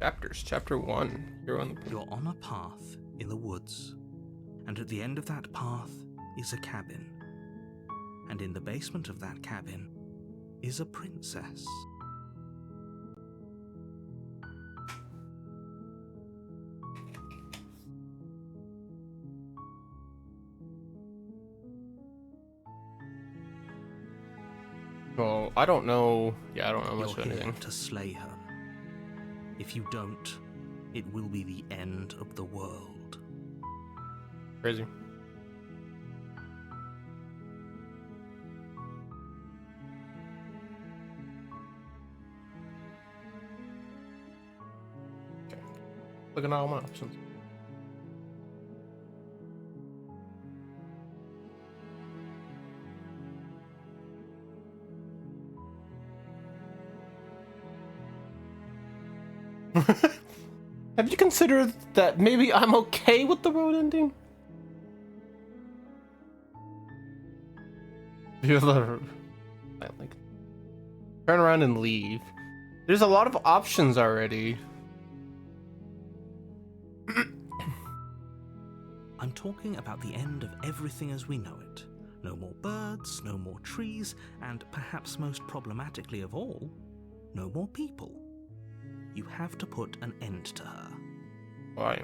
Chapters. Chapter 1. You're on the... You're on a path in the woods, and at the end of that path is a cabin. And in the basement of that cabin is a princess. Well, I don't know. Yeah, I don't know much You're of here anything. to slay her. If you don't, it will be the end of the world. Crazy. Okay. Looking at all my options. Have you considered that maybe I'm okay with the road ending? You like turn around and leave. There's a lot of options already. I'm talking about the end of everything as we know it. No more birds, no more trees, and perhaps most problematically of all, no more people. You have to put an end to her. Why?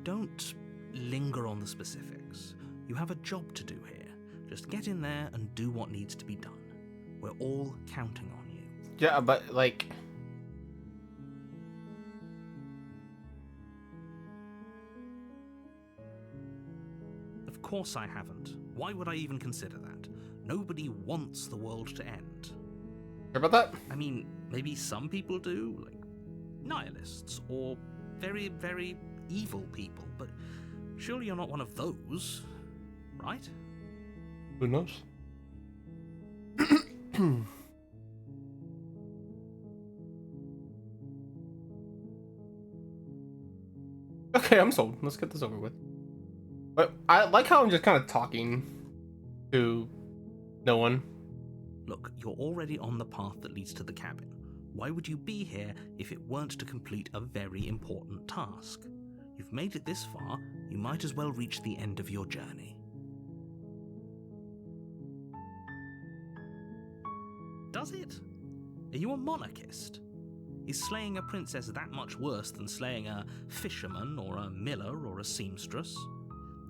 Don't linger on the specifics. You have a job to do here. Just get in there and do what needs to be done. We're all counting on you. Yeah, but like... Of course I haven't. Why would I even consider that? Nobody wants the world to end. Hear about that? I mean, maybe some people do, like nihilists or very, very evil people, but surely you're not one of those, right? Who knows? Okay, I'm sold. Let's get this over with. But I like how I'm just kind of talking to no one. Look, you're already on the path that leads to the cabin. Why would you be here if it weren't to complete a very important task? You've made it this far, you might as well reach the end of your journey. Does it? Are you a monarchist? Is slaying a princess that much worse than slaying a fisherman or a miller or a seamstress?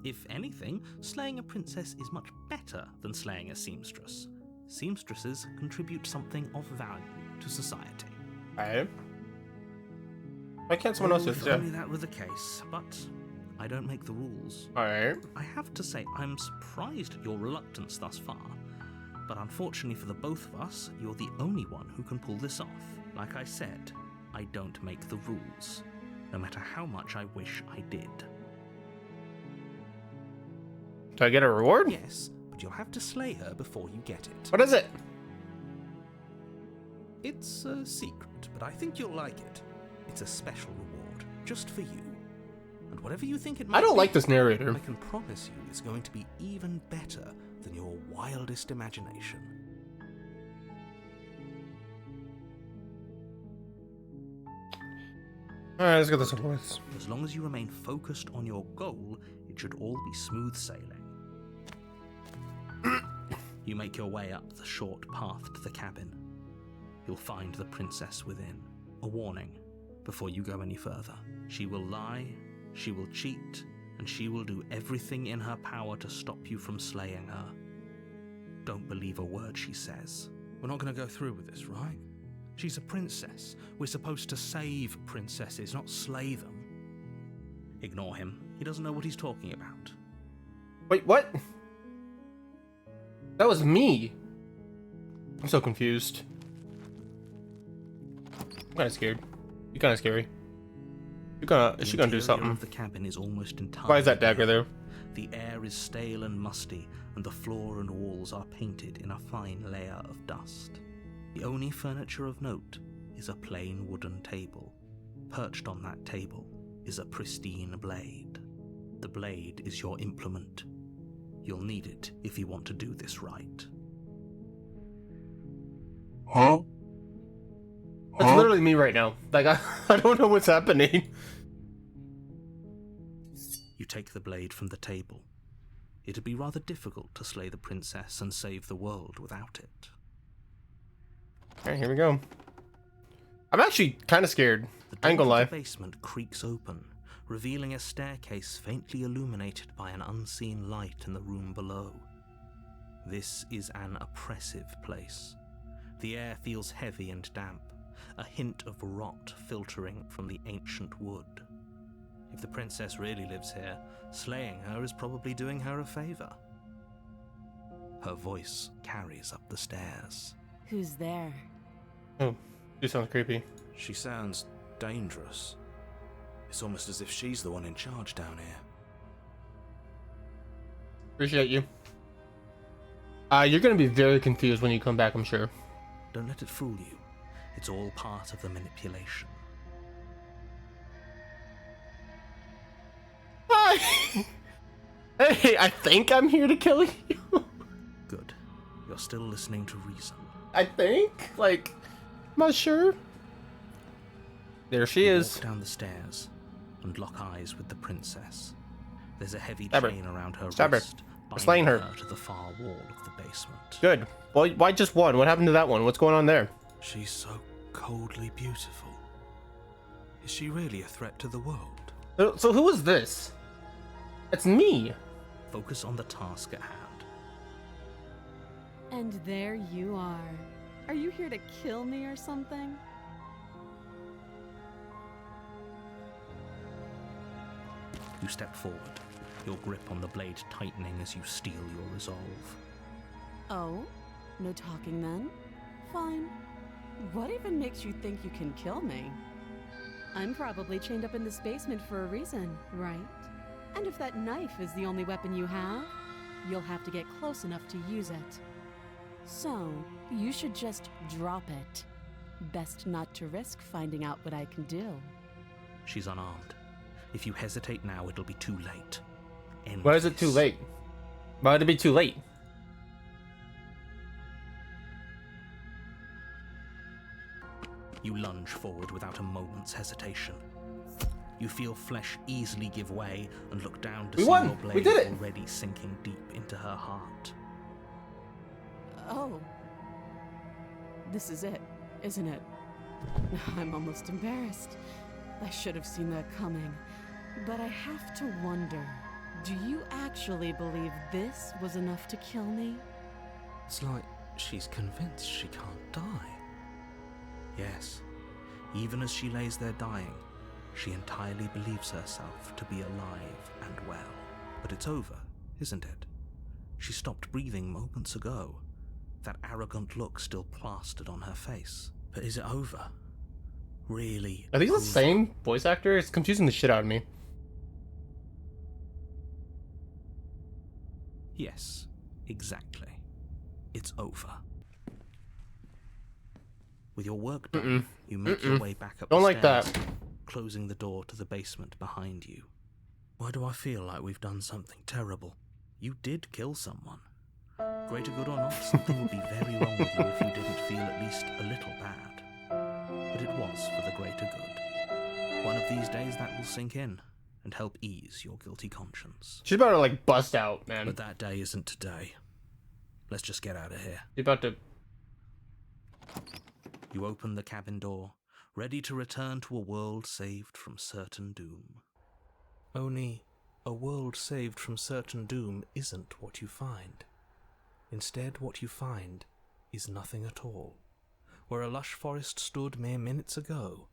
If anything, slaying a princess is much better than slaying a seamstress. Seamstresses contribute something of value to society. Alright. Why can't someone else just... If only that were the case, but I don't make the rules. Alright. I have to say, I'm surprised at your reluctance thus far, but unfortunately for the both of us, you're the only one who can pull this off. Like I said, I don't make the rules, no matter how much I wish I did. Do I get a reward? Yes, but you'll have to slay her before you get it. What is it? It's a secret, but I think you'll like it. It's a special reward, just for you. And whatever you think it might I don't be, like this narrator. I can promise you it's going to be even better than your wildest imagination. Alright, let's get this over with. As long as you remain focused on your goal, it should all be smooth sailing. You make your way up the short path to the cabin. You'll find the princess within. A warning before you go any further. She will lie, she will cheat, and she will do everything in her power to stop you from slaying her. Don't believe a word she says. We're not going to go through with this, right? She's a princess. We're supposed to save princesses, not slay them. Ignore him. He doesn't know what he's talking about. Wait, what? That was me. I'm so confused. I'm kind of scared. You're kind of scary. Is she gonna do something? The cabin is almost entirely. Why is that dagger there? The air is stale and musty, and the floor and walls are painted in a fine layer of dust. The only furniture of note is a plain wooden table. Perched on that table is a pristine blade. The blade is your implement. You'll need it if you want to do this right. Huh? That's literally me right now. Like, I don't know what's happening. You take the blade from the table. It'd be rather difficult to slay the princess and save the world without it. Alright, here we go. I'm actually kind of scared. The I ain't door gonna lie. of the basement creaks open, revealing a staircase faintly illuminated by an unseen light in the room below. This is an oppressive place. The air feels heavy and damp, a hint of rot filtering from the ancient wood. If the princess really lives here, slaying her is probably doing her a favor. Her voice carries up the stairs. Who's there? Oh, she sounds creepy. She sounds dangerous. It's almost as if she's the one in charge down here. Appreciate you. You're gonna be very confused when you come back, I'm sure. Don't let it fool you. It's all part of the manipulation. Hi! Hey, I think I'm here to kill you. Good. You're still listening to reason. I think? Like, I'm not sure. There she You is. walk down the stairs and lock eyes with the princess. There's a heavy Stab her. chain around her Stab her. wrist, We're slaying binding her. to the far wall of the basement. Good. Well, why just one? What happened to that one? What's going on there? She's so coldly beautiful. Is she really a threat to the world? So who is this? It's me. Focus on the task at hand. And there you are. Are you here to kill me or something? You step forward, your grip on the blade tightening as you steel your resolve. Oh? No talking then? Fine. What even makes you think you can kill me? I'm probably chained up in this basement for a reason, right? And if that knife is the only weapon you have, you'll have to get close enough to use it. So, you should just drop it. Best not to risk finding out what I can do. She's unarmed. If you hesitate now, it'll be too late. End Why is it too this. late? Why would it be too late? You lunge forward without a moment's hesitation. You feel flesh easily give way and look down to We see won! your We blade did it! already sinking deep into her heart. Oh. This is it, isn't it? I'm almost embarrassed. I should have seen that coming. But I have to wonder, do you actually believe this was enough to kill me? It's like she's convinced she can't die. Yes, even as she lays there dying, she entirely believes herself to be alive and well. But it's over, isn't it? She stopped breathing moments ago, that arrogant look still plastered on her face. But is it over? Really? Are these the over? same voice actor? It's confusing the shit out of me. Yes, exactly. It's over. With your work done, you make your way back up Don't the like stairs, that. closing the door to the basement behind you. Why do I feel like we've done something terrible? You did kill someone. Greater good or not, something would be very wrong with you if you didn't feel at least a little bad. But it was for the greater good. One of these days that will sink in and help ease your guilty conscience. She's about to like bust out, man. But that day isn't today. Let's just get out of here. She's about to. You open the cabin door, ready to return to a world saved from certain doom. Only, a world saved from certain doom isn't what you find. Instead, what you find is nothing at all. Where a lush forest stood mere minutes ago,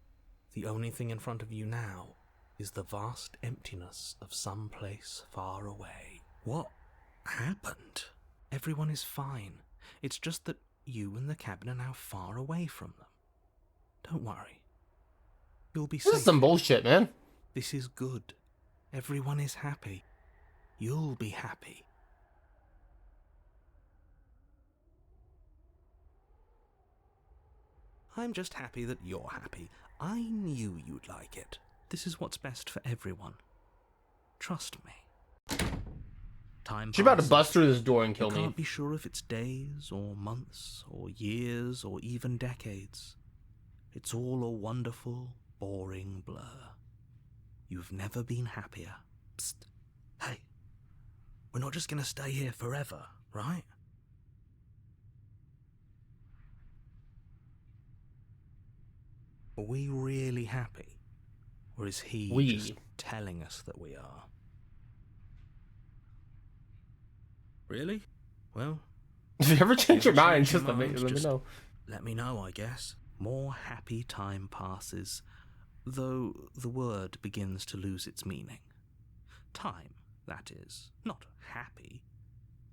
the only thing in front of you now is the vast emptiness of some place far away. What happened? Everyone is fine. It's just that you and the cabin are now far away from them. Don't worry. You'll be safe. This is some bullshit, man. This is good. Everyone is happy. You'll be happy. I'm just happy that you're happy. I knew you'd like it. This is what's best for everyone. Trust me. Time She's about to passes. bust through this door and kill You me. can't be sure if it's days, or months, or years, or even decades. It's all a wonderful, boring blur. You've never been happier. Psst. Hey, we're not just gonna stay here forever, right? Are we really happy? Or is he just telling us that we are? Really? Well, if you ever change your mind, change just your let me mind, know. Let me know, I guess. More happy time passes, though the word begins to lose its meaning. Time, that is, not happy.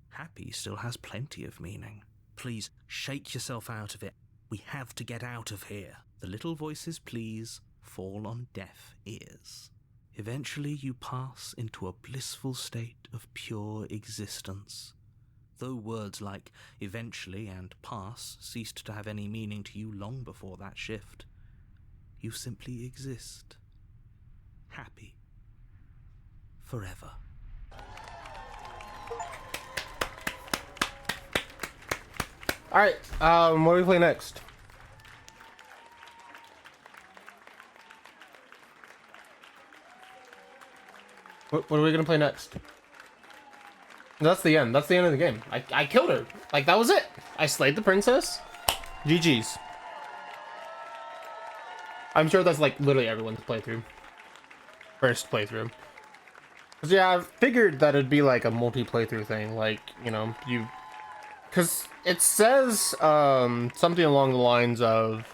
Happy still has plenty of meaning. Please, shake yourself out of it. We have to get out of here. The little voices, please, fall on deaf ears. Eventually you pass into a blissful state of pure existence. Though words like eventually and pass ceased to have any meaning to you long before that shift, you simply exist. Happy. Forever. Alright, what do we play next? What are we gonna play next? That's the end. That's the end of the game. I killed her. Like, that was it. I slayed the princess. GG's. I'm sure that's like literally everyone's playthrough. First playthrough. Cause yeah, I figured that it'd be like a multi-playthrough thing. Like, you know, cause it says something along the lines of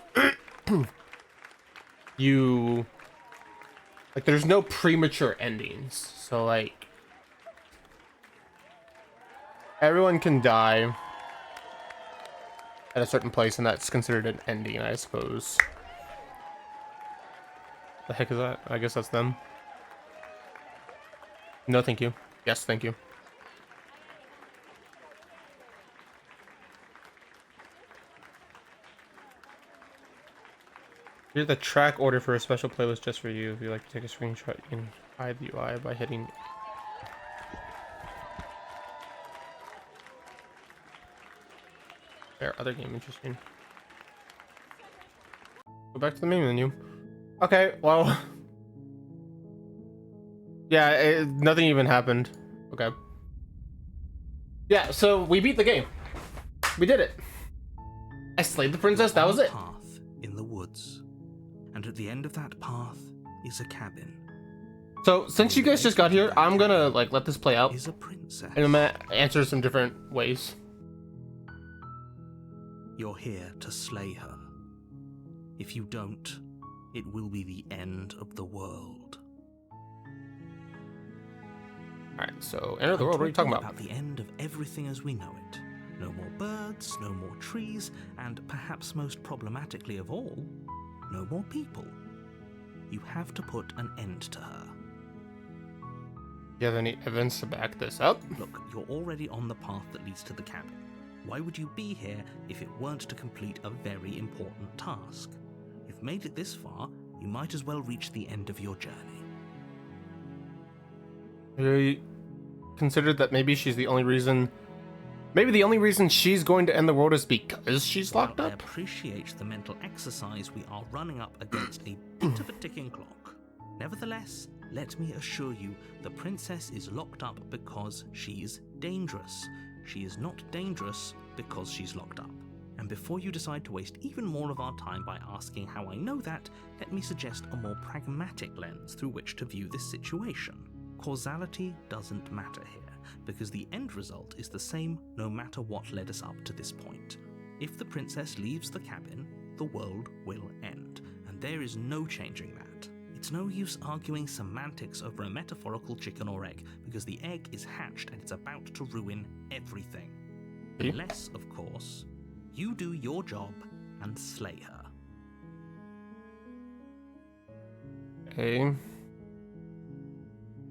like there's no premature endings. So like everyone can die at a certain place and that's considered an ending, I suppose. The heck is that? I guess that's them. No, thank you. Yes, thank you. Here's the track order for a special playlist just for you. If you'd like to take a screenshot, you can hide the UI by hitting... There, other game, interesting. Go back to the main menu. Okay, well... Yeah, nothing even happened. Okay. Yeah, so we beat the game. We did it. I slayed the princess, that was it. Path in the woods. And at the end of that path is a cabin. So, since you guys just got here, I'm gonna, like, let this play out. Is a princess. And I'm gonna answer some different ways. You're here to slay her. If you don't, it will be the end of the world. Alright, so enter the world. What are you talking about? The end of everything as we know it. No more birds, no more trees, and perhaps most problematically of all, no more people. You have to put an end to her. Do you have any evidence to back this up? Look, you're already on the path that leads to the cabin. Why would you be here if it weren't to complete a very important task? You've made it this far, you might as well reach the end of your journey. You considered that maybe she's the only reason... Maybe the only reason she's going to end the world is because she's locked up? I appreciate the mental exercise. We are running up against a bit of a ticking clock. Nevertheless, let me assure you, the princess is locked up because she's dangerous. She is not dangerous because she's locked up. And before you decide to waste even more of our time by asking how I know that, let me suggest a more pragmatic lens through which to view this situation. Causality doesn't matter here, because the end result is the same no matter what led us up to this point. If the princess leaves the cabin, the world will end, and there is no changing that. It's no use arguing semantics over a metaphorical chicken or egg, because the egg is hatched and it's about to ruin everything. Unless, of course, you do your job and slay her. Okay.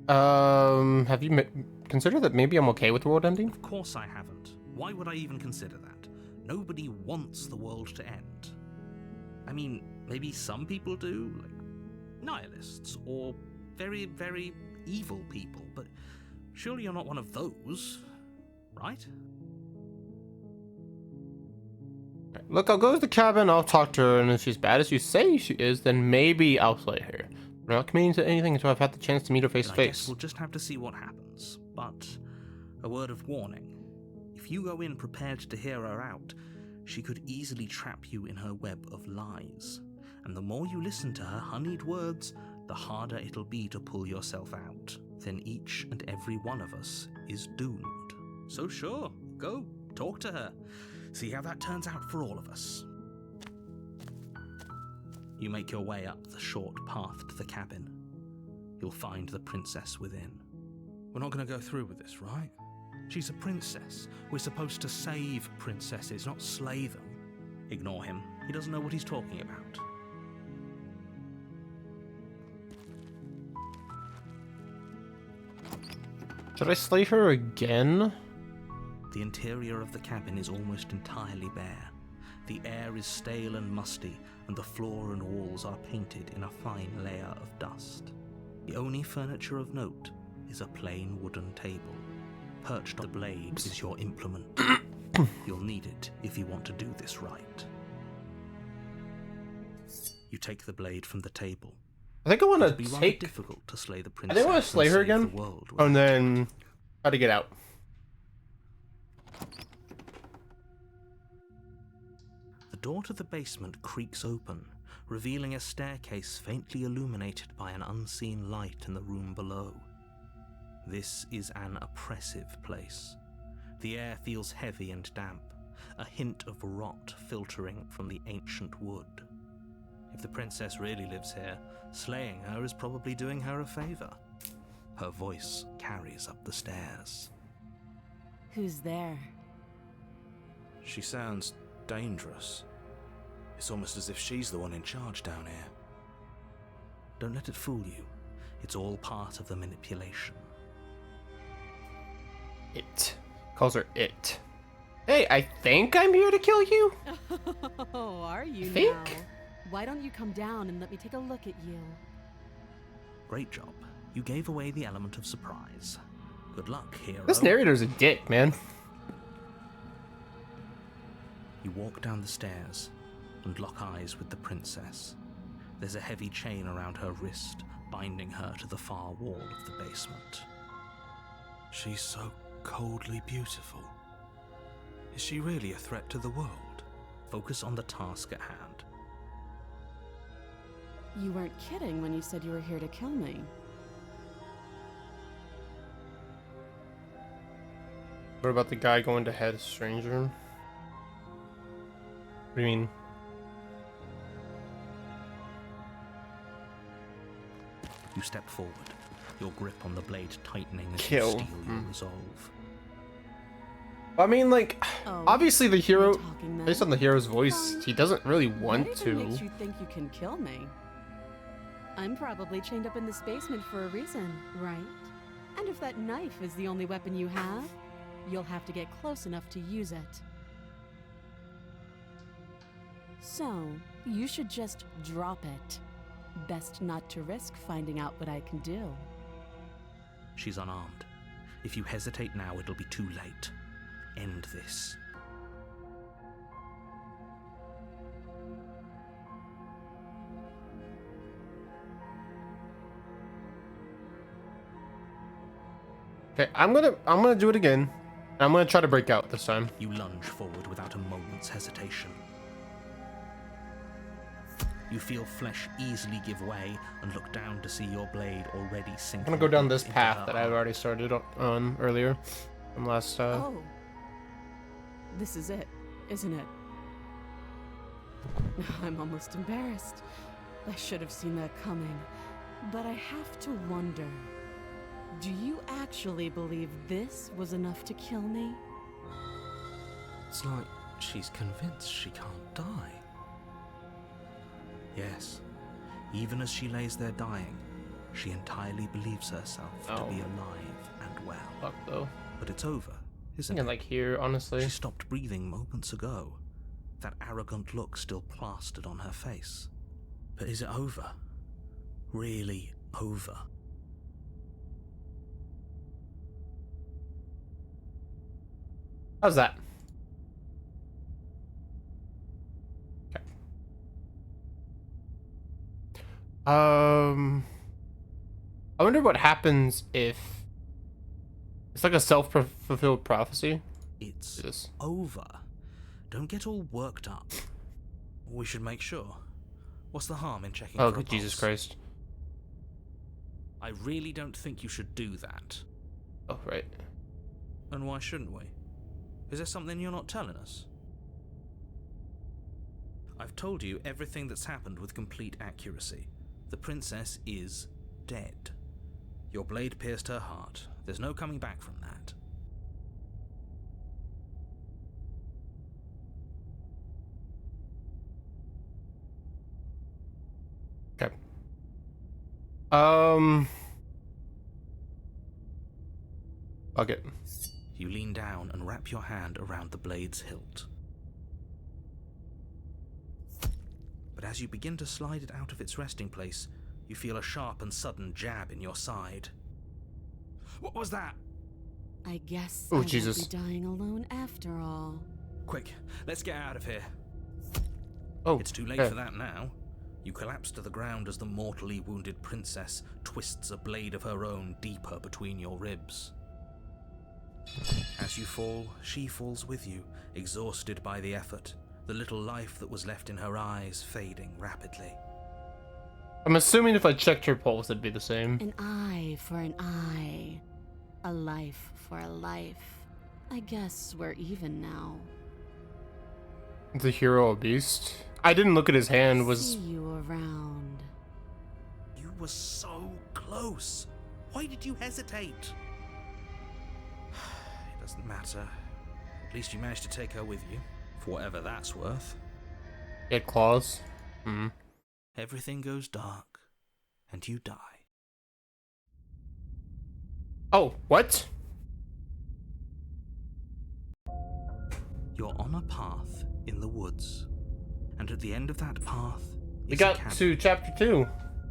Have you considered that maybe I'm okay with the world ending? Of course I haven't. Why would I even consider that? Nobody wants the world to end. I mean, maybe some people do, like nihilists, or very, very evil people, but surely you're not one of those, right? Look, I'll go to the cabin, I'll talk to her, and if she's bad as you say she is, then maybe I'll slay her. I'm not committing to anything until I've had the chance to meet her face to I guess face. we'll just have to see what happens. But a word of warning. If you go in prepared to hear her out, she could easily trap you in her web of lies. And the more you listen to her honeyed words, the harder it'll be to pull yourself out. Then each and every one of us is doomed. So sure, go, talk to her. See how that turns out for all of us. You make your way up the short path to the cabin. You'll find the princess within. We're not going to go through with this, right? She's a princess. We're supposed to save princesses, not slay them. Ignore him. He doesn't know what he's talking about. Should I slay her again? The interior of the cabin is almost entirely bare. The air is stale and musty, and the floor and walls are painted in a fine layer of dust. The only furniture of note is a plain wooden table. Perched on the blade is your implement. You'll need it if you want to do this right. You take the blade from the table. I think I want It'd be to rather take... difficult to slay the I princess. think I want to slay her and save again, the world and without then try to get out. The door to the basement creaks open, revealing a staircase faintly illuminated by an unseen light in the room below. This is an oppressive place. The air feels heavy and damp, a hint of rot filtering from the ancient wood. If the princess really lives here, slaying her is probably doing her a favor. Her voice carries up the stairs. Who's there? She sounds dangerous. It's almost as if she's the one in charge down here. Don't let it fool you. It's all part of the manipulation. It. Calls her it. Hey, I think I'm here to kill you? Oh, are you now? Think? Why don't you come down and let me take a look at you? Great job. You gave away the element of surprise. Good luck, hero. This narrator's a dick, man. You walk down the stairs and lock eyes with the princess. There's a heavy chain around her wrist, binding her to the far wall of the basement. She's so coldly beautiful. Is she really a threat to the world? Focus on the task at hand. You weren't kidding when you said you were here to kill me. What about the guy going to head stranger? What do you mean? You step forward, your grip on the blade tightening as Kill. you steel your resolve. I mean, like, Oh, obviously the hero, no talking then. based on the hero's voice, Fine. he doesn't really What want even to. makes you think you can kill me? I'm probably chained up in this basement for a reason, right? And if that knife is the only weapon you have, you'll have to get close enough to use it. So, you should just drop it. Best not to risk finding out what I can do. She's unarmed. If you hesitate now, it'll be too late. End this. Okay, I'm gonna do it again. I'm gonna try to break out this time. You lunge forward without a moment's hesitation. You feel flesh easily give way and look down to see your blade already sinking. I'm gonna go down this into path her that I've arm. already started on earlier from last. Oh. This is it, isn't it? I'm almost embarrassed. I should have seen that coming. But I have to wonder, do you actually believe this was enough to kill me? It's like she's convinced she can't die. Yes. Even as she lays there dying, she entirely believes herself to be alive and well. Fuck though. But it's over, isn't Thinking it? like here, honestly. She stopped breathing moments ago. That arrogant look still plastered on her face. But is it over? Really over? How's that? I wonder what happens if it's like a self-fulfilled prophecy. It's Yes. over. Don't get all worked up. We should make sure. What's the harm in checking Oh, for a Jesus pulse? Christ. I really don't think you should do that. Oh, right. And why shouldn't we? Is there something you're not telling us? I've told you everything that's happened with complete accuracy. The princess is dead. Your blade pierced her heart. There's no coming back from that. Okay. Fuck it. You lean down and wrap your hand around the blade's hilt. But as you begin to slide it out of its resting place, you feel a sharp and sudden jab in your side. What was that? I guess Oh, I Jesus. won't be dying alone after all. Quick, let's get out of here. Oh, It's too late okay. for that now. You collapse to the ground as the mortally wounded princess twists a blade of her own deeper between your ribs. As you fall, she falls with you, exhausted by the effort, the little life that was left in her eyes fading rapidly. I'm assuming if I checked her pulse, it'd be the same. An eye for an eye. A life for a life. I guess we're even now. The hero a beast. I didn't look at his hand. Was See you around. You were so close. Why did you hesitate? It doesn't matter. At least you managed to take her with you, for whatever that's worth. it claws? Hmm. Everything goes dark, and you die. Oh, what? You're on a path in the woods, and at the end of that path We is a got cabin. to chapter 2.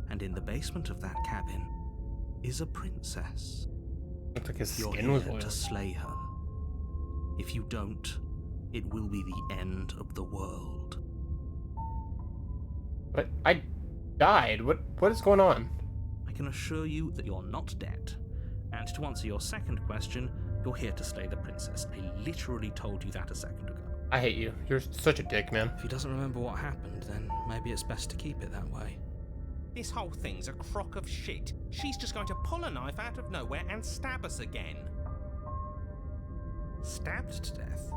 And in the basement of that cabin is a princess. Looked like his You're skin was here oiled. to slay her. If you don't, it will be the end of the world. But I died. What is going on? I can assure you that you're not dead. And to answer your second question, you're here to slay the princess. I literally told you that a second ago. I hate you. You're such a dick, man. If he doesn't remember what happened, then maybe it's best to keep it that way. This whole thing's a crock of shit. She's just going to pull a knife out of nowhere and stab us again. Stabbed to death?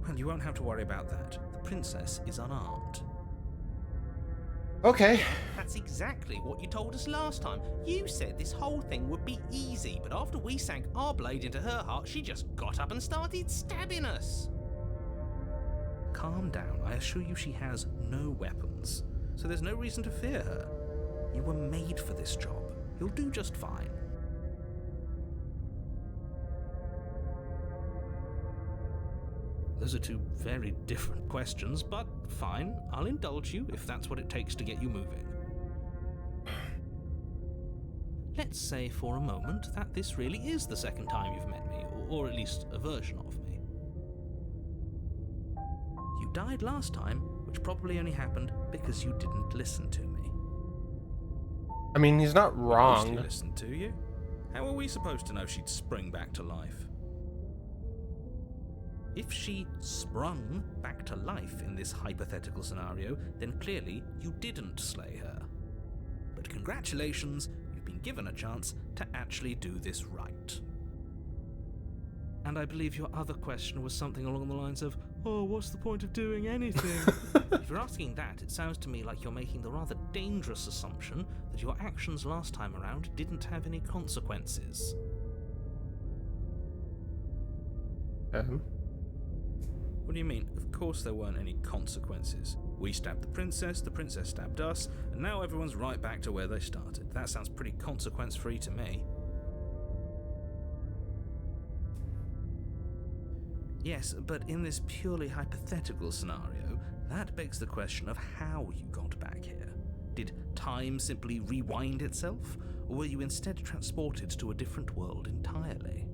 Well, you won't have to worry about that. The princess is unarmed. Okay. That's exactly what you told us last time. You said this whole thing would be easy, but after we sank our blade into her heart, she just got up and started stabbing us. Calm down. I assure you she has no weapons, so there's no reason to fear her. You were made for this job. You'll do just fine. Those are two very different questions, but fine. I'll indulge you if that's what it takes to get you moving. Let's say for a moment that this really is the second time you've met me, or at least a version of me. You died last time, which probably only happened because you didn't listen to me. I mean, he's not Mostly wrong. listened to you. How were we supposed to know she'd spring back to life? If she sprung back to life in this hypothetical scenario, then clearly you didn't slay her. But congratulations, you've been given a chance to actually do this right. And I believe your other question was something along the lines of, oh, what's the point of doing anything? If you're asking that, it sounds to me like you're making the rather dangerous assumption that your actions last time around didn't have any consequences. What do you mean? Of course there weren't any consequences. We stabbed the princess stabbed us, and now everyone's right back to where they started. That sounds pretty consequence-free to me. Yes, but in this purely hypothetical scenario, that begs the question of how you got back here. Did time simply rewind itself, or were you instead transported to a different world entirely?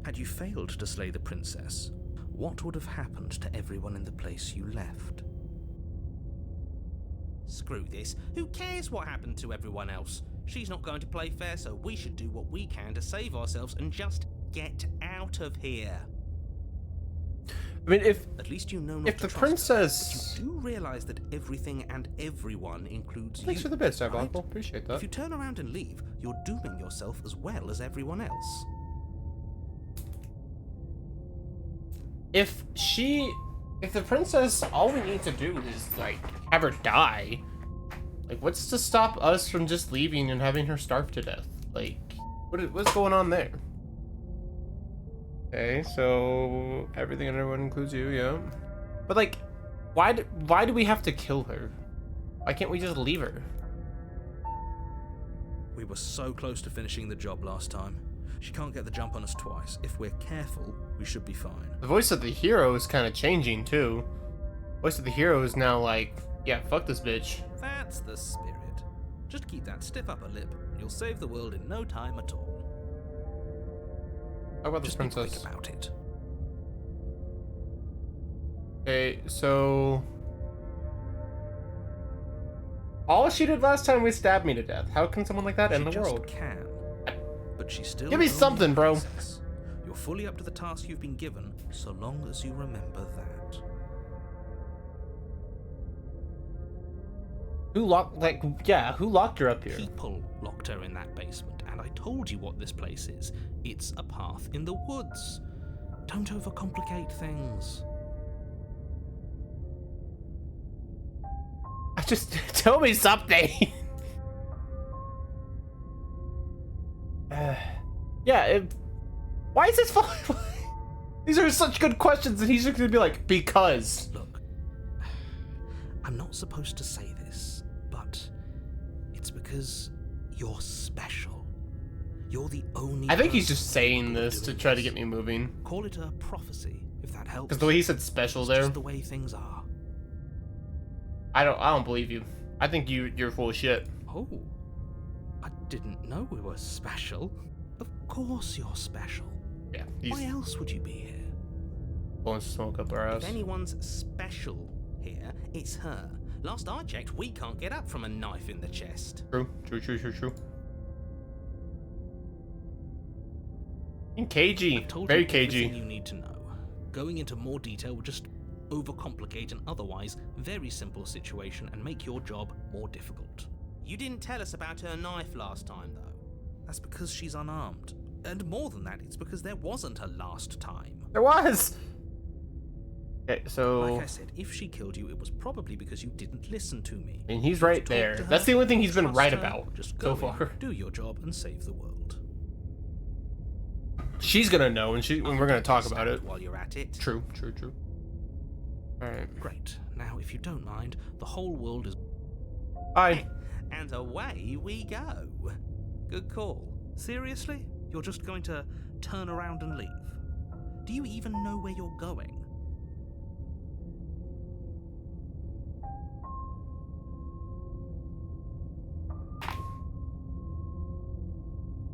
Had you failed to slay the princess, what would have happened to everyone in the place you left? Screw this. Who cares what happened to everyone else? She's not going to play fair, so we should do what we can to save ourselves and just get out of here. I mean, if At least you know not if to the trust princess, her. But you do realize that everything and everyone includes thanks you. for the bits, right? Diabolical. Appreciate that. If you turn around and leave, you're dooming yourself as well as everyone else. If the princess, all we need to do is like have her die. Like, what's to stop us from just leaving and having her starve to death? Like, what's going on there? Okay, so everything and everyone includes you, yeah. But like, why do we have to kill her? Why can't we just leave her? We were so close to finishing the job last time. She can't get the jump on us twice. If we're careful, we should be fine. The voice of the hero is kind of changing too. Voice of the hero is now like, yeah, fuck this bitch. That's the spirit. Just keep that stiff upper lip, and you'll save the world in no time at all. How about this Just be princess? quick about it. Okay, so all she did last time was stab me to death. How can someone like that end the She just world? can. But she's still Give me only something, a bro. princess. You're fully up to the task you've been given, so long as you remember that. Who locked who locked her up here? People locked her in that basement, and I told you what this place is. It's a path in the woods. Don't overcomplicate things. Just tell me something. Why is this fun? These are such good questions, and he's just gonna be like, because. Look, I'm not supposed to say this, but it's because you're special. You're the only. I think he's person just saying capable of this to doing try to this. get me moving. Call it a prophecy, if that helps. Because the way he said special It's there, just the way things are. I don't believe you. I think you're full of shit. Oh, I didn't know we were special. Of course you're special. Yeah, Why he's else would you be here? blowing smoke up our ass. If anyone's special here, it's her. Last I checked, we can't get up from a knife in the chest. True. And cagey, I've told very you everything cagey. you need to know. Going into more detail would just overcomplicate an otherwise very simple situation and make your job more difficult. You didn't tell us about her knife last time, though. That's because she's unarmed. And more than that, it's because there wasn't a last time. There was. Okay, so Like I said, if she killed you, it was probably because you didn't listen to me. I mean, he's You right talked there. to her, That's the only thing he's been trust right her, about just so go in, far. do your job and save the world. She's gonna know, and we're gonna talk about it. While you're at it. True. All right. Great. Now, if you don't mind, the whole world is... Bye. And away we go. Good call. Seriously? You're just going to turn around and leave? Do you even know where you're going?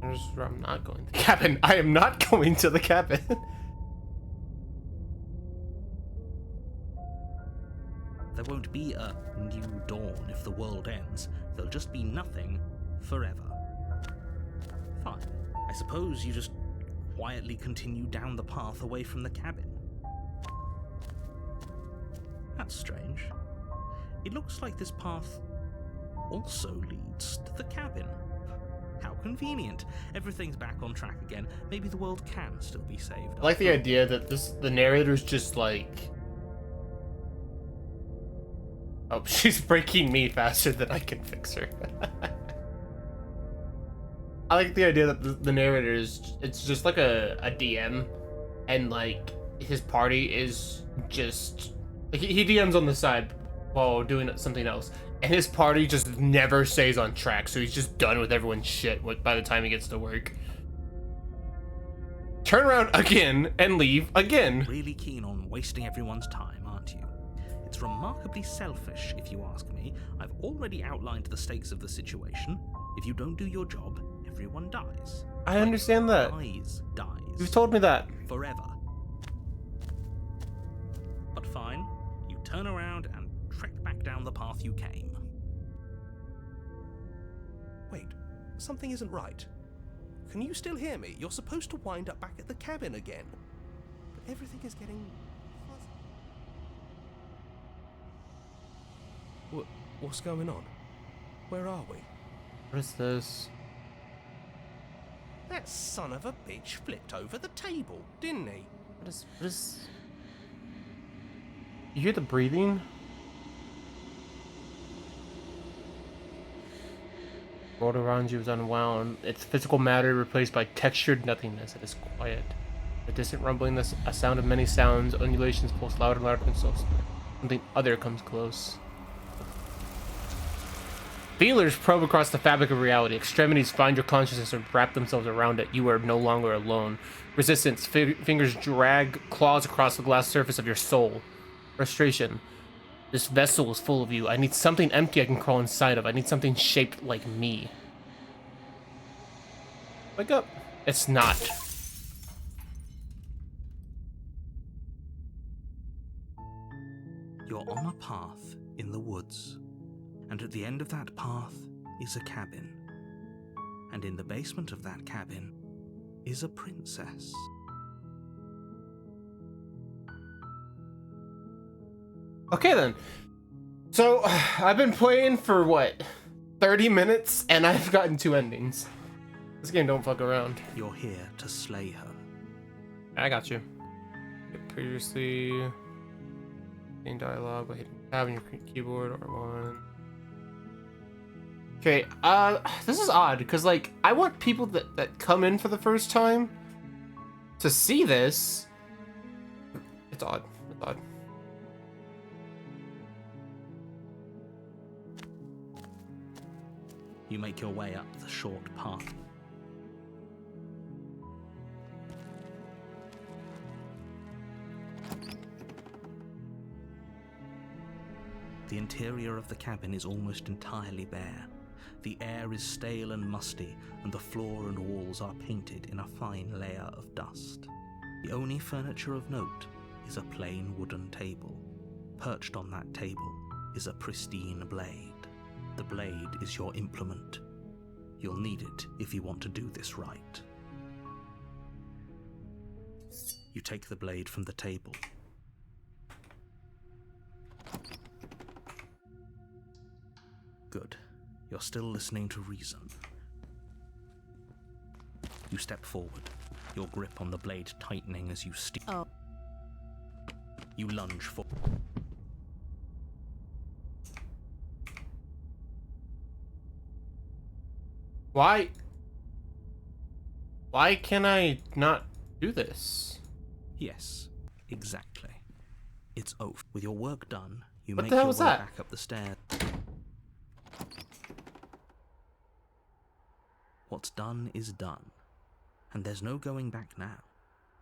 I'm not going to the cabin. I am not going to the cabin. There won't be a new dawn if the world ends. There'll just be nothing forever. Fine. I suppose you just quietly continue down the path away from the cabin. That's strange. It looks like this path also leads to the cabin. How convenient. Everything's back on track again. Maybe the world can still be saved. I like the idea that the narrator's just like, oh, she's breaking me faster than I can fix her. I like the idea that the narrator it's just like a DM, and like his party is just like he DMs on the side while doing something else, and his party just never stays on track, so he's just done with everyone's shit by the time he gets to work. Turn around again and leave again. Really keen on wasting everyone's time, aren't you? It's remarkably selfish, if you ask me. I've already outlined the stakes of the situation. If you don't do your job, everyone dies. I understand that. Dies. You've told me that. Forever. But fine, you turn around and trek back down the path you came. something isn't right. Can you still hear me? You're supposed to wind up back at the cabin again. But everything is getting fuzzy. What's going on? Where are we? What is this? That son of a bitch flipped over the table, didn't he? What is... You hear the breathing? The world around you is unwound. Its physical matter replaced by textured nothingness. It is quiet. A distant rumbling, a sound of many sounds, undulations pulse louder and louder until something other comes close. Feelers probe across the fabric of reality. Extremities find your consciousness and wrap themselves around it. You are no longer alone. Resistance. Fingers drag claws across the glass surface of your soul. Frustration. This vessel is full of you. I need something empty I can crawl inside of. I need something shaped like me. Wake up. It's not. You're on a path in the woods, and at the end of that path is a cabin. And in the basement of that cabin is a princess. Okay then. So, I've been playing for what? 30 minutes and I've gotten 2 endings. This game don't fuck around. You're here to slay her. I got you. Previously in dialogue by hitting tab on your keyboard or one. Okay, this is odd because like I want people that come in for the first time to see this. It's odd. It's odd. You make your way up the short path. The interior of the cabin is almost entirely bare. The air is stale and musty, and the floor and walls are painted in a fine layer of dust. The only furniture of note is a plain wooden table. Perched on that table is a pristine blade. The blade is your implement. You'll need it if you want to do this right. You take the blade from the table. Good. You're still listening to reason. You step forward, your grip on the blade tightening as you steep. Oh. You lunge forward. Why can I not do this? Yes, exactly. It's oath. With your work done, you What make the hell your was way that? back up the stairs. What's done is done, and there's no going back now.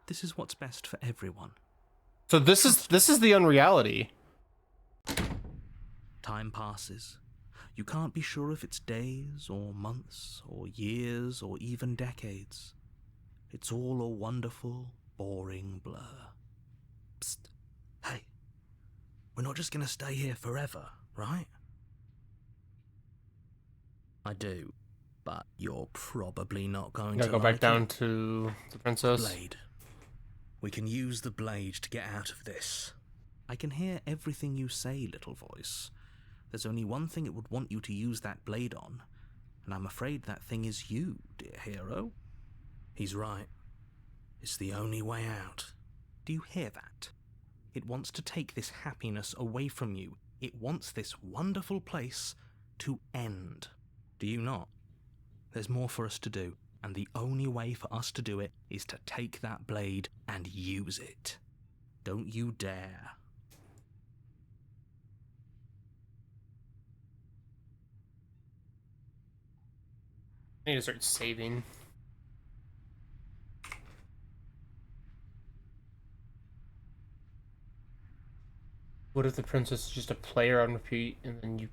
This is what's best for everyone. So this is the unreality. Time passes. You can't be sure if it's days, or months, or years, or even decades. It's all a wonderful, boring blur. Psst. Hey. We're not just gonna stay here forever, right? I do, but you're probably not going Gotta to go back like down it. to the princess. Blade. We can use the blade to get out of this. I can hear everything you say, little voice. There's only one thing it would want you to use that blade on, and I'm afraid that thing is you, dear hero. He's right. It's the only way out. Do you hear that? It wants to take this happiness away from you. It wants this wonderful place to end. Do you not? There's more for us to do, and the only way for us to do it is to take that blade and use it. Don't you dare. I need to start saving. What if the princess is just a player on repeat and then you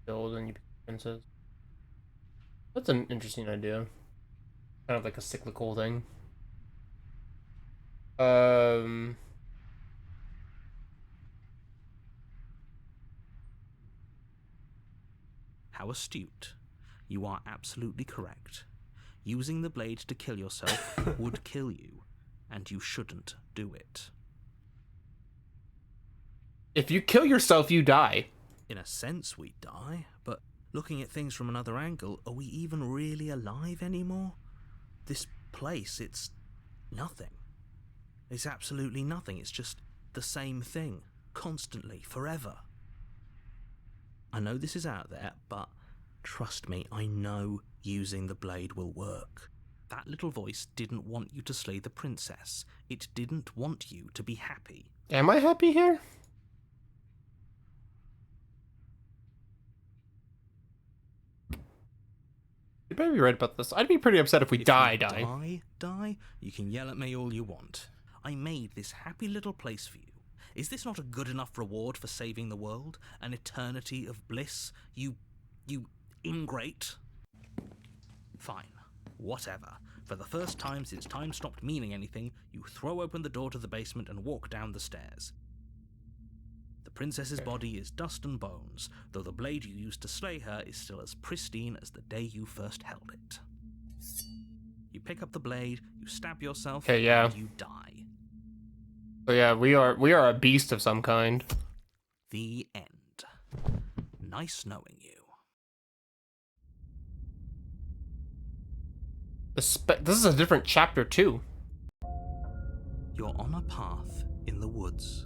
build and you become princess? That's an interesting idea. Kind of like a cyclical thing. How astute. You are absolutely correct. Using the blade to kill yourself would kill you, and you shouldn't do it. If you kill yourself, you die. In a sense, we die, but looking at things from another angle, are we even really alive anymore? This place, it's nothing. It's absolutely nothing. It's just the same thing, constantly, forever. I know this is out there, but trust me, I know using the blade will work. That little voice didn't want you to slay the princess. It didn't want you to be happy. Am I happy here? You better be right about this. I'd be pretty upset if we If die. you die, you can yell at me all you want. I made this happy little place for you. Is this not a good enough reward for saving the world? An eternity of bliss? You ingrate? Fine. Whatever. For the first time since time stopped meaning anything, you throw open the door to the basement and walk down the stairs. The princess's body is dust and bones, though the blade you used to slay her is still as pristine as the day you first held it. You pick up the blade, you stab yourself, Okay, yeah. and you die. So yeah, we are a beast of some kind. The end. Nice knowing you. This is a different chapter too. You're on a path in the woods.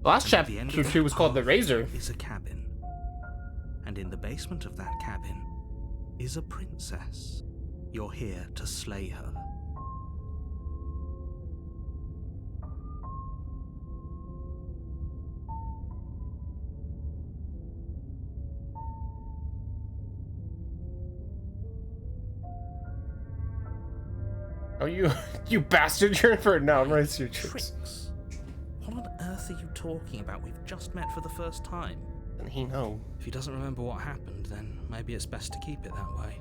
The last And at the end chapter of 2 that was called The path Razor. is a cabin. And in the basement of that cabin is a princess. You're here to slay her. Oh, you bastard! You're in for it now. I'm right to your tricks. Tricks? What on earth are you talking about? We've just met for the first time. And he know. If he doesn't remember what happened, then maybe it's best to keep it that way.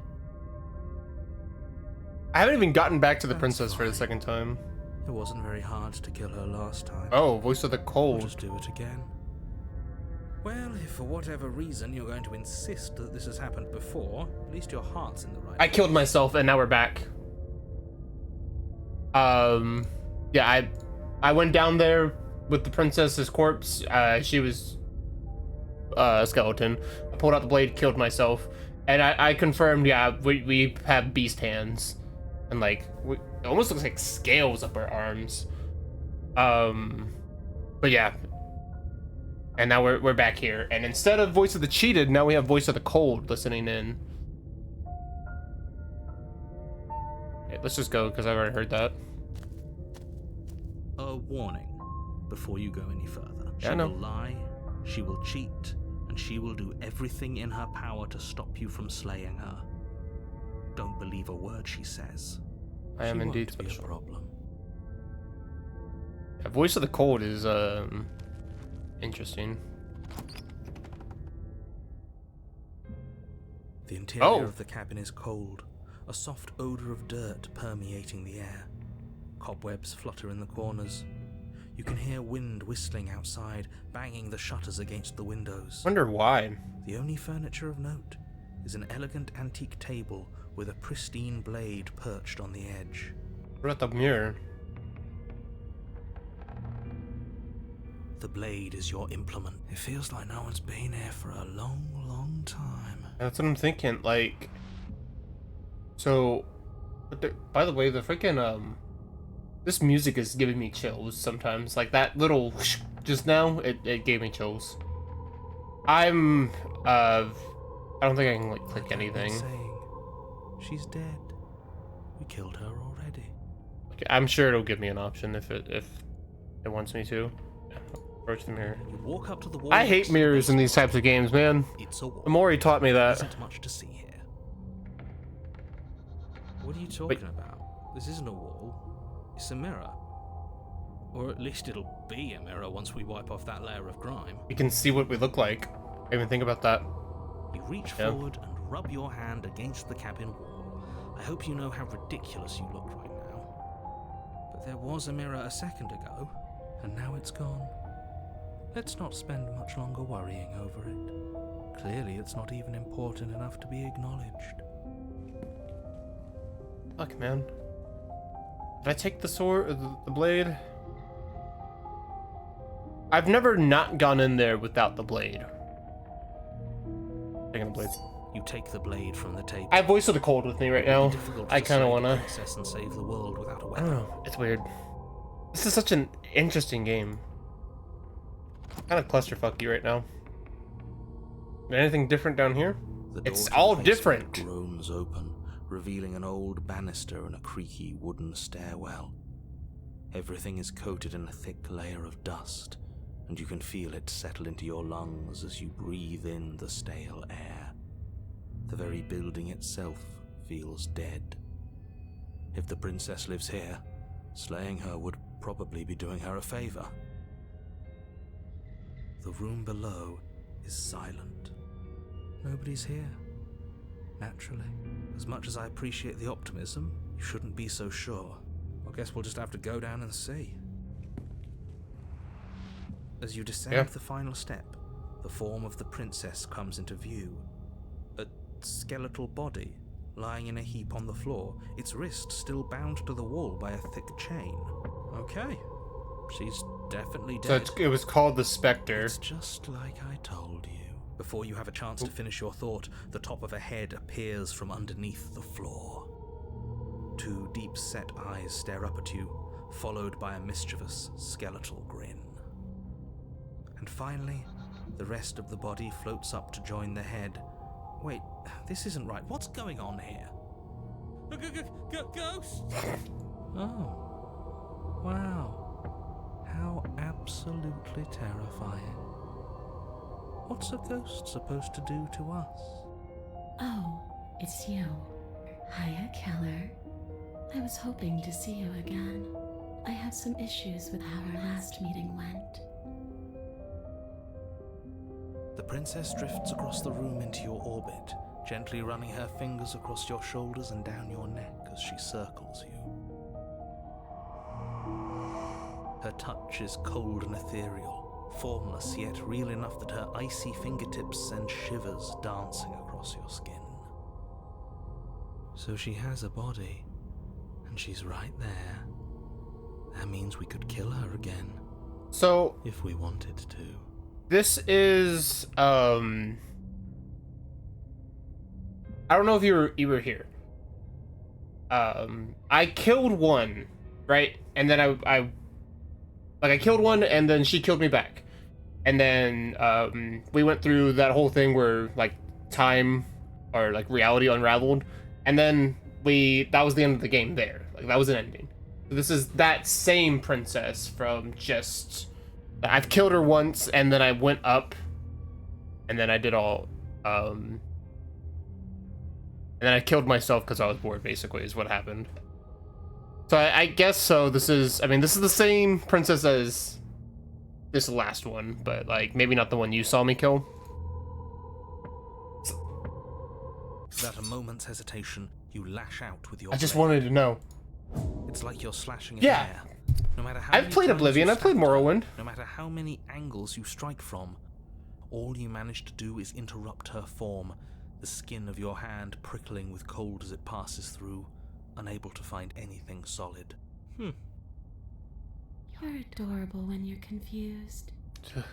I haven't even gotten back to the That's princess for the fine. second time. It wasn't very hard to kill her last time. Oh, voice of the We'll cold. just do it again. Well, if for whatever reason you're going to insist that this has happened before, at least your heart's in the right I killed myself, and now we're back. Yeah, I went down there with the princess's corpse. She was a skeleton. I pulled out the blade, killed myself, and I confirmed. Yeah, we have beast hands, and like it almost looks like scales up our arms. But yeah, and now we're back here, and instead of voice of the cheated, now we have voice of the cold listening in. Okay, let's just go because I've already heard that. A warning before you go any further. Yeah, I She know. will lie, she will cheat, and she will do everything in her power to stop you from slaying her. Don't believe a word she says. I am She indeed won't be a special. problem. Yeah, voice of the cold is interesting. The interior Oh. of the cabin is cold, a soft odor of dirt permeating the air. Cobwebs flutter in the corners. You can hear wind whistling outside, banging the shutters against the windows. Wonder why. The only furniture of note is an elegant antique table with a pristine blade perched on the edge. What about the mirror? The blade is your implement. It feels like no one's been here for a long, long time. That's what I'm thinking. Like, so. By the way, the freaking this music is giving me chills sometimes. Like that little whoosh just now, it gave me chills. I don't think I can like click anything. Saying, she's dead. We killed her already. Okay, I'm sure it'll give me an option if it wants me to. Yeah, approach the mirror. You walk up to the wall. I next hate to the mirrors in basement. these types of games, man. It's a wall. Amori taught me There that. isn't much to see here. What are you talking about? This isn't a wall. It's a mirror. Or at least it'll be a mirror once we wipe off that layer of grime. You can see what we look like. I didn't even think about that. You reach Yeah. forward and rub your hand against the cabin wall. I hope you know how ridiculous you look right now. But there was a mirror a second ago, and now it's gone. Let's not spend much longer worrying over it. Clearly, it's not even important enough to be acknowledged. Fuck, man. Did I take the sword, or the blade? I've never not gone in there without the blade. Taking the blade. You take the blade from the table. I have Voice of the Cold with me right now. I kind of wanna. Princess and save the world without a I weapon. don't know. It's weird. This is such an interesting game. Kind of clusterfucky right now. Anything different down here? The door It's to the all basement different. groans open, revealing an old banister and a creaky wooden stairwell. Everything is coated in a thick layer of dust, and you can feel it settle into your lungs as you breathe in the stale air. The very building itself feels dead. If the princess lives here, slaying her would probably be doing her a favor. The room below is silent. Nobody's here. Naturally. As much as I appreciate the optimism, you shouldn't be so sure. I guess we'll just have to go down and see. As you descend the final step, the form of the princess comes into view. A skeletal body lying in a heap on the floor, its wrist still bound to the wall by a thick chain. Okay, she's definitely dead. So it was called the Spectre. It's just like I told you. Before you have a chance to finish your thought, the top of a head appears from underneath the floor. Two deep-set eyes stare up at you, followed by a mischievous skeletal grin. And finally, the rest of the body floats up to join the head. Wait, this isn't right. What's going on here? Ghost! Oh. Wow. How absolutely terrifying. What's a ghost supposed to do to us? Oh, it's you. Hiya, Keller. I was hoping to see you again. I have some issues with how our last meeting went. The princess drifts across the room into your orbit, gently running her fingers across your shoulders and down your neck as she circles you. Her touch is cold and ethereal, formless yet real enough that her icy fingertips send shivers dancing across your skin. So she has a body, and she's right there. That means we could kill her again. So If we wanted to. this is I don't know if you were here. I killed one, right? And then I killed one and then she killed me back. And then we went through that whole thing where like time or like reality unraveled. And then that was the end of the game there. Like that was an ending. So this is that same princess from just I've killed her once and then I went up and then I did all and then I killed myself because I was bored, basically, is what happened. So I guess so. This is the same princess as this last one, but like maybe not the one you saw me kill. Without a moment's hesitation, you lash out with your I just blade. wanted to know. It's like you're slashing at Yeah. air. No matter how I've many played times Oblivion, you I've played stab at her, Morrowind. No matter how many angles you strike from, all you manage to do is interrupt her form, the skin of your hand prickling with cold as it passes through, unable to find anything solid. You're adorable when you're confused. But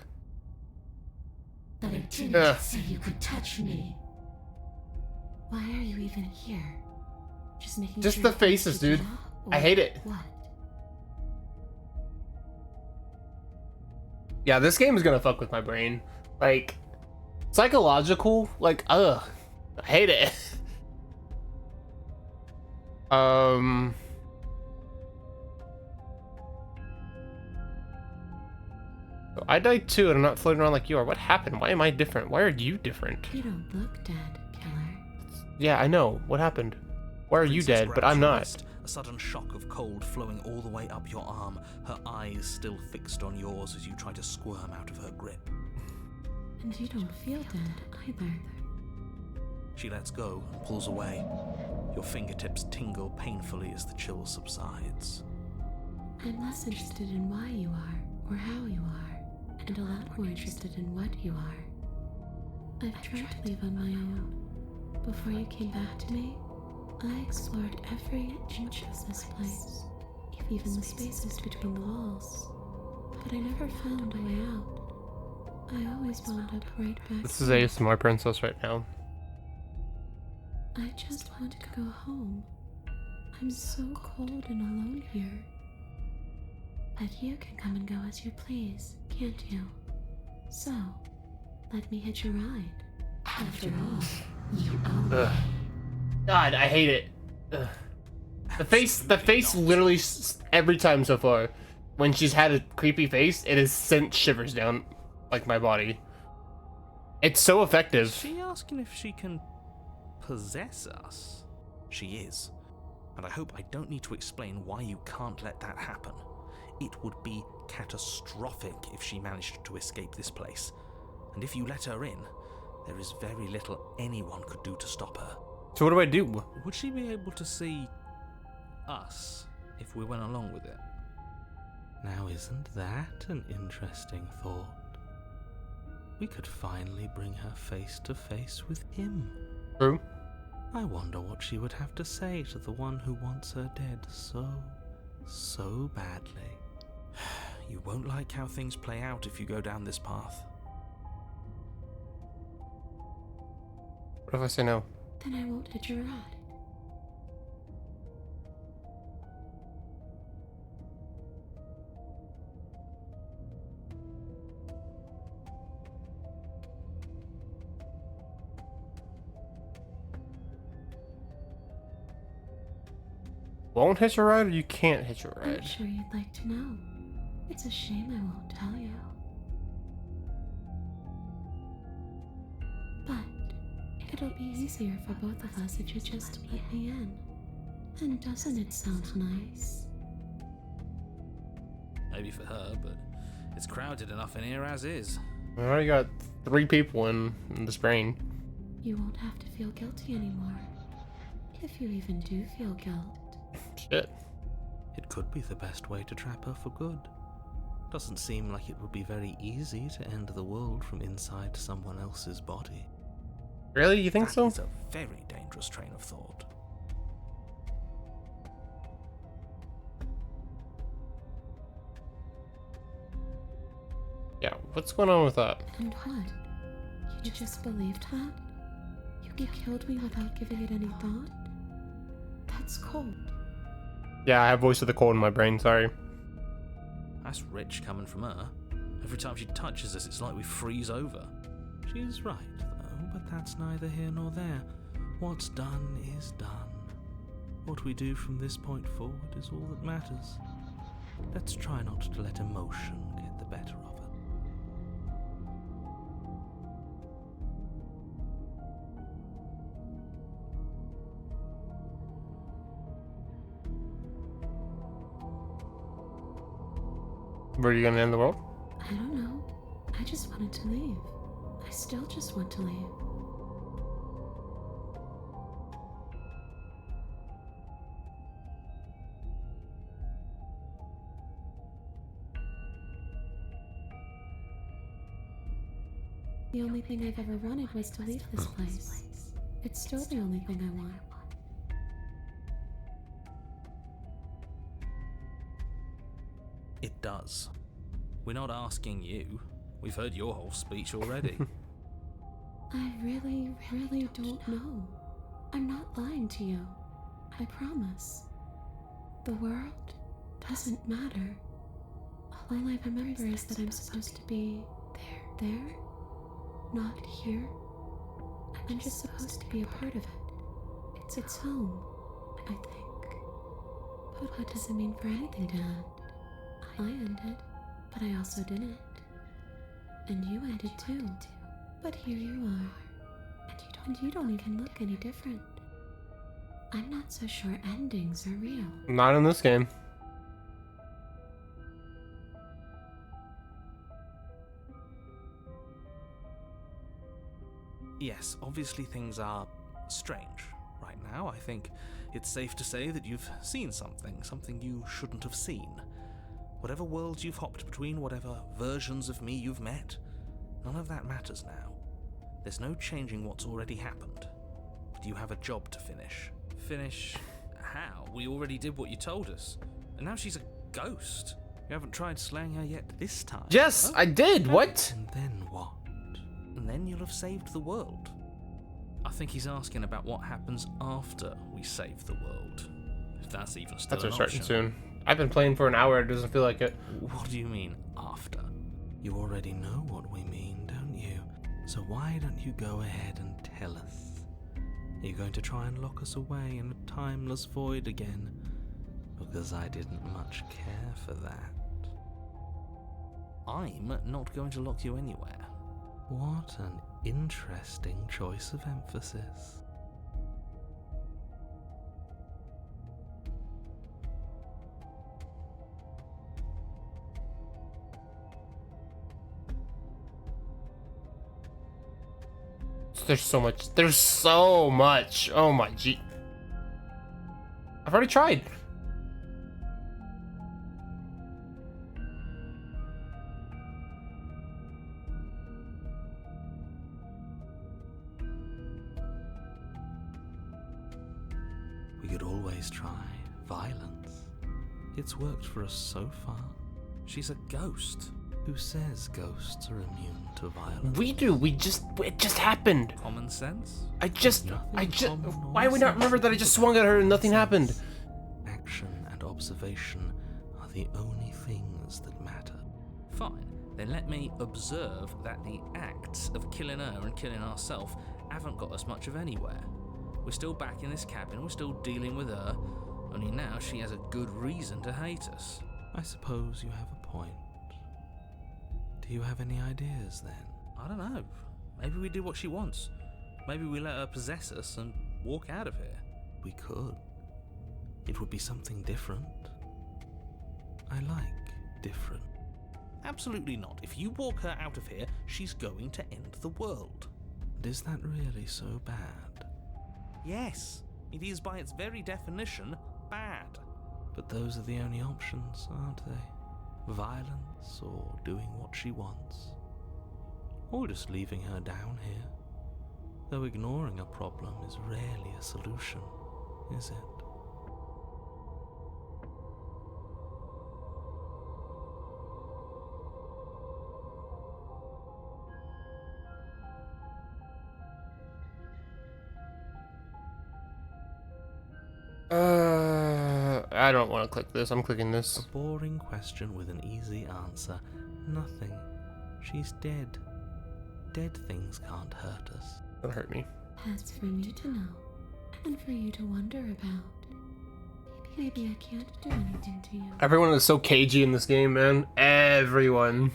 I didn't Ugh. say you could touch me. Why are you even here? Just making Just sure the you finish faces, your dude. job? I Or hate it. What? Yeah, this game is gonna fuck with my brain. Like, psychological, like, I hate it. I died too, and I'm not floating around like you are. What happened? Why am I different? Why are you different? You don't look dead, Keller. Yeah, I know. What happened? Why are you Princess dead, but grabs I'm your not? wrist, a sudden shock of cold flowing all the way up your arm, her eyes still fixed on yours as you try to squirm out of her grip. And you don't feel dead either. She lets go and pulls away. Your fingertips tingle painfully as the chill subsides. I'm less interested in why you are or how you are, and a lot more interested in what you are. I've tried to leave on my own. Before you came back to me, I explored every inch of this place, even the spaces between the walls, but I never found a way out. I always wound up right back. This is ASMR Princess right now. I just want to go home. I'm so cold and alone here. But you can come and go as you please, can't you? So, let me hitch a ride. After all, you own me. God, I hate it. Ugh. The face literally every time so far, when she's had a creepy face, it has sent shivers down like my body. It's so effective. Is she asking if she can possess us? She is. And I hope I don't need to explain why you can't let that happen. It would be catastrophic if she managed to escape this place. And if you let her in, there is very little anyone could do to stop her. So what do I do? Would she be able to see us if we went along with it? Now, isn't that an interesting thought? We could finally bring her face to face with him. True. I wonder what she would have to say to the one who wants her dead so badly. You won't like how things play out if you go down this path. What if I say no? Then I won't hitch a ride. Won't hitch a ride, or you can't hitch a I'm ride? sure you'd like to know. It's a shame I won't tell you. But it'll be easier for both of us if you just let me in. And doesn't it sound nice? Maybe for her, but it's crowded enough in here as is. I already got 3 people in this brain. You won't have to feel guilty anymore. If you even do feel guilt. Shit. It could be the best way to trap her for good. Doesn't seem like it would be very easy to end the world from inside someone else's body. Really? You think so? That is a very dangerous train of thought. Yeah, what's going on with that? And what? You just believed that? You killed me without giving it any thought? That's cold. Yeah, I have Voice of the Cold in my brain, sorry. That's rich coming from her. Every time she touches us, it's like we freeze over. She's right, though, but that's neither here nor there. What's done is done. What we do from this point forward is all that matters. Let's try not to let emotion get the better of it. Were you gonna end the world? I don't know. I just wanted to leave. I still just want to leave. The only thing I've ever wanted was to leave this place. It's still the only thing I want. It does. We're not asking you. We've heard your whole speech already. I really don't know. I'm not lying to you. I promise. The world doesn't matter. All I remember is that I'm supposed to be there, not here. I'm just supposed to be a part of it. It's home, I think. But what does it mean for anything to end? I ended, but I also didn't. And you ended too. But here you are. And you don't even look any different. I'm not so sure endings are real. Not in this game. Yes, obviously things are strange right now. I think it's safe to say that you've seen something you shouldn't have seen. Whatever worlds you've hopped between, whatever versions of me you've met, none of that matters now. There's no changing what's already happened. But you have a job to finish. Finish? How? We already did what you told us. And now she's a ghost. You haven't tried slaying her yet this time. Yes, I did. What? And then what? And then you'll have saved the world. I think he's asking about what happens after we save the world. If that's even still That's an starting option. soon. I've been playing for an hour. It doesn't feel like it. What do you mean, after? You already know what we mean, don't you? So why don't you go ahead and tell us? Are you going to try and lock us away in a timeless void again? Because I didn't much care for that. I'm not going to lock you anywhere. What an interesting choice of emphasis. There's so much. There's so much. Oh my gee. I've already tried. We could always try violence. It's worked for us so far. She's a ghost. Who says ghosts are immune to violence? We do. It just happened. Common sense? I just. common or Why we not remember that I just swung at her and nothing happened? Action and observation are the only things that matter. Fine. Then let me observe that the acts of killing her and killing ourselves haven't got us much of anywhere. We're still back in this cabin, we're still dealing with her, only now she has a good reason to hate us. I suppose you have a point. Do you have any ideas then? I don't know. Maybe we do what she wants. Maybe we let her possess us and walk out of here. We could. It would be something different. I like different. Absolutely not. If you walk her out of here, she's going to end the world. And is that really so bad? Yes, it is by its very definition bad. But those are the only options, aren't they? Violence or doing what she wants. Or just leaving her down here. Though ignoring a problem is rarely a solution, is it? I don't want to click this. I'm clicking A this. boring question with an easy answer. Nothing. She's dead. Dead things can't hurt us. Don't hurt me. That's for me to know, and for you to wonder about. Maybe I can't do anything to you. Everyone is so cagey in this game, man. Everyone.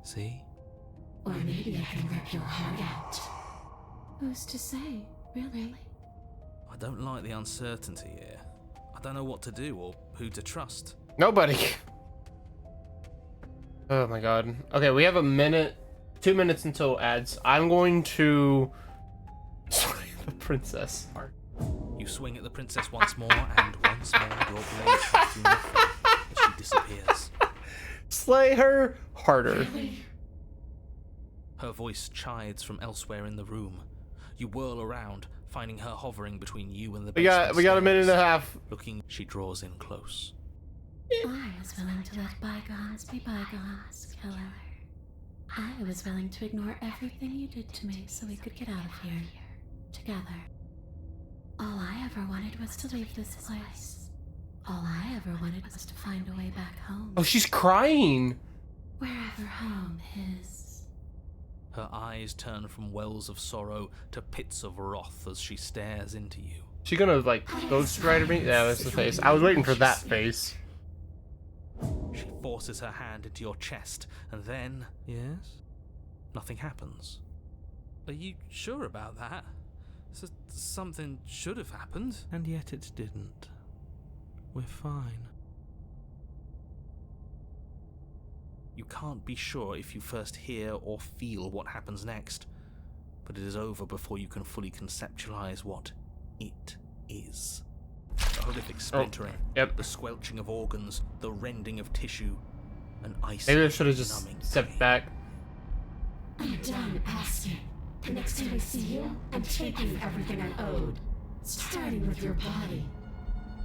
See? Or maybe I can rip your heart out. Who's to say, really? I don't like the uncertainty here. I don't know what to do or who to trust. Nobody. Oh my god. Okay, we have a minute, 2 minutes until ads. I'm going to slay the princess. You swing at the princess once more, and once more your blade cuts through her face as she disappears. Slay her harder. Her voice chides from elsewhere in the room. You whirl around, finding her hovering between you and the We got a minute and a half. Looking, she draws in close. I was willing to let bygones be bygones, killer. I was willing to ignore everything you did to me so we could get out of here together. All I ever wanted was to leave this place. All I ever wanted was to find a way back home. Oh, she's crying. Wherever home is. Her eyes turn from wells of sorrow to pits of wrath as she stares into you. She gonna like ghost rider me? Yeah, that's the face. I was waiting for that face. She forces her hand into your chest, and then Yes? nothing happens. Are you sure about that? Something should have happened. And yet it didn't. We're fine. You can't be sure if you first hear or feel what happens next, but it is over before you can fully conceptualize what it is. The horrific splintering, yep. the squelching of organs, the rending of tissue, an icy, Maybe I should have just numbing stepped pain. back. I'm done asking. The next time I see you, I'm taking everything I owed, starting with your body.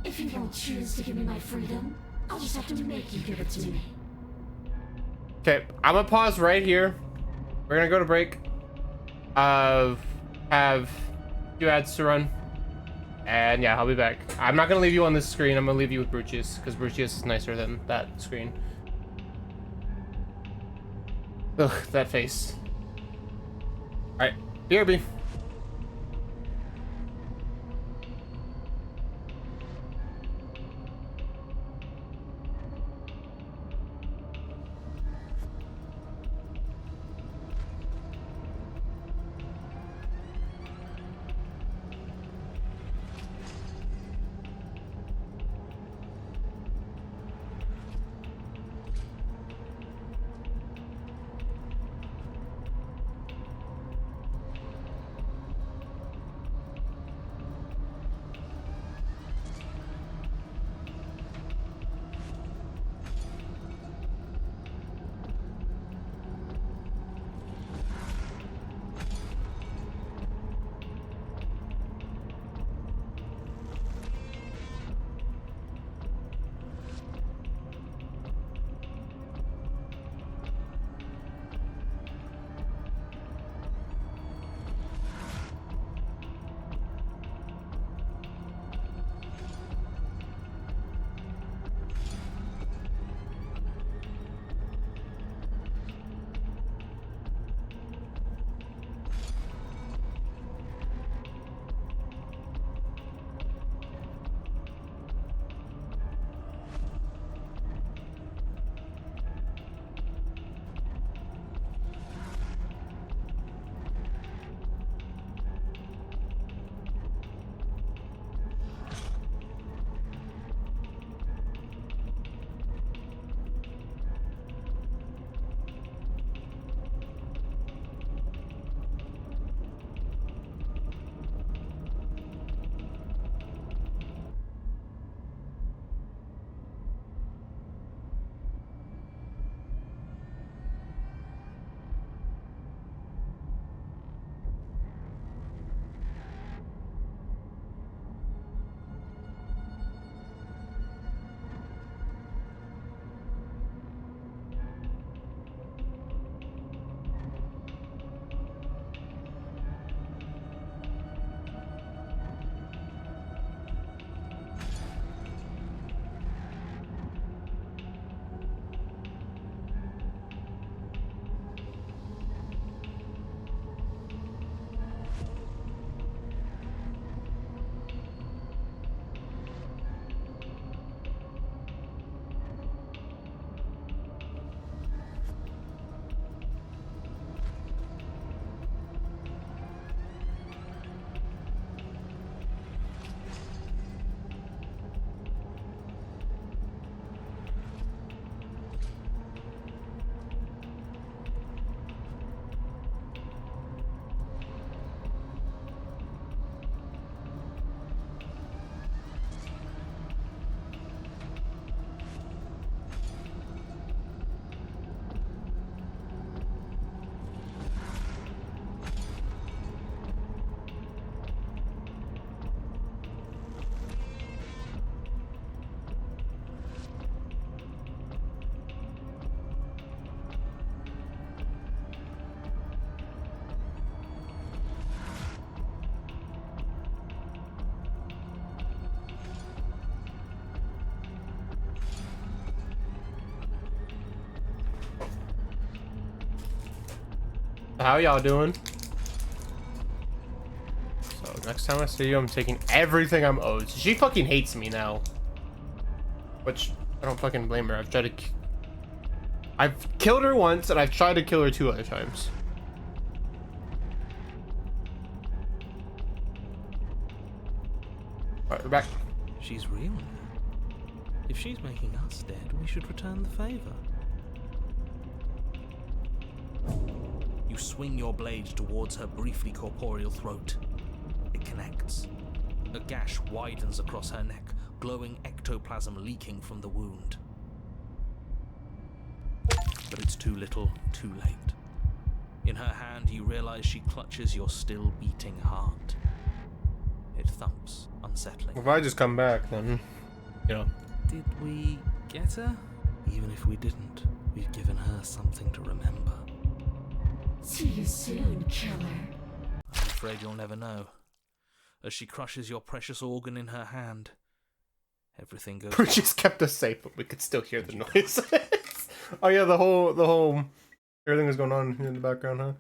If you won't choose to give me my freedom, I'll just have to make you give it to me. Okay, I'm gonna pause right here. We're gonna go to break. Have 2 ads to run. And yeah, I'll be back. I'm not gonna leave you on this screen. I'm gonna leave you with Brucius, because Brucius is nicer than that screen. Ugh, that face. Alright, BRB. How y'all doing? So next time I see you, I'm taking everything I'm owed. She fucking hates me now. Which, I don't fucking blame her. I've killed her once, and I've tried to kill her 2 other times. Alright, we're back. She's real now. If she's making us dead, we should return the favor. You swing your blade towards her briefly corporeal throat. It connects. A gash widens across her neck, glowing ectoplasm leaking from the wound. But it's too little, too late. In her hand, you realize she clutches your still beating heart. It thumps, unsettling. If I just come back, then, you know. Did we get her? Even if we didn't, we've given her something to remember. See you soon, killer. I'm afraid you'll never know. As she crushes your precious organ in her hand, everything goes. Brutus kept us safe, but we could still hear the noises. Oh yeah, the whole, everything was going on in the background, huh?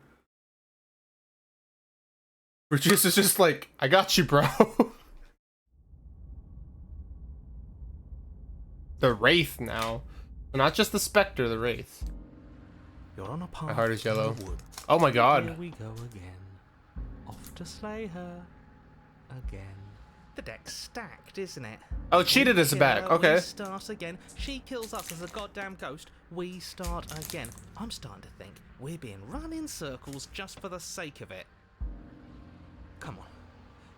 Brutus is just like, I got you, bro. The Wraith now. Not just the Spectre, the Wraith. You're on a path. My heart is yellow. in the woods. Oh my god. Here we go again. Off to slay her. Again. The deck's stacked, isn't it? Oh, cheated is back. Okay. We start again. She kills us as a goddamn ghost. We start again. I'm starting to think we're being run in circles just for the sake of it. Come on.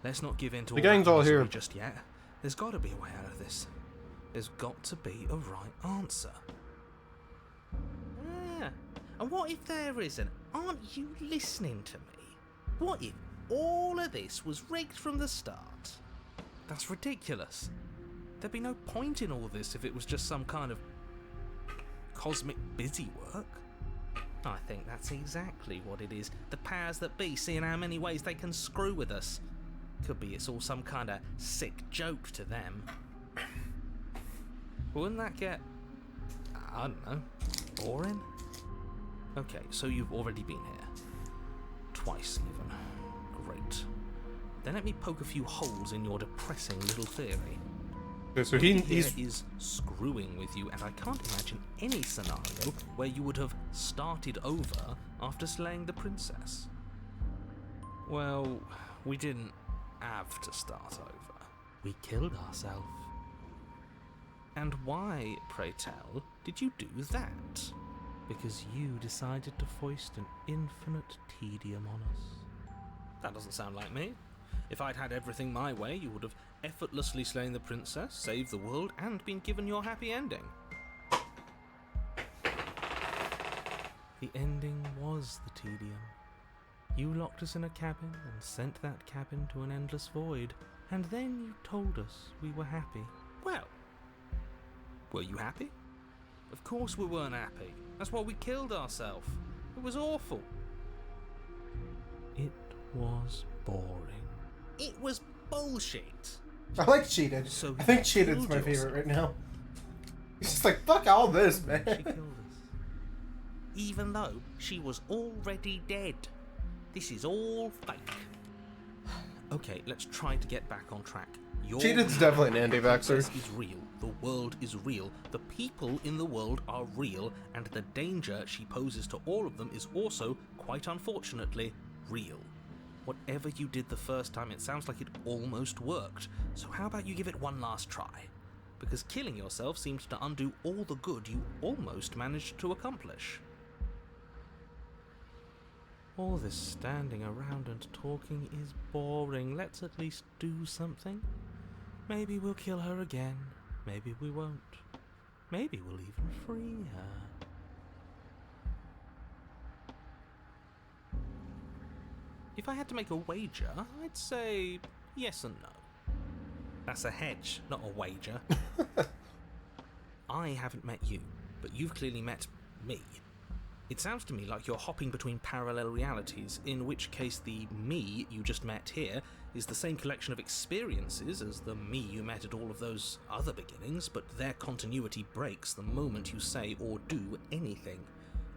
Let's not give in to The all gang's that all misery here. just yet. There's got to be a way out of this. There's got to be a right answer. Yeah. And what if there isn't? Aren't you listening to me? What if all of this was rigged from the start? That's ridiculous. There'd be no point in all this if it was just some kind of cosmic busy work. I think that's exactly what it is. The powers that be seeing how many ways they can screw with us. Could be it's all some kind of sick joke to them. Wouldn't that get, I don't know, boring? Okay, so you've already been here. Twice, even. Great. Then let me poke a few holes in your depressing little theory. Okay, so Nobody he's here is screwing with you, and I can't imagine any scenario where you would have started over after slaying the princess. Well, we didn't have to start over. We killed ourselves. And why, pray tell, did you do that? Because you decided to foist an infinite tedium on us. That doesn't sound like me. If I'd had everything my way, you would have effortlessly slain the princess, saved the world, and been given your happy ending. The ending was the tedium. You locked us in a cabin and sent that cabin to an endless void, and then you told us we were happy. Well, were you happy? Of course we weren't happy. That's why we killed ourselves. It was awful. It was boring. It was bullshit. I like cheated. So I think you cheated's killed my yourself. favorite right now. He's just like, fuck all this, She man. killed us. Even though she was already dead. This is all fake. Okay, let's try to get back on track. Your Cheated's definitely an anti-vaxxer. princess is real. The world is real. The people in the world are real, and the danger she poses to all of them is also, quite unfortunately, real. Whatever you did the first time, it sounds like it almost worked. So how about you give it one last try? Because killing yourself seems to undo all the good you almost managed to accomplish. All this standing around and talking is boring. Let's at least do something. Maybe we'll kill her again. Maybe we won't. Maybe we'll even free her. If I had to make a wager, I'd say yes and no. That's a hedge, not a wager. I haven't met you, but you've clearly met me. It sounds to me like you're hopping between parallel realities, in which case the me you just met here is the same collection of experiences as the me you met at all of those other beginnings, but their continuity breaks the moment you say or do anything,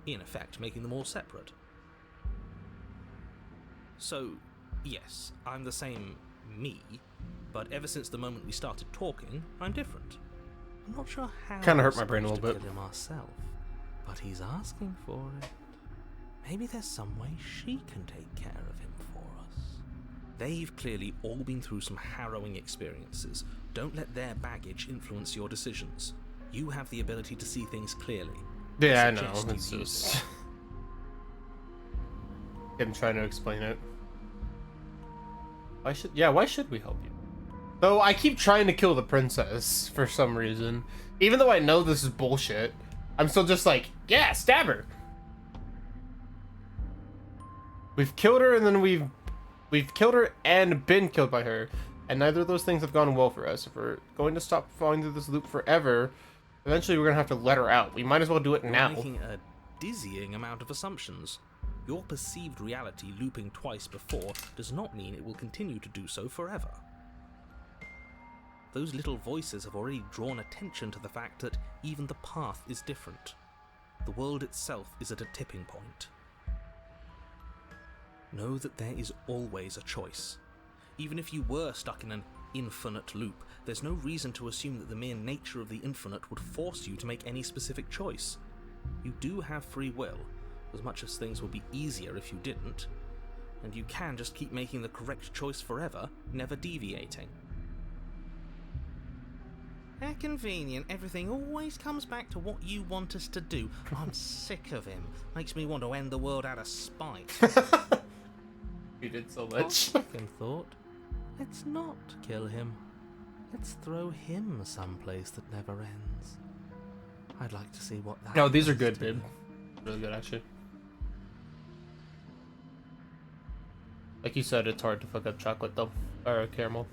in effect making them all separate. So, yes, I'm the same me, but ever since the moment we started talking, I'm different. I'm not sure how Kinda hurt we're my brain a supposed little to bit. kill him ourselves, but he's asking for it. Maybe there's some way she can take care of him for us. They've clearly all been through some harrowing experiences. Don't let their baggage influence your decisions. You have the ability to see things clearly. Yeah, I know. suggest you It's use just him trying to explain it. Why should we help you? Though I keep trying to kill the princess for some reason. Even though I know this is bullshit, I'm still just like, yeah, stab her. We've killed her, and then we've killed her and been killed by her, and neither of those things have gone well for us. If we're going to stop falling through this loop forever, eventually we're gonna have to let her out. We might as well do it now. You're making a dizzying amount of assumptions. Your perceived reality looping twice before does not mean it will continue to do so forever. Those little voices have already drawn attention to the fact that even the path is different. The world itself is at a tipping point. Know that there is always a choice. Even if you were stuck in an infinite loop, there's no reason to assume that the mere nature of the infinite would force you to make any specific choice. You do have free will, as much as things would be easier if you didn't, and you can just keep making the correct choice forever, never deviating. How convenient, everything always comes back to what you want us to do. I'm sick of him. Makes me want to end the world out of spite. We did so On much. second thought, let's not kill him. Let's throw him someplace that never ends. I'd like to see what that No, these are does good, to babe. you. Really good, actually. Like you said, it's hard to fuck up chocolate, though. Or caramel.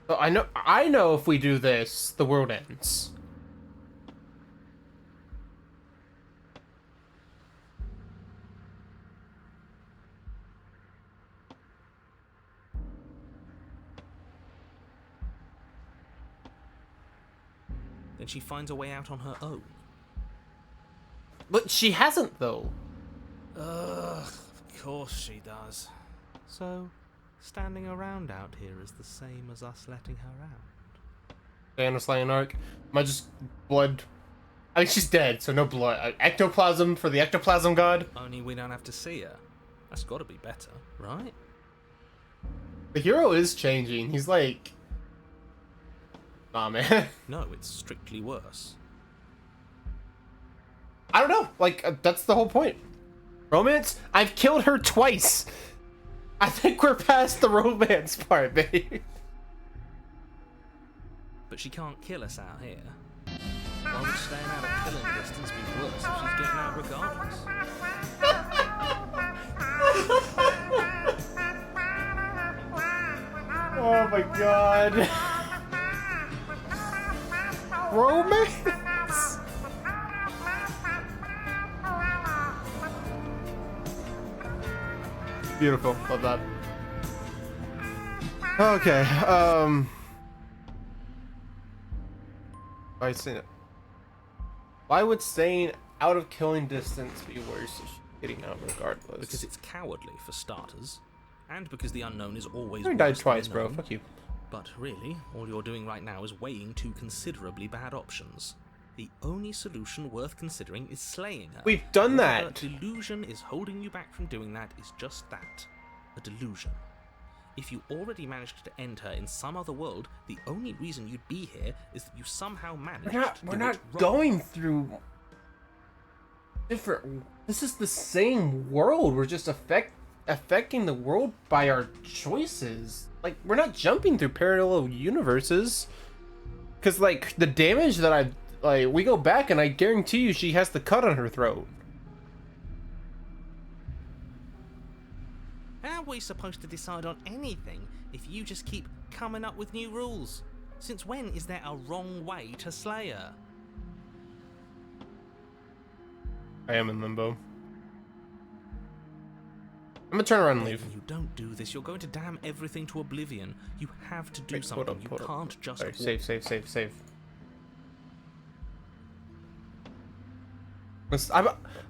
So I know if we do this, the world ends. Then she finds a way out on her own. But she hasn't, though. Ugh, of course she does. So, standing around out here is the same as us letting her out. Diana slaying arc. Am I just blood? I mean, she's dead, so no blood. Ectoplasm for the ectoplasm god. Only we don't have to see her. That's gotta be better, right? The hero is changing. He's like, nah, man. No, it's strictly worse. I don't know. Like, that's the whole point. Romance? I've killed her twice. I think we're past the romance part, babe. But she can't kill us out here. Why would staying out of killing distance be worse if she's getting out regardless? Oh my god. Romance? Beautiful. Love that. Okay, I seen it. Why would staying out of killing distance be worse if she's getting out regardless? Because it's cowardly, for starters. And because the unknown is always I worse died than twice, the bro. known. Fuck you. But really, all you're doing right now is weighing two considerably bad options. The only solution worth considering is slaying her. We've done Whatever that. delusion is holding you back from doing that is just that. A delusion. If you already managed to end her in some other world, the only reason you'd be here is that you somehow managed to We're do not it wrong. going through different. This is the same world. We're just affecting the world by our choices. Like, we're not jumping through parallel universes. Cause like the damage that we go back and I guarantee you she has the cut on her throat. How are we supposed to decide on anything if you just keep coming up with new rules? Since when is there a wrong way to slay her? I am in limbo. I'm gonna turn around and leave. If you don't do this, you're going to damn everything to oblivion. You have to do Wait, something. hold up, You hold up. can't just Sorry, walk. save.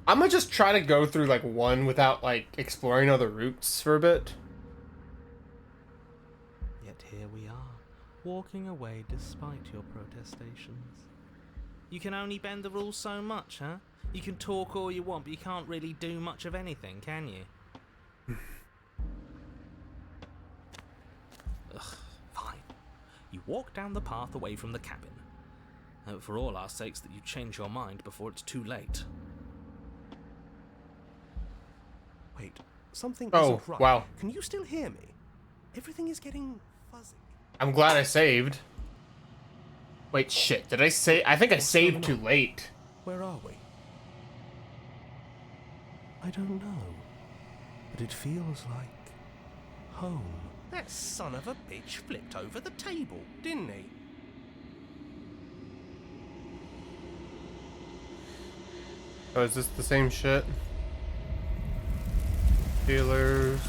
I'm gonna just try to go through like one without like exploring other routes for a bit. Yet here we are, walking away despite your protestations. You can only bend the rules so much, huh? You can talk all you want, but you can't really do much of anything, can you? Ugh, fine. You walk down the path away from the cabin. Hope for all our sakes that you change your mind before it's too late. Wait, something Oh, isn't right. wow. Can you still hear me? Everything is getting fuzzy. I'm glad I saved. Wait, shit. Did I say? I think I saved too late. Where are we? I don't know. But it feels like home. That son of a bitch flipped over the table, didn't he? Oh, is this the same shit? Healers.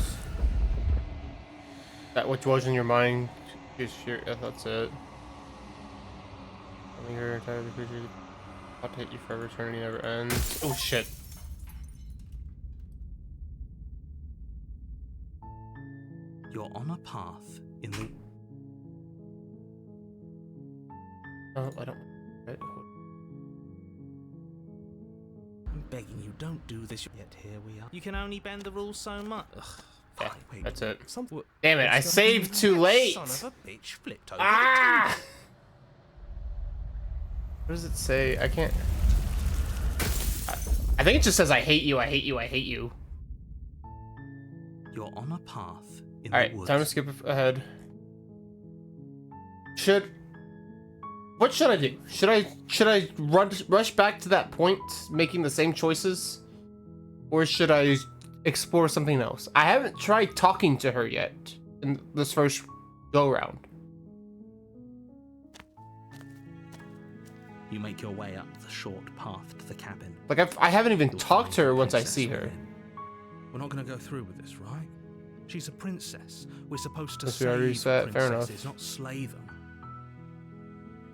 That which was in your mind is your. That's it. Your entire creature. I'll hit you forever. Eternity never ends. Oh shit. You're on a path in the... Oh, I don't. I'm begging you, don't do this. Yet here we are. You can only bend the rules so much. Ugh. Yeah, Wait, that's it. Something. Damn it! I saved too late. Son of a bitch flipped over Ah! the table. What does it say? I can't. I think it just says I hate you. I hate you. I hate you. You're on a path in All the right, woods. time to skip ahead. What should I do? Should I rush back to that point, making the same choices, or should I explore something else? I haven't tried talking to her yet in this first go round. You make your way up the short path to the cabin. Like I haven't even You'll talked find to her the once I princess see her. within. We're not going to go through with this, right? She's a princess. We're supposed to Yes, we already save said, fair enough. princesses, not slay them.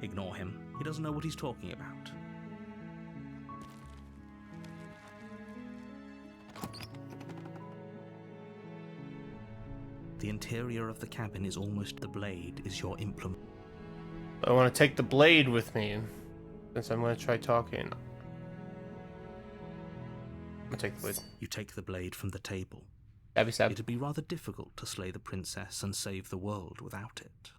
Ignore him. He doesn't know what he's talking about. The interior of the cabin is almost... The blade is your implement. I want to take the blade with me, since I'm going to try talking. I'm going to take the blade. You take the blade from the table. Stabby stab. It'd be rather difficult to slay the princess and save the world without it.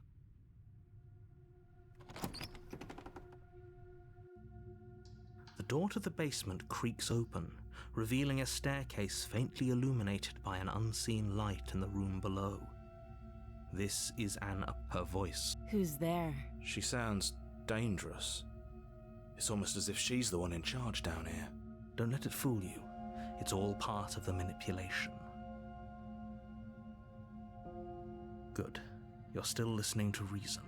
The door to the basement creaks open, revealing a staircase faintly illuminated by an unseen light in the room below. This is her voice. Who's there? She sounds dangerous. It's almost as if she's the one in charge down here. Don't let it fool you. It's all part of the manipulation. Good. You're still listening to reason.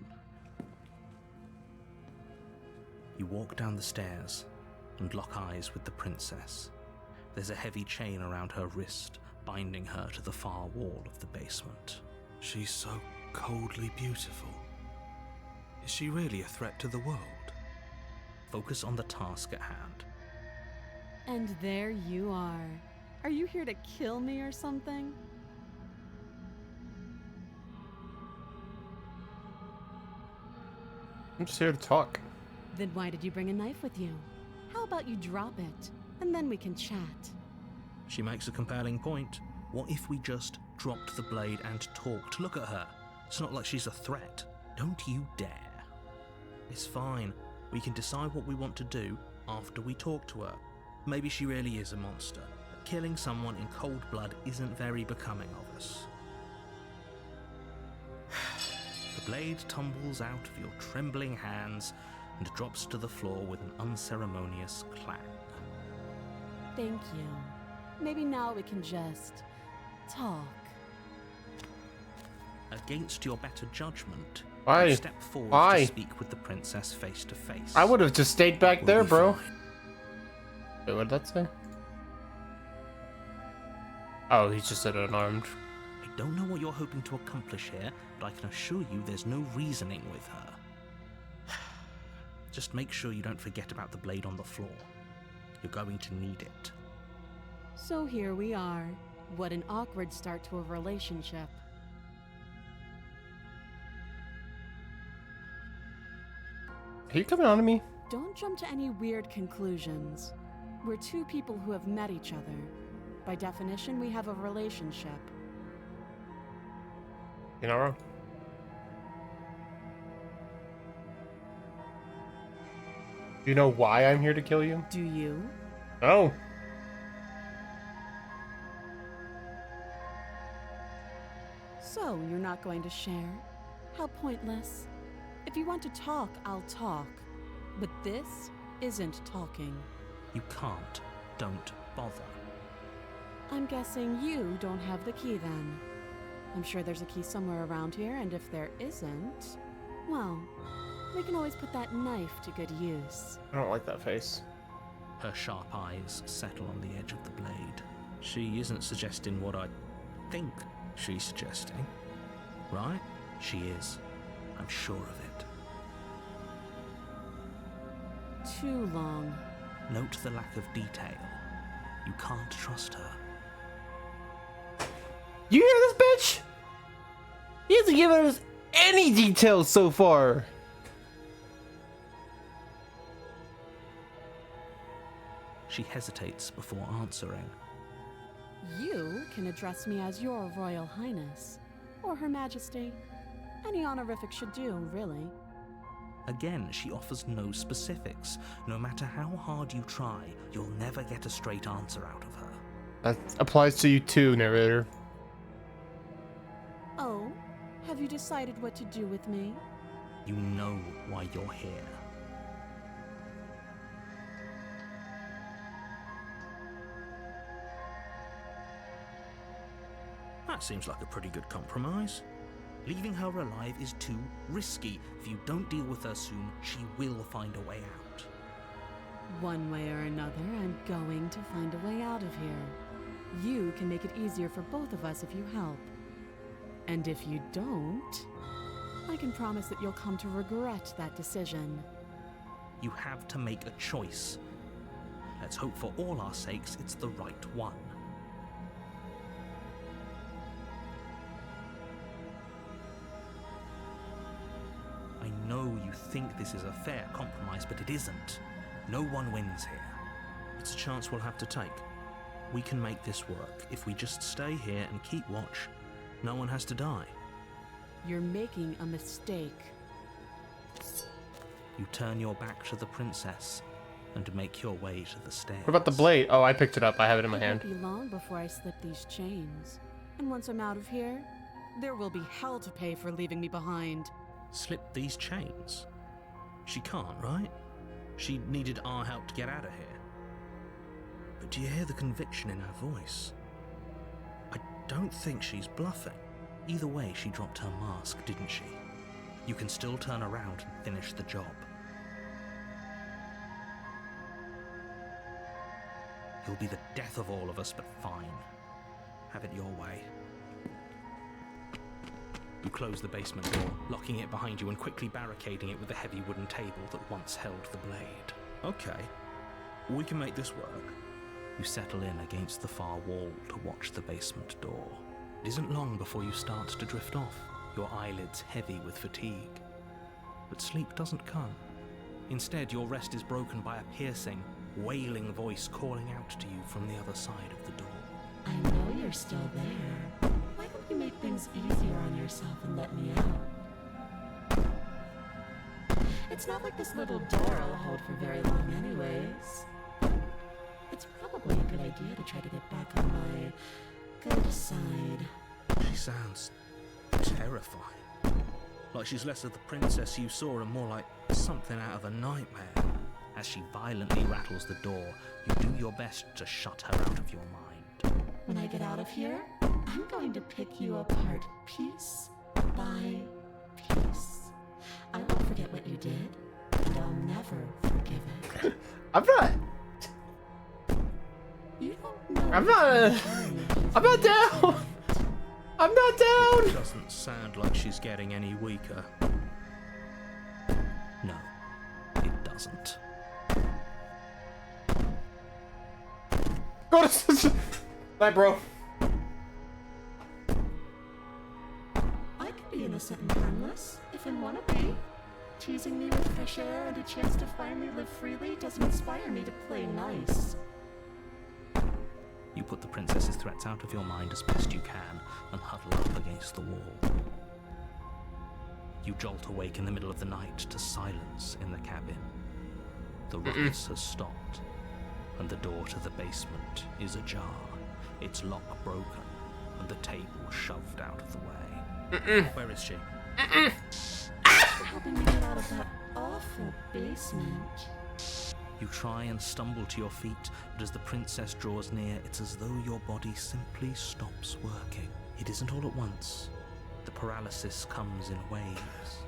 You walk down the stairs and lock eyes with the princess. There's a heavy chain around her wrist, binding her to the far wall of the basement. She's so coldly beautiful. Is she really a threat to the world? Focus on the task at hand. And there you are. Are you here to kill me or something? I'm just here to talk. Then why did you bring a knife with you? How about you drop it, and then we can chat? She makes a compelling point. What if we just dropped the blade and talked? Look at her. It's not like she's a threat. Don't you dare. It's fine. We can decide what we want to do after we talk to her. Maybe she really is a monster. But killing someone in cold blood isn't very becoming of us. The blade tumbles out of your trembling hands and drops to the floor with an unceremonious clang. Thank you. Maybe now we can just talk. Against your better judgment, Why? you step forward Why? to speak with the princess face to face. I would have just stayed back We'll there, be bro. fine. Wait, what did that say? Oh, he's just unarmed. I don't know what you're hoping to accomplish here, but I can assure you there's no reasoning with her. Just make sure you don't forget about the blade on the floor. You're going to need it. So here we are. What an awkward start to a relationship. Are you coming on to me? Don't jump to any weird conclusions. We're two people who have met each other. By definition, we have a relationship. You're not wrong. Do you know why I'm here to kill you? Do you? Oh. So, you're not going to share? How pointless. If you want to talk, I'll talk. But this isn't talking. You can't. Don't bother. I'm guessing you don't have the key then. I'm sure there's a key somewhere around here, and if there isn't, well, we can always put that knife to good use. I don't like that face. Her sharp eyes settle on the edge of the blade. She isn't suggesting what I think she's suggesting, right? She is. I'm sure of it. Too long. Note the lack of detail. You can't trust her. You hear this bitch? He hasn't given us any details so far. She hesitates before answering. You can address me as Your Royal Highness, or Her Majesty. Any honorific should do, really. Again, she offers no specifics. No matter how hard you try, you'll never get a straight answer out of her. That applies to you too, narrator. Oh, have you decided what to do with me? You know why you're here. That seems like a pretty good compromise. Leaving her alive is too risky. If you don't deal with her soon, she will find a way out. One way or another, I'm going to find a way out of here. You can make it easier for both of us if you help. And if you don't, I can promise that you'll come to regret that decision. You have to make a choice. Let's hope for all our sakes it's the right one. I know you think this is a fair compromise, but it isn't. No one wins here. It's a chance we'll have to take. We can make this work. If we just stay here and keep watch, no one has to die. You're making a mistake. You turn your back to the princess and make your way to the stairs. What about the blade? Oh, I picked it up. I have it in my It hand. won't be long before I slip these chains. And once I'm out of here, there will be hell to pay for leaving me behind. Slip these chains? She can't, right? She needed our help to get out of here. But do you hear the conviction in her voice? I don't think she's bluffing. Either way, she dropped her mask, didn't she? You can still turn around and finish the job. It'll be the death of all of us, but fine. Have it your way. You close the basement door, locking it behind you and quickly barricading it with the heavy wooden table that once held the blade. Okay, we can make this work. You settle in against the far wall to watch the basement door. It isn't long before you start to drift off, your eyelids heavy with fatigue. But sleep doesn't come. Instead, your rest is broken by a piercing, wailing voice calling out to you from the other side of the door. I know you're still there. Why don't you make things easier on yourself and let me out? It's not like this little door will hold for very long anyways. It's probably a good idea to try to get back on my good side. She sounds terrifying. Like she's less of the princess you saw and more like something out of a nightmare. As she violently rattles the door, you do your best to shut her out of your mind. When I get out of here, I'm going to pick you apart piece by piece. I won't forget what you did, and I'll never forgive it. I'm not. You don't know. I'm not. I'm not down. I'm not down. Doesn't sound like she's getting any weaker. No, it doesn't. Go to sleep. Bye, bro. I could be innocent and harmless if I want to be. Teasing me with fresh air and a chance to finally live freely doesn't inspire me to play nice. You put the princess's threats out of your mind as best you can and huddle up against the wall. You jolt awake in the middle of the night to silence in the cabin. The ruckus has stopped, and the door to the basement is ajar, its lock broken, and the table shoved out of the way. Where is she? Thanks for helping me get out of that awful basement. You try and stumble to your feet, but as the princess draws near, it's as though your body simply stops working. It isn't all at once. The paralysis comes in waves.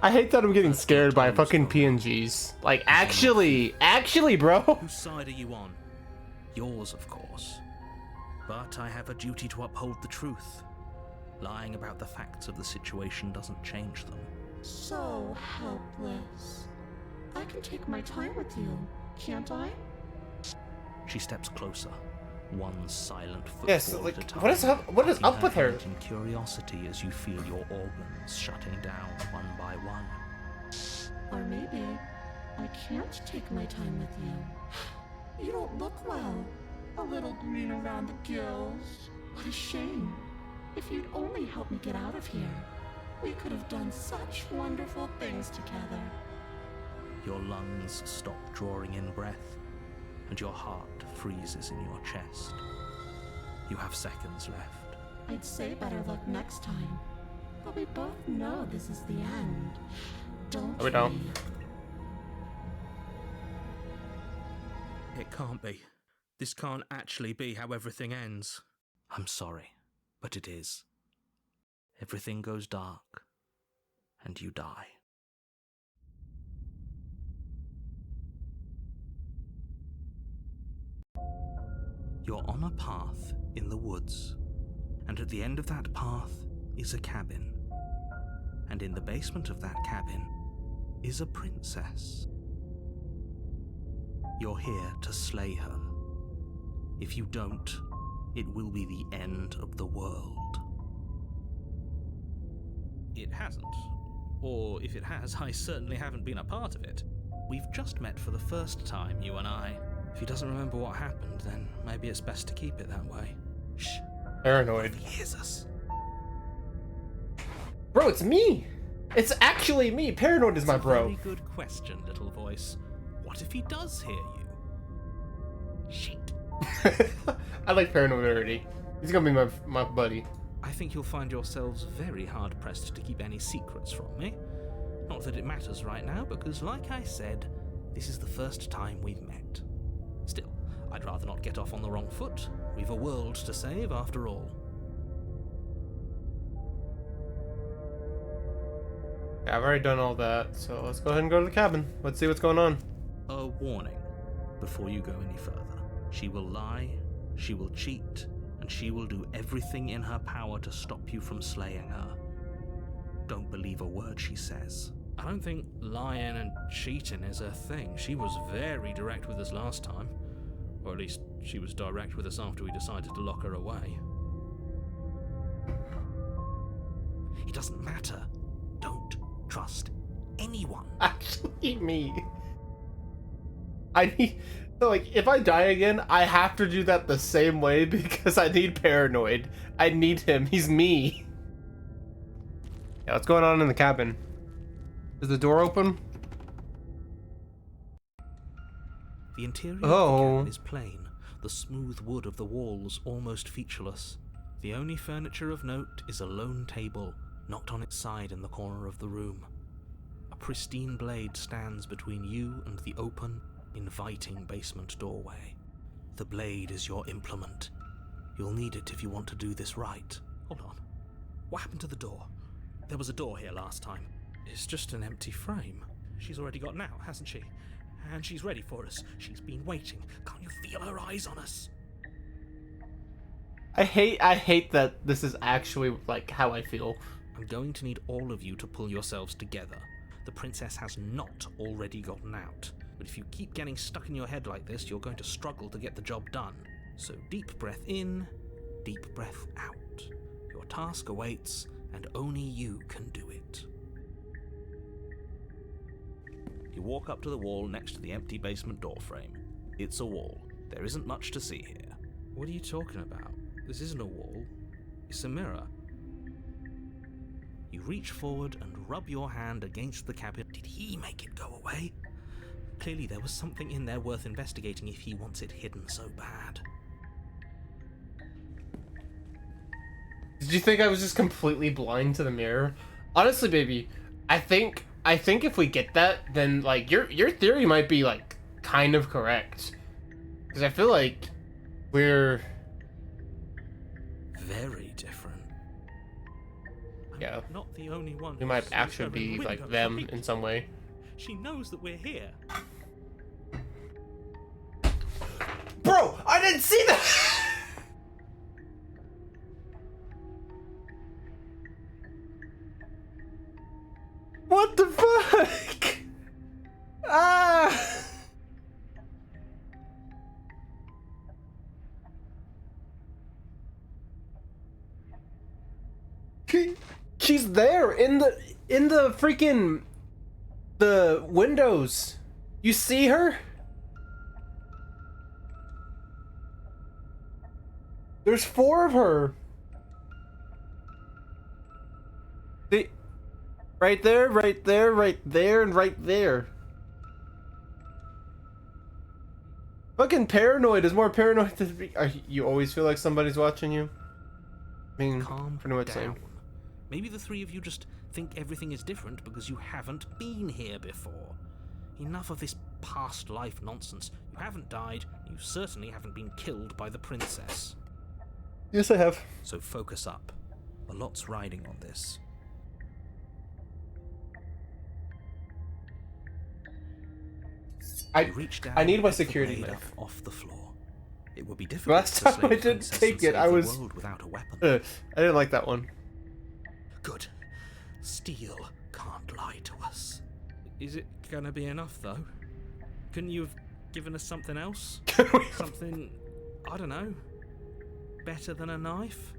I hate that I'm getting scared by fucking PNGs. Like, actually, bro. Whose side are you on? Yours, of course. But I have a duty to uphold the truth. Lying about the facts of the situation doesn't change them. So helpless. I can take my time with you, can't I? She steps closer, one silent footfall Yes, at like, a time. what is tucking up with her? head in curiosity as you feel your organs shutting down one by one. Or maybe I can't take my time with you. You don't look well. A little green around the gills. What a shame. If you'd only help me get out of here, we could have done such wonderful things together. Your lungs stop drawing in breath, and your heart freezes in your chest. You have seconds left. I'd say better luck next time. But we both know this is the end. Don't We don't. It can't be. This can't actually be how everything ends. I'm sorry, but it is. Everything goes dark, and you die. You're on a path in the woods, and at the end of that path is a cabin. And in the basement of that cabin is a princess. You're here to slay her. If you don't, it will be the end of the world. It hasn't. Or if it has, I certainly haven't been a part of it. We've just met for the first time, you and I. If he doesn't remember what happened, then maybe it's best to keep it that way. Shh. Paranoid. He hears us. Bro, it's me. It's actually me. Paranoid is my bro. Very good question, little voice. What if he does hear you? Shit. I like Paranoid already. He's gonna be my buddy. I think you'll find yourselves very hard-pressed to keep any secrets from me. Not that it matters right now, because like I said, this is the first time we've met. Still, I'd rather not get off on the wrong foot. We've a world to save after all. Yeah, I've already done all that, so let's go ahead and go to the cabin. Let's see what's going on. A warning before you go any further. She will lie, she will cheat, and she will do everything in her power to stop you from slaying her. Don't believe a word she says. I don't think lying and cheating is her thing. She was very direct with us last time. Or at least, she was direct with us after we decided to lock her away. It doesn't matter. Don't trust anyone. Actually, me. I need... So, like, if I die again, I have to do that the same way because I need Paranoid. I need him. He's me. Yeah, what's going on in the cabin? Is the door open? The interior Oh. of the cabin is plain, the smooth wood of the walls almost featureless. The only furniture of note is a lone table, knocked on its side in the corner of the room. A pristine blade stands between you and the open, inviting basement doorway. The blade is your implement. You'll need it if you want to do this right. Hold on. What happened to the door? There was a door here last time. It's just an empty frame. She's already got out, hasn't she? And she's ready for us. She's been waiting. Can't you feel her eyes on us? I hate that this is actually, like, how I feel. I'm going to need all of you to pull yourselves together. The princess has not already gotten out. But if you keep getting stuck in your head like this, you're going to struggle to get the job done. So deep breath in, deep breath out. Your task awaits, and only you can do it. You walk up to the wall next to the empty basement door frame. It's a wall. There isn't much to see here. What are you talking about? This isn't a wall. It's a mirror. You reach forward and rub your hand against the cabin. Did he make it go away? Clearly there was something in there worth investigating if he wants it hidden so bad. Did you think I was just completely blind to the mirror? Honestly, baby, I think if we get that, then, like, your theory might be, like, kind of correct. Because I feel like we're... Very different. I'm Yeah. not the only one. We who might sees actually her in the be like window, them right? in some way. She knows that we're here. Bro, I didn't see that! What the fuck? Ah! She's there in the freaking the windows. You see her? There's 4 of her. See? Right there, right there, right there, and right there. Fucking paranoid is more paranoid than me. You always feel like somebody's watching you? I mean, Calm pretty much down. same. Maybe the 3 of you just think everything is different because you haven't been here before. Enough of this past life nonsense. You haven't died. You certainly haven't been killed by the princess. Yes, I have. So focus up. A lot's riding on this. You reach down I need my and pick the security blade knife. up off the floor. It would be difficult Last to time slay I a didn't princess take and it, save I the was- world without a weapon. I didn't like that one. Good. Steel can't lie to us. Is it gonna be enough, though? Couldn't you have given us something else? Something, I don't know, better than a knife?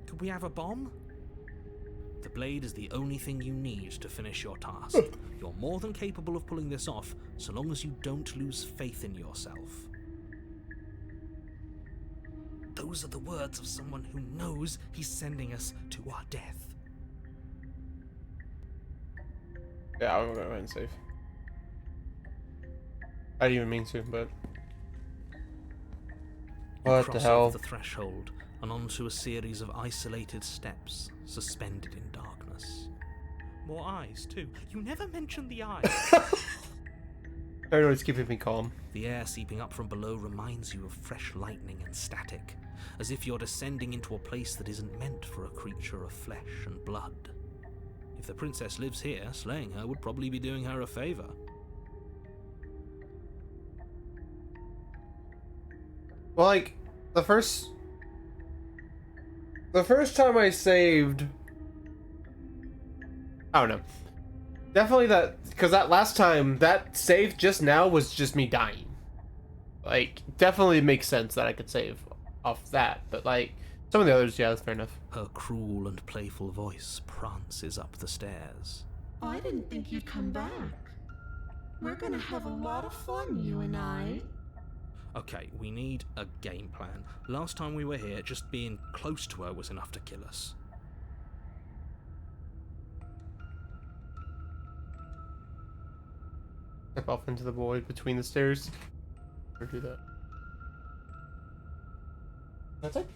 Could we have a bomb? The blade is the only thing you need to finish your task. You're more than capable of pulling this off, so long as you don't lose faith in yourself. Those are the words of someone who knows he's sending us to our death. Yeah, I'll go ahead and save. I didn't even mean to, but... You What cross the hell? over the threshold and onto a series of isolated steps suspended in darkness. More eyes, too. You never mentioned the eyes. Everyone's keeping me calm. The air seeping up from below reminds you of fresh lightning and static, as if you're descending into a place that isn't meant for a creature of flesh and blood. If the princess lives here, slaying her would probably be doing her a favor. Well, like, the first time I saved... I don't know. Definitely that, because that last time, that save just now was just me dying. Like, definitely makes sense that I could save off that, but like, some of the others, yeah, that's fair enough. Her cruel and playful voice prances up the stairs. I didn't think you'd come back. We're gonna have a lot of fun, you and I. Okay, we need a game plan. Last time we were here, just being close to her was enough to kill us. Step off into the void between the stairs. Or do that. That's it?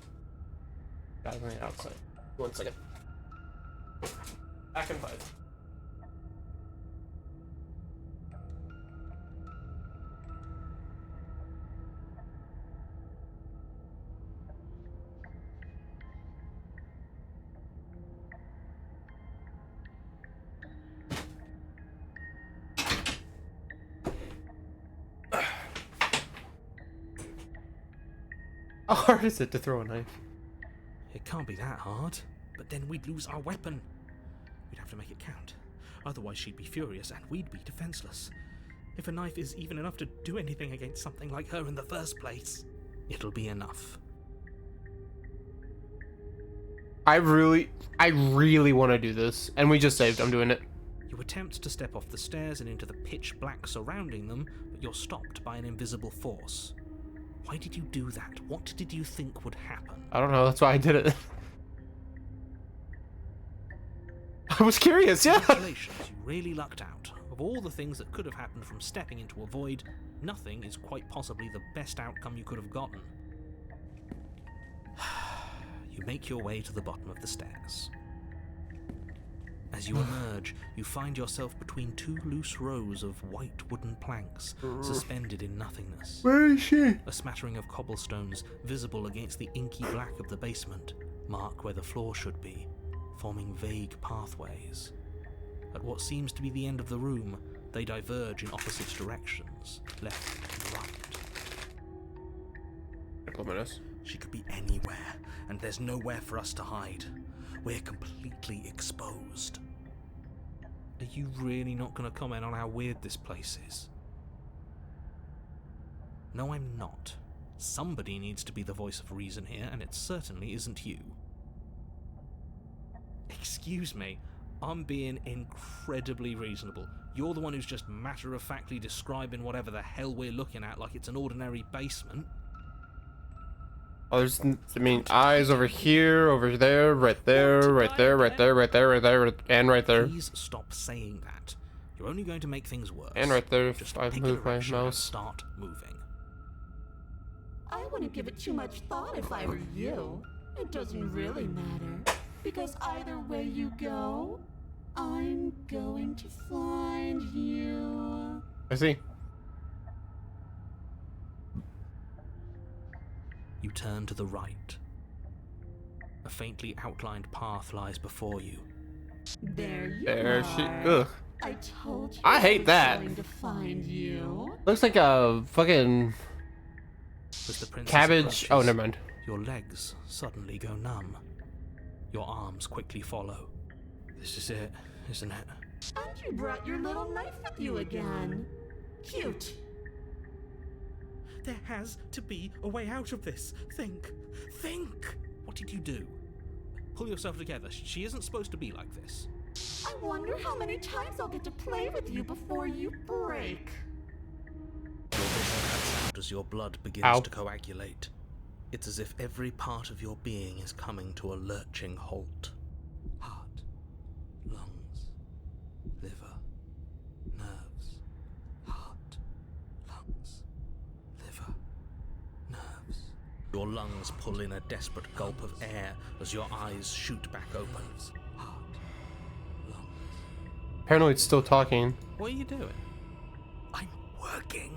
Guys on the outside. 1 second. Back in 5. How hard is it to throw a knife? It can't be that hard, but then we'd lose our weapon. We'd have to make it count. Otherwise she'd be furious and we'd be defenseless. If a knife is even enough to do anything against something like her in the first place, it'll be enough. I really want to do this. And we just saved, I'm doing it. You attempt to step off the stairs and into the pitch black surrounding them, but you're stopped by an invisible force. Why did you do that? What did you think would happen? I don't know, that's why I did it. I was curious, yeah. Congratulations, you really lucked out. Of all the things that could have happened from stepping into a void, nothing is quite possibly the best outcome you could have gotten. You make your way to the bottom of the stairs. As you emerge, you find yourself between two loose rows of white wooden planks suspended in nothingness. Where is she? A smattering of cobblestones, visible against the inky black of the basement, mark where the floor should be, forming vague pathways. At what seems to be the end of the room, they diverge in opposite directions, left and right. Implement. She could be anywhere, and there's nowhere for us to hide. We're completely exposed. Are you really not going to comment on how weird this place is? No, I'm not. Somebody needs to be the voice of reason here, and it certainly isn't you. Excuse me, I'm being incredibly reasonable. You're the one who's just matter-of-factly describing whatever the hell we're looking at like it's an ordinary basement. Oh, there's, I mean, eyes over here, over there, right there, right there, right there, right there, right there, and right there. Please stop saying that. You're only going to make things worse. And right there, Just if I pick move a my direction and mouse. start moving. I wouldn't give it too much thought if I were you. It doesn't really matter. Because either way you go, I'm going to find you. I see. You turn to the right. A faintly outlined path lies before you. There you There are. she. Ugh. I told you I hate was that. going to find you. Looks like a fucking As the princess cabbage. Oh, approaches, never mind. your legs suddenly go numb. Your arms quickly follow. This is it, isn't it? And you brought your little knife with you again. Cute. There has to be a way out of this. Think. What did you do? Pull yourself together. She isn't supposed to be like this. I wonder how many times I'll get to play with you before you break. Your vision cuts out as your blood begins Ow. to coagulate. It's as if every part of your being is coming to a lurching halt. Heart, lungs, liver, nerves. Heart, lungs, liver, nerves. Your lungs pull in a desperate gulp of air as your eyes shoot back open. Heart, lungs. Paranoid's still talking. What are you doing? I'm working.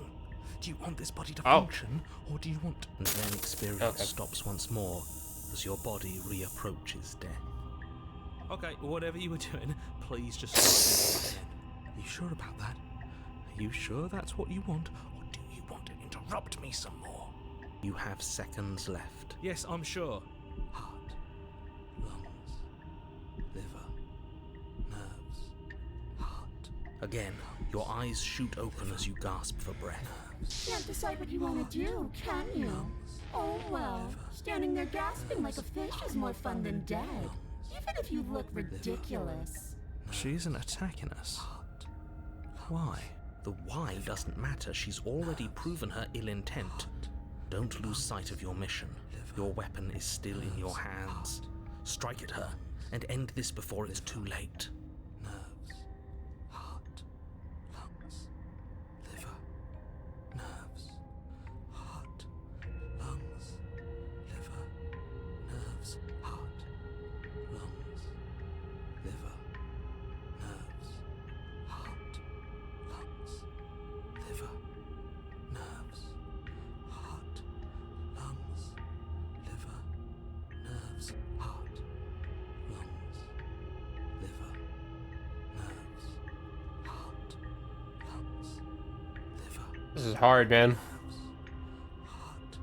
Do you want this body to Oh. function, or do you want... And then experience Okay. stops once more as your body reapproaches death. Okay, whatever you were doing, please just stop doing it again. Are you sure about that? Are you sure that's what you want, or do you want to interrupt me some more? You have seconds left. Yes, I'm sure. Heart, lungs, liver, nerves, heart. Again, your eyes shoot open as you gasp for breath. Can't decide what you want to do, can you? Oh well, standing there gasping like a fish is more fun than dead. Even if you look ridiculous. She isn't attacking us. Why? The why doesn't matter. She's already proven her ill intent. Don't lose sight of your mission. Your weapon is still in your hands. Strike at her and end this before it's too late. Nerves, heart, lungs, liver, nerves, heart, lungs, liver, nerves, heart, lungs, liver, nerves, heart, lungs, liver, nerves, heart, lungs, liver, nerves, heart, lungs, liver, nerves, heart, lungs, liver, This is hard, man. heart,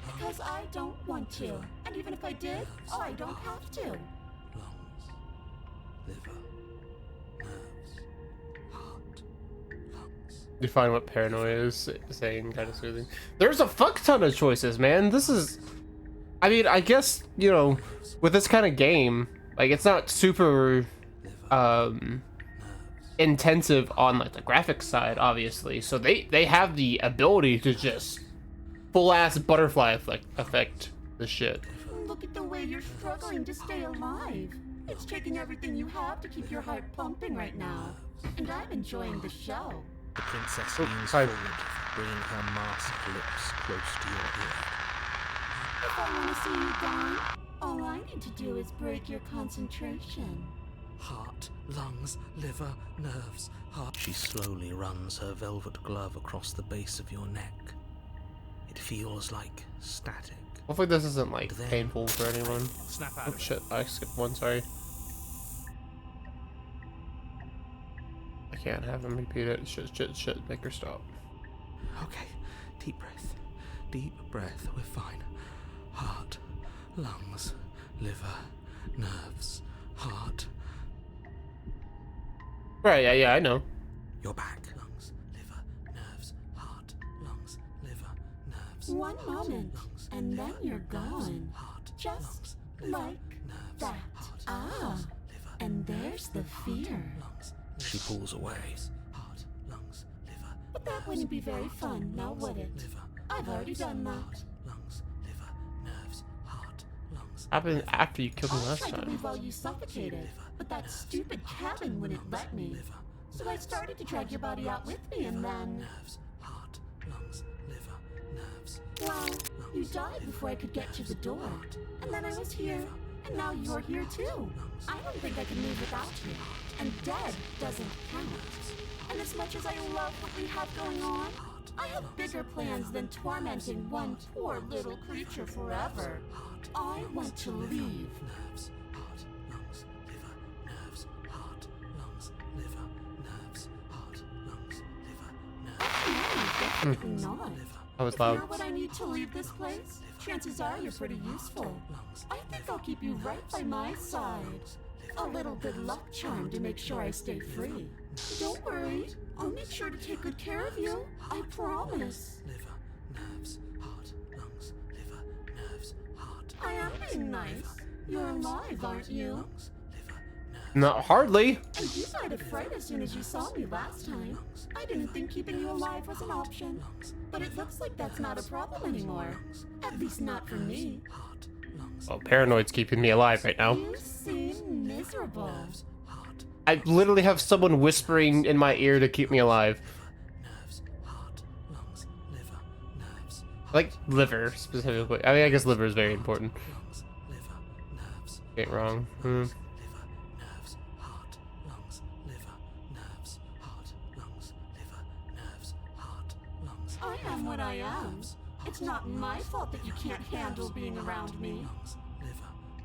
Because I don't want to. And even if I did, I don't have to. lungs, liver, nerves, heart, lungs. Define what paranoia is saying, kind of soothing. There's a fuck ton of choices, man. This is, I mean, I guess, you know, with this kind of game, like, it's not super intensive on like the graphics side, obviously. So they have the ability to just full ass butterfly affect the shit. Look at the way you're struggling to stay alive. It's taking everything you have to keep your heart pumping right now. And I'm enjoying the show. The princess Oh, leans hi. forward, bringing her masked lips close to your ear. If I want to see you gone, all I need to do is break your concentration. heart, lungs, liver, nerves, heart. She slowly runs her velvet glove across the base of your neck. It feels like static. Hopefully this isn't like Then- painful for anyone. Snap out Oh of it. shit, I skipped one, sorry. I can't have him repeat it. Shit, make her stop. Okay, deep breath. Deep breath, we're fine. Heart, lungs, liver, nerves, heart. Right, yeah, I know. You're back. Lungs, liver, nerves, heart, lungs, liver, nerves. One moment, lungs, and then liver, you're nerves, gone. Heart, Just lungs, liver, like nerves, that. heart, Ah, lungs, liver, and there's the fear. lungs, She pulls away. heart, lungs, liver, But that wouldn't be very fun, now would it? liver, I've already done that. lungs, liver, nerves, heart, lungs. Happened after you killed me I last tried to time. leave while you suffocated, but that stupid cabin wouldn't let me. So I started to drag your body out with me, and then, Nerves, heart, lungs, liver, nerves. well, you died before I could get to the door. And then I was here, and now you're here too. I don't think I can live without you. And dead doesn't count. And as much as I love what we have going on, I have bigger plans than tormenting one poor little creature forever. I want to leave. Nerves, heart, lungs, liver, nerves, heart, lungs, liver, nerves, heart, lungs, liver, nerves. No, definitely not. That was If loud. you're what I need to leave this place, chances are you're pretty useful. I think I'll keep you right by my side. A little good luck charm to make sure I stay free. Don't worry, I'll make sure to take good care of you. I promise. Liver, nerves, heart, lungs, liver, nerves, heart, I am being nice. You're alive, aren't you? lungs, liver, nerves. Not hardly. And you died of fright as soon as you saw me last time. I didn't think keeping you alive was an option. But it looks like that's not a problem anymore. At least not for me. Heart, lungs, Well, paranoid's keeping me alive right now. You seem miserable. heart, I literally have someone whispering in my ear to keep me alive. nerves, heart, lungs, liver, nerves, Like liver specifically. I mean, I guess liver is very important. lungs, liver, nerves, Ain't wrong. liver, nerves, heart, lungs, liver, nerves, heart, lungs, liver, nerves, heart, lungs, I am what I am. It's not my fault that you can't handle being around me. lungs, liver,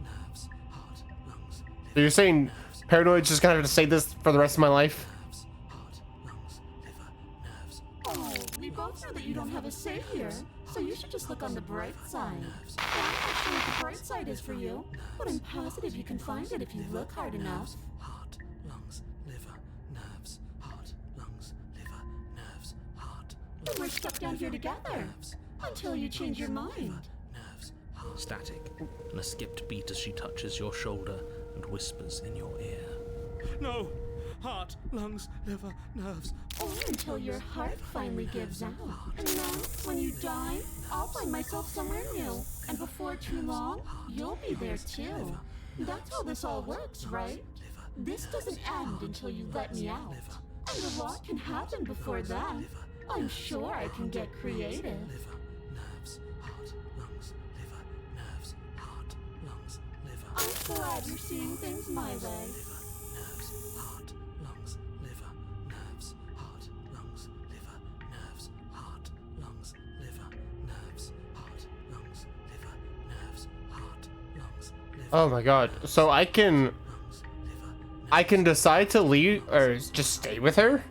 nerves, heart, lungs, So you're saying paranoid's just gonna have to say this for the rest of my life? nerves, heart, lungs, liver, nerves, Oh, we both know that you don't have a say here, so you should just look on the bright side. Well, I'm not sure what the bright side is for you, but I'm positive you can find it if you look hard enough. heart, lungs, liver, nerves, heart, lungs, liver, nerves, heart, And we're stuck down here together until you change your mind. nerves, Static, and a skipped beat as she touches your shoulder and whispers in your ear. No! Heart, lungs, liver, nerves. Or until your heart finally gives out. And then, when you die, I'll find myself somewhere new. And before too long, you'll be there too. That's how this all works, right? This doesn't end until you let me out. And a lot can happen before then. I'm sure I can get creative. Liver, nerves, heart, lungs, liver, nerves, heart, lungs, liver, I'm glad you're seeing things my way. nerves, heart, lungs, liver, nerves, heart, lungs, liver, nerves, heart, lungs, liver, nerves, heart, lungs, liver, nerves, heart, lungs, liver, Oh my god. So I can decide to leave or just stay with her?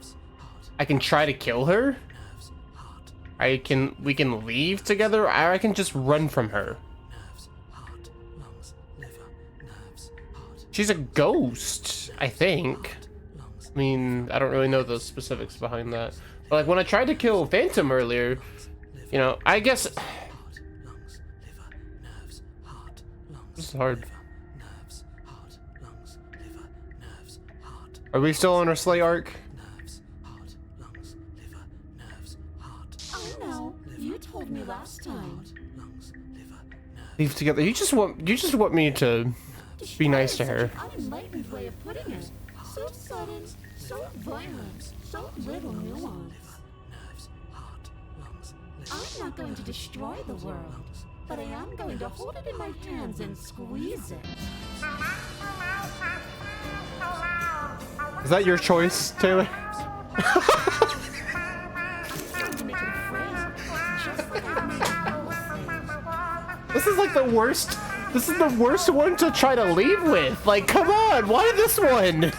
I can try to kill her? We can leave together, or I can just run from her. nerves, heart, lungs, liver, nerves, heart, She's a ghost, I think. lungs, I mean, I don't really know the specifics behind that. But like when I tried to kill Phantom earlier, you know, I guess heart, lungs, liver, nerves, heart, lungs, this is hard. nerves, heart, lungs, liver, nerves, heart, Are we still on our Slay arc? nerves, heart, lungs, liver, nerves, heart, I know. You told me last time. lungs, liver, nerves, Leave together. You just want me to be nice to her. Such an unenlightened way of putting it. So sudden, so violent, so little nuance. nerves, heart, lungs, liver, I'm not going to destroy the world, but I am going to hold it in my hands and squeeze it. Is that your choice, Taylor? This is like the worst. This is the worst one to try to leave with. Like, come on, why this one?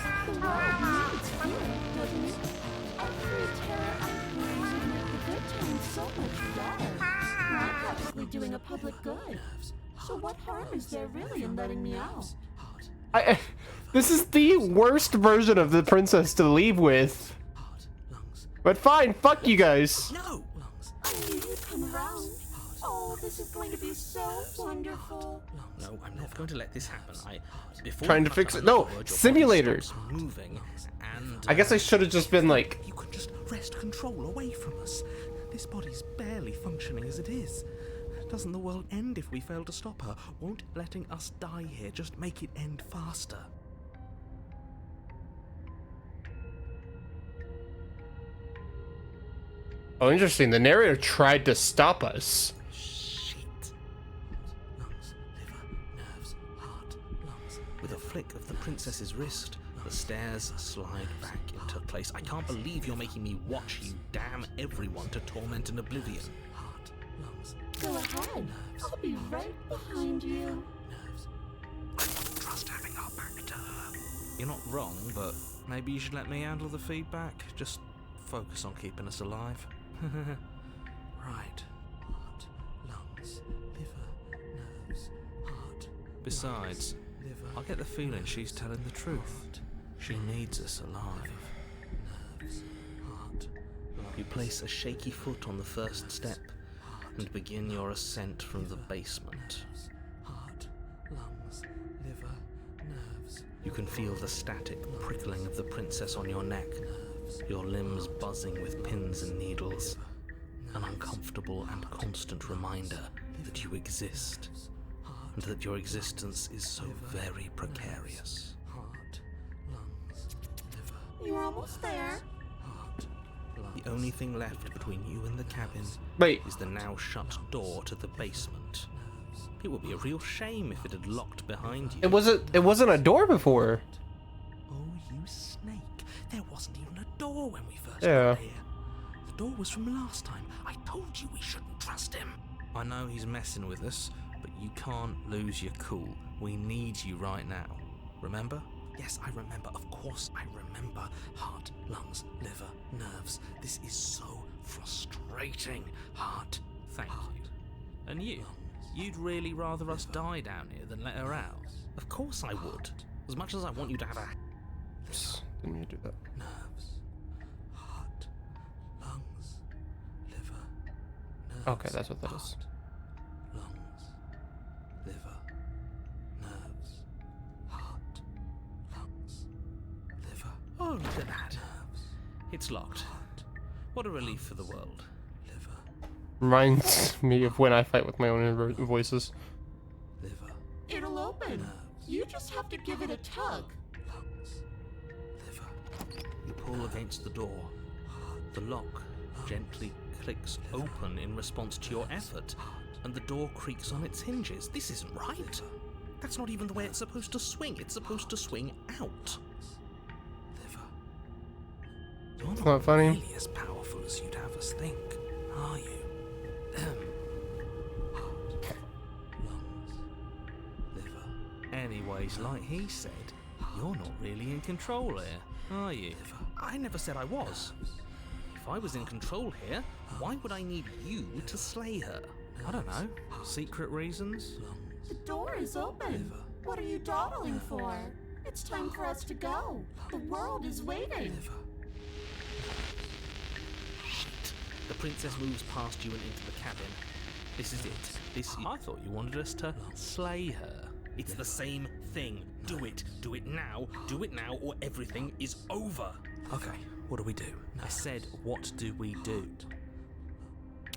Doing a public good. So what harm is there really in letting me out? This is the worst version of the princess to leave with. But fine, fuck you guys. No! I knew you'd come around. Oh, this is going to be so wonderful. No, I'm not going to let this happen. Before Trying to fix it. No, simulator. Moving, and I guess I should have just been like, You can just wrest control away from us. This body's barely functioning as it is. Doesn't the world end if we fail to stop her? Won't letting us die here just make it end faster? oh, interesting. The narrator tried to stop us. Shit. Lungs, liver, nerves, heart, lungs. with a flick of the princess's wrist, the stairs slide back into place. I can't believe you're making me watch you damn everyone to torment and oblivion. Heart, lungs, Go ahead. I'll be right behind you. nerves. I don't trust having our back to her. You're not wrong, but maybe you should let me handle the feedback. Just focus on keeping us alive. Right. Heart, lungs, liver, nerves, heart. Besides, Liver, I get the feeling she's telling the truth. She needs us alive. nerves, heart. You place a shaky foot on the first step and begin your ascent from the basement. Heart, lungs, liver, nerves, You can feel the static prickling of the princess on your neck, your limbs buzzing with pins and needles, an uncomfortable and constant reminder that you exist, and that your existence is so very precarious. heart, lungs, liver, You're almost there. heart, lungs. The only thing left between you and the cabin Wait, is the now shut door to the basement. It would be a real shame if it had locked behind you. it wasn't a door before. Oh, you snake. There wasn't even a door when we first Yeah. got here. The door was from last time. I told you we shouldn't trust him. I know he's messing with us, but you can't lose your cool. We need you right now. Remember? Yes, I remember. Of course I remember. Heart, lungs, liver, nerves. This is so frustrating. Heart, Thank you. And you? You'd really rather us die down here than let her out? Of course I would. As much as I want you to have a... Didn't mean to do that. nerves, heart, lungs, liver, nerves. Okay, that's what that is. heart, lungs, liver, nerves, heart, lungs, liver, Oh, look at that. nerves, It's locked. What a relief for the world. liver, Reminds me of when I fight with my own inner voices. liver, It'll open. You just have to give it a tug. lungs, liver, You pull against the door. The lock gently clicks open in response to your effort, and the door creaks on its hinges. This isn't right. That's not even the way it's supposed to swing. It's supposed to swing out. liver. You're It's not funny. Really as powerful as you'd have us think, are you? Heart, lungs, liver, Anyways, like he said, you're not really in control here, are you? I never said I was. If I was in control here, why would I need you to slay her? I don't know. Secret reasons? The door is open. What are you dawdling for? It's time for us to go. The world is waiting. The princess moves past you and into the cabin. This is it. I thought you wanted us to slay her. It's the same thing. Do it. Do it now. Do it now, or everything is over. Okay, what do we do? I said, what do we do?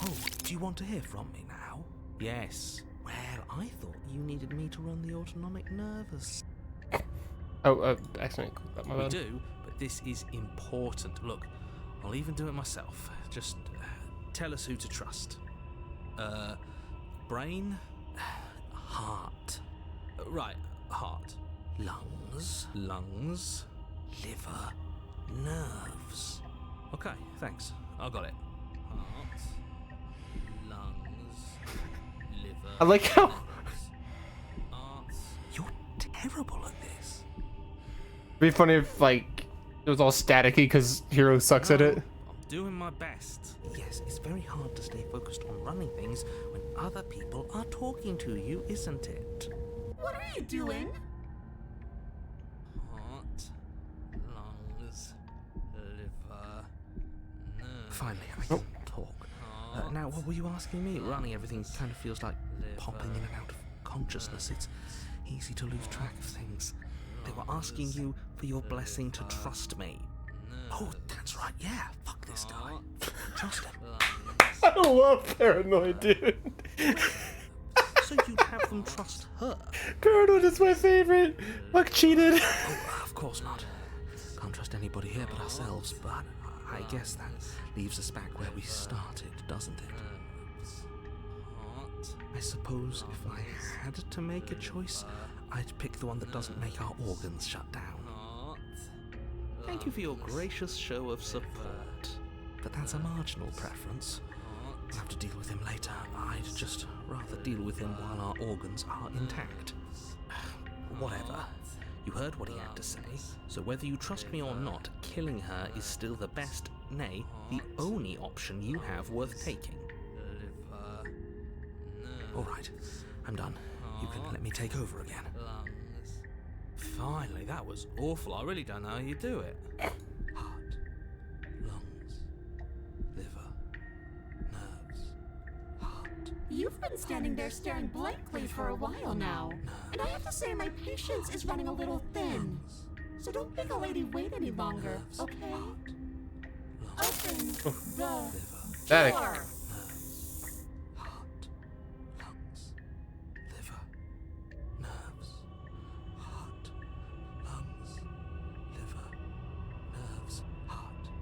Oh, do you want to hear from me now? Yes. Well, I thought you needed me to run the autonomic nervous. Oh, accidentally clicked that, my We bad. do, but this is important. Look, I'll even do it myself. Just tell us who to trust. Brain? Heart. Right, heart. Lungs. Lungs. liver, nerves. Okay, thanks. I got it. Heart, lungs, liver. I like how Arts. You're terrible at this. it'd be funny if like it was all staticky because Hero sucks at it. I'm doing my best. Yes, it's very hard to stay focused on running things when other people are talking to you, isn't it? What are you doing? Heart, lungs, liver, nerves. Finally, I can talk. Now, what were you asking me? Running everything kind of feels like popping in and out of consciousness. It's easy to lose track of things. They were asking you for your blessing to trust me. Oh, that's right. Yeah, fuck this guy. Trust him. I love Paranoid, dude. So you'd have them trust her? Paranoid is my favorite. Fuck, cheated. Oh, of course not. Can't trust anybody here but ourselves, but I guess that leaves us back where we started, doesn't it? I suppose if I had to make a choice, I'd pick the one that doesn't make our organs shut down. Thank you for your gracious show of support. But that's a marginal preference. We'll have to deal with him later. I'd just rather deal with him while our organs are intact. Whatever. You heard what he had to say, so whether you trust me or not, killing her is still the best, nay, the only option you have worth taking. All right, I'm done. You can let me take over again. Finally, that was awful. I really don't know how you do it. Heart, lungs, liver, nerves, heart. You've been standing there staring blankly for a while now. And I have to say my patience is running a little thin. So don't make a lady wait any longer, okay? Open the Static. door. Heart, lungs, liver, nerves, heart, lungs, liver, nerves, heart,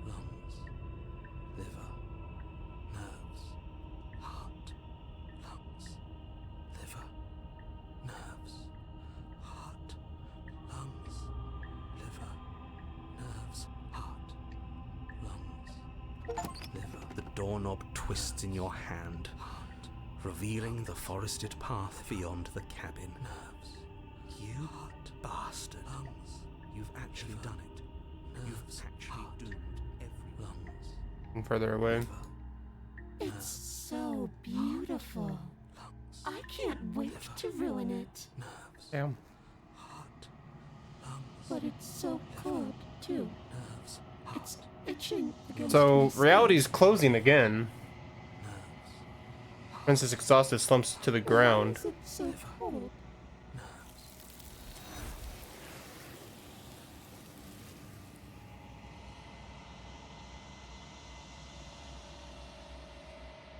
lungs, liver, nerves, heart, lungs, liver, nerves, heart, lungs, liver, nerves, heart, lungs, liver. The doorknob twists in your hand, revealing the forested path beyond the cabin. Nerves. You bastard. Lungs. You've actually done it. You've actually doomed every lungs. And further away. It's so beautiful. I can't wait to ruin it. Nerves. Damn. Heart. Lungs. But it's so good, too. Nerves. It's itching against So my skin. reality's closing again. Nerves. Princess exhausted slumps to the ground. Why is it so cold?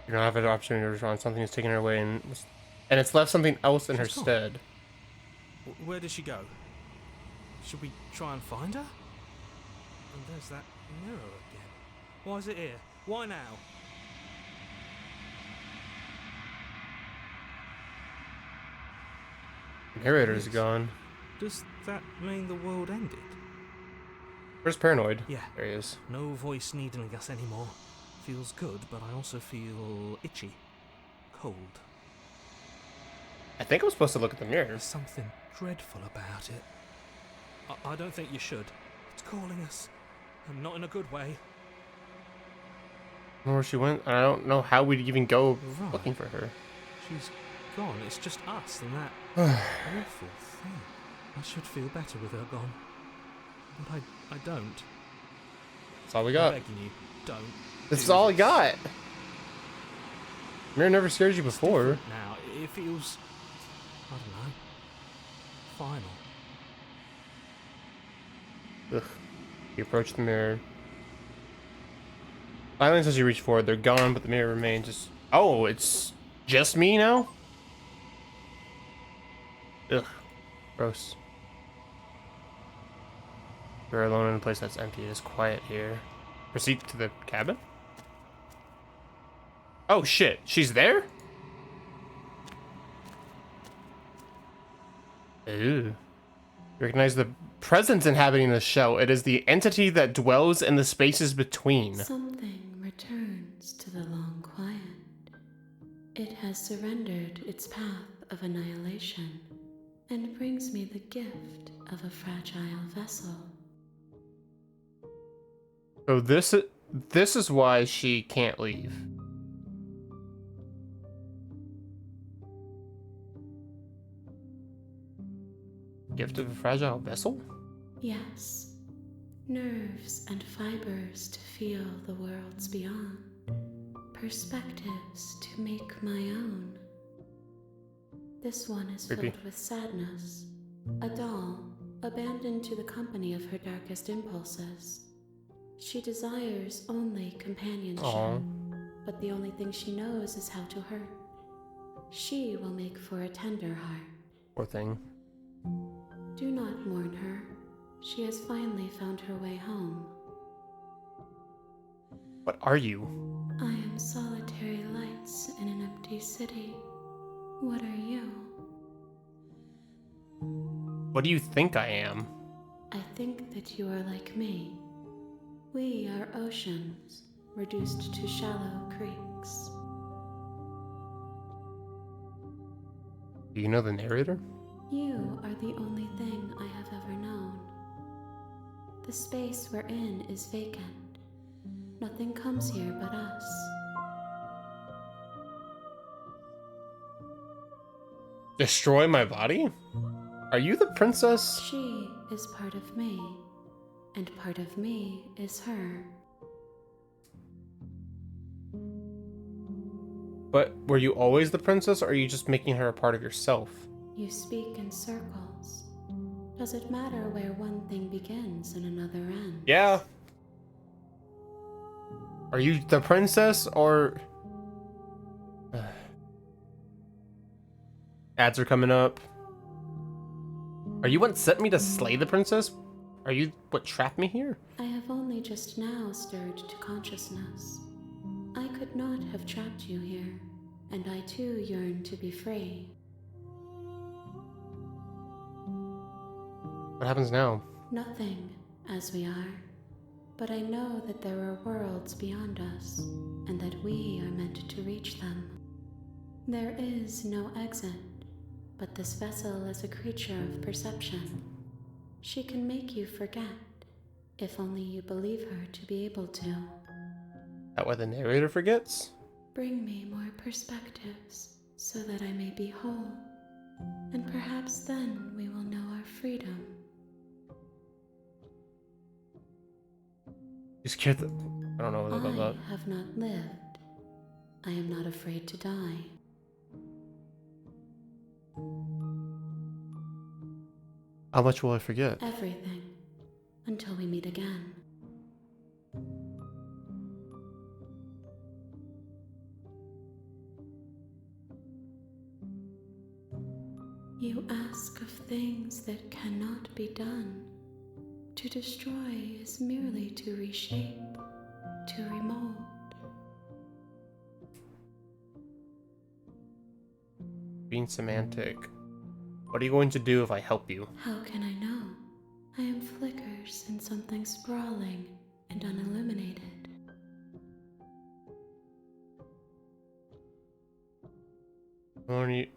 You don't have an opportunity to respond. Something is taken her away, and it's left something else in her She's gone. stead. Where did she go? Should we try and find her? And there's that mirror again. Why is it here? Why now? The narrator's gone. Does that mean the world ended? Where's Paranoid? Yeah. There he is. No voice needling us anymore. Feels good, but I also feel itchy. Cold. I think I'm supposed to look at the mirror. There's something dreadful about it. I don't think you should. It's calling us. And not in a good way. I don't know where she went. I don't know how we'd even go Right. looking for her. She's gone. It's just us and that awful thing. I should feel better with her gone. But I don't. That's all we I'm got. begging you, don't. This is do all we this. got. Mirror never scared you before. Now, it feels, I don't know, final. Ugh. You approach the mirror. Violence as you reach forward, they're gone, but the mirror remains. Just oh, it's just me now. Ugh, gross. You're alone in a place that's empty. It is quiet here. Proceed to the cabin. Oh shit, she's there? Ooh. Recognize the presence inhabiting the shell. It is the entity that dwells in the spaces between. Something returns to the long quiet. It has surrendered its path of annihilation and brings me the gift of a fragile vessel. So this is why she can't leave. Gift of a fragile vessel? Yes, nerves and fibers to feel the worlds beyond, perspectives to make my own. This one is Creepy. filled with sadness, a doll abandoned to the company of her darkest impulses. She desires only companionship, Aw. but the only thing she knows is how to hurt. She will make for a tender heart. Poor thing. Do not mourn her. She has finally found her way home. What are you? I am solitary lights in an empty city. What are you? What do you think I am? I think that you are like me. We are oceans, reduced to shallow creeks. Do you know the narrator? You are the only thing I have ever known. The space we're in is vacant. Nothing comes here but us. Destroy my body? Are you the princess? She is part of me, and part of me is her. But were you always the princess, or are you just making her a part of yourself? You speak in circles. Does it matter where one thing begins and another ends? Yeah. Are you the princess, or... Ads are coming up. Are you what sent me to slay the princess? Are you what trapped me here? I have only just now stirred to consciousness. I could not have trapped you here, and I too yearn to be free. What happens now? Nothing, as we are. But I know that there are worlds beyond us, and that we are meant to reach them. There is no exit, but this vessel is a creature of perception. She can make you forget, if only you believe her to be able to. That why the narrator forgets? Bring me more perspectives, so that I may be whole, and perhaps then we will know our freedom. You scared the... I don't know about I that. have not lived. I am not afraid to die. How much will I forget? Everything, until we meet again. You ask of things that cannot be done. To destroy is merely to reshape, to remold. Being semantic. What are you going to do if I help you? How can I know? I am flickers in something sprawling and unilluminated.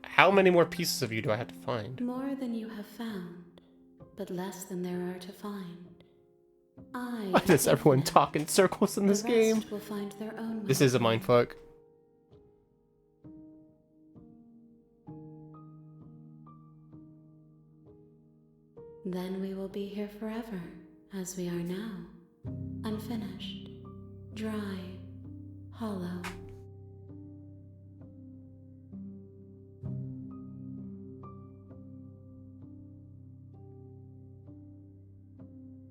How many more pieces of you do I have to find? More than you have found, but less than there are to find. Why does everyone talk in circles in this game? Will find their own way. This is a mindfuck. Then we will be here forever, as we are now. Unfinished, dry, hollow.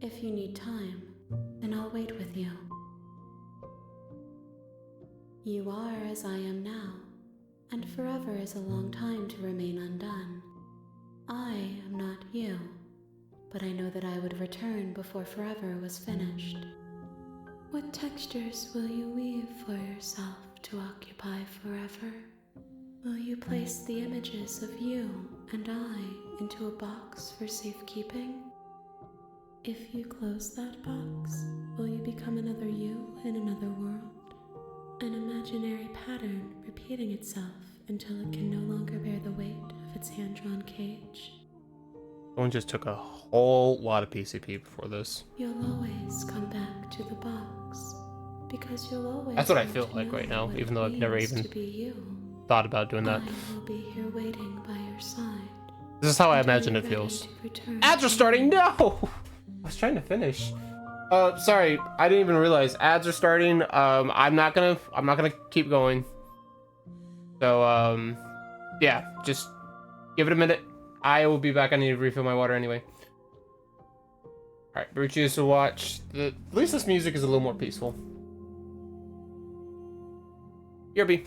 If you need time, then I'll wait with you. You are as I am now, and forever is a long time to remain undone. I am not you, but I know that I would return before forever was finished. What textures will you weave for yourself to occupy forever? Will you place the images of you and I into a box for safekeeping? If you close that box, will you become another you in another world? An imaginary pattern repeating itself until it can no longer bear the weight of its hand-drawn cage. Someone just took a whole lot of PCP before this. You'll always come back to the box, because you'll always That's what I want feel to like know right now, what even it though I've never means even to be you. thought about doing that. I will be here waiting by your side. This is how I until imagine you're it feels. ready to return Ads are to starting. me. No, I was trying to finish. Sorry, I didn't even realize ads are starting. I'm not gonna keep going. So, yeah, just give it a minute. I will be back. I need to refill my water anyway. All right, Bruce used to watch. At least this music is a little more peaceful. BRB.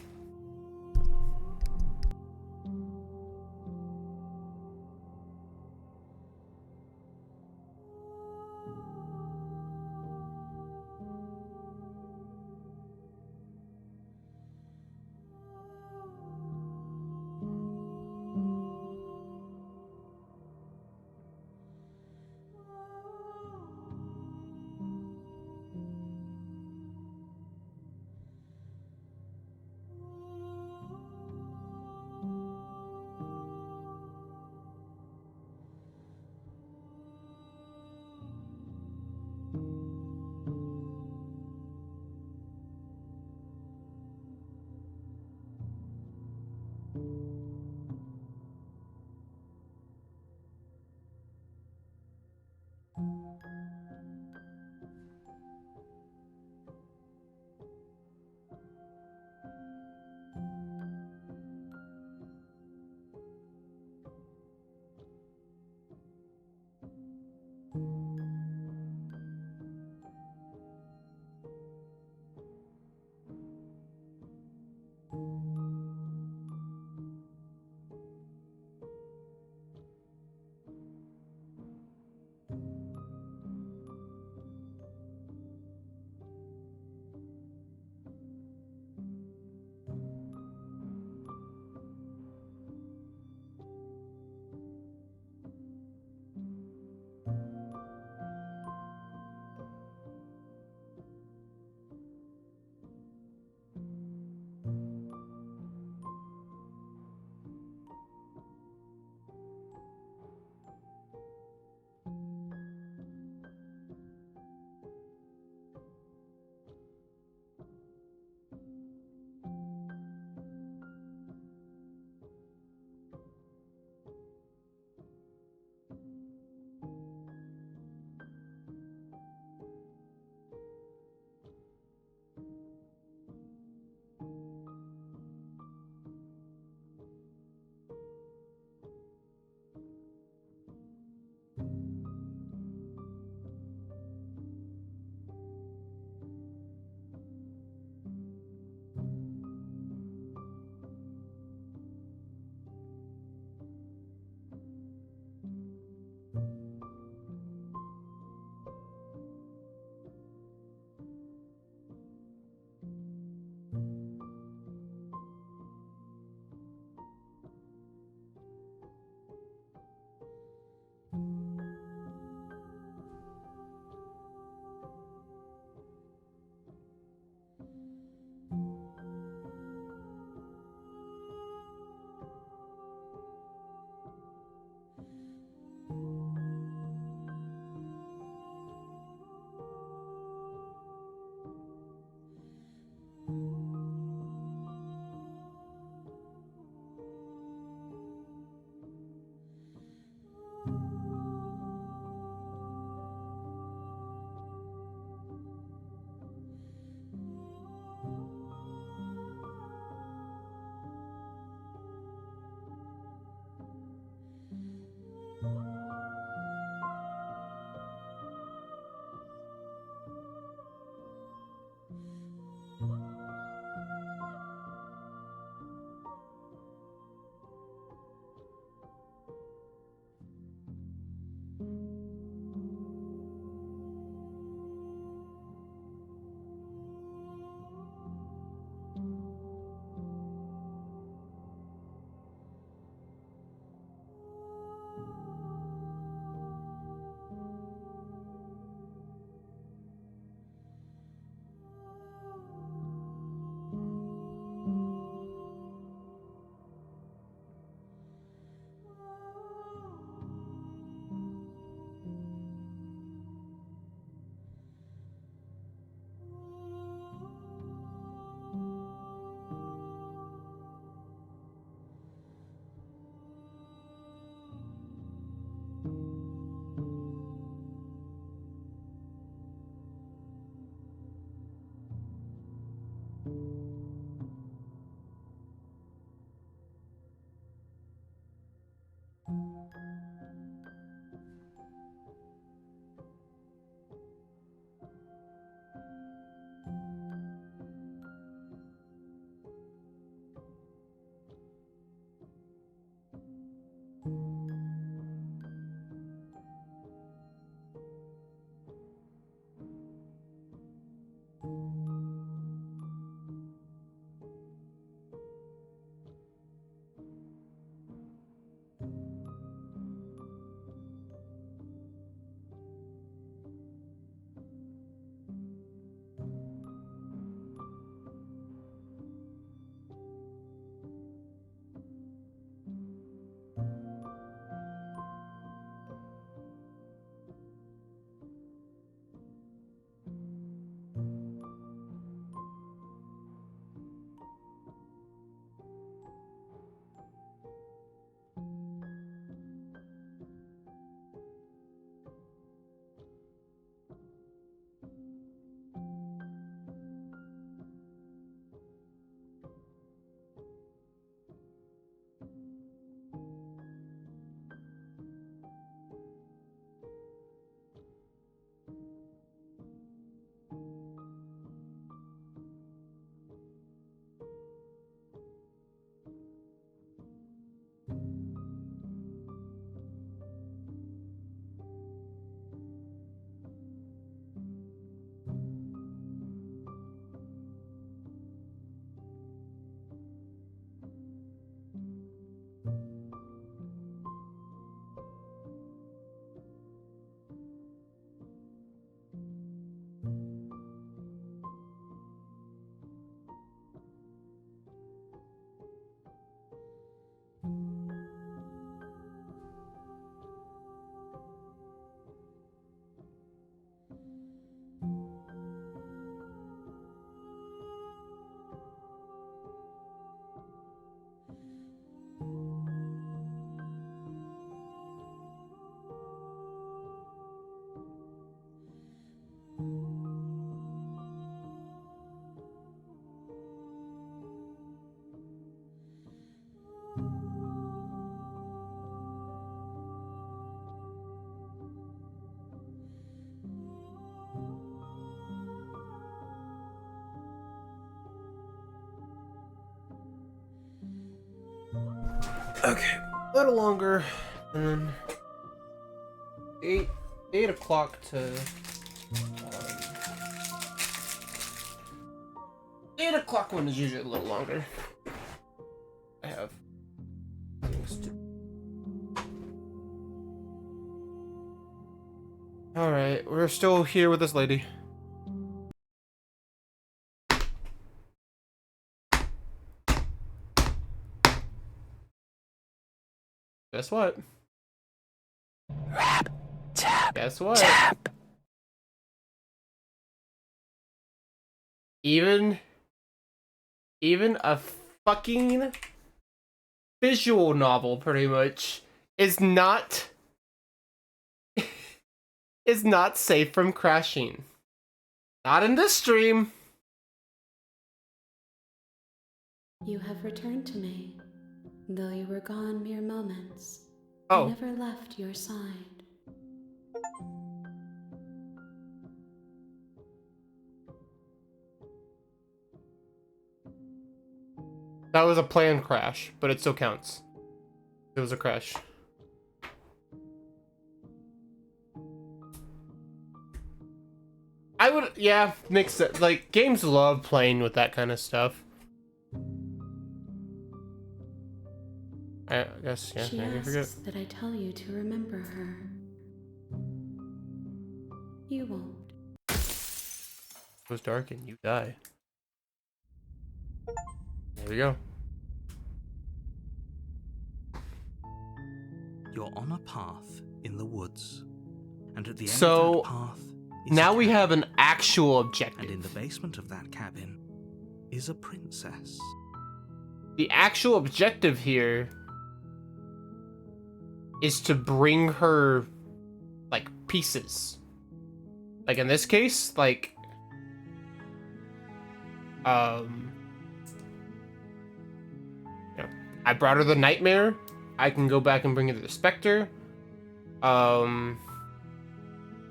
Okay, a little longer, and then 8 o'clock to 8 o'clock one is usually a little longer. I have things to. All right, we're still here with this lady. Guess what? Rap, tap, Guess what? tap. Even a fucking visual novel, pretty much, is not safe from crashing. Not in this stream. You have returned to me. Though you were gone mere moments, Oh. I never left your side. That was a planned crash, but it still counts. It was a crash. I would, yeah, makes it, like, games love playing with that kind of stuff. I guess, yeah, She maybe I asks forget. that I tell you to remember her. You won't. It goes dark and you die. There we go. You're on a path in the woods, and at the end So, of that path is now a we cabin. have an actual And objective. in the basement of that cabin is a princess. The actual objective here is to bring her, like, pieces. Like, in this case, like, you know, I brought her the nightmare. I can go back and bring her the specter.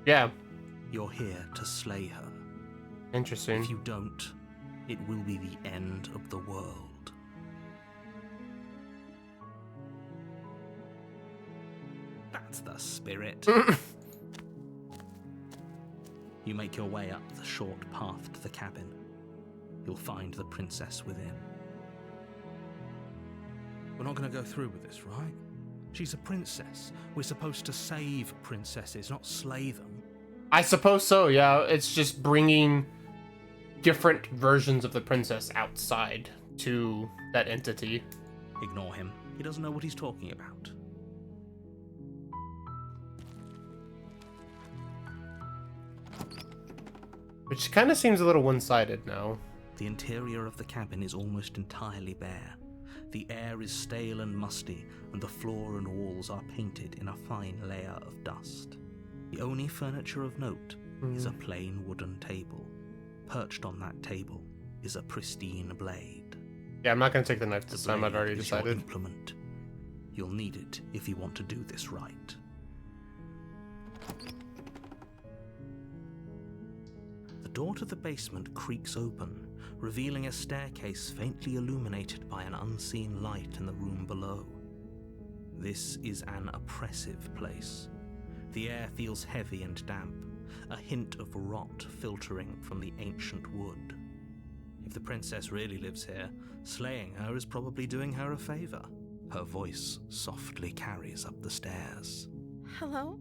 Yeah, You're here to slay her. interesting. If you don't, it will be the end of the world. That's the spirit. You make your way up the short path to the cabin. You'll find the princess within. We're not going to go through with this, right? She's a princess. We're supposed to save princesses, not slay them. I suppose so, yeah. It's just bringing different versions of the princess outside to that entity. Ignore him. He doesn't know what he's talking about. Which kind of seems a little one-sided now. The interior of the cabin is almost entirely bare. The air is stale and musty, and the floor and walls are painted in a fine layer of dust. The only furniture of note is a plain wooden table. Perched on that table is a pristine blade. Yeah, I'm not gonna take the knife The this time, I've blade already is your decided. implement. You'll need it if you want to do this right. The door to the basement creaks open, revealing a staircase faintly illuminated by an unseen light in the room below. This is an oppressive place. The air feels heavy and damp, a hint of rot filtering from the ancient wood. If the princess really lives here, slaying her is probably doing her a favor. Her voice softly carries up the stairs. Hello?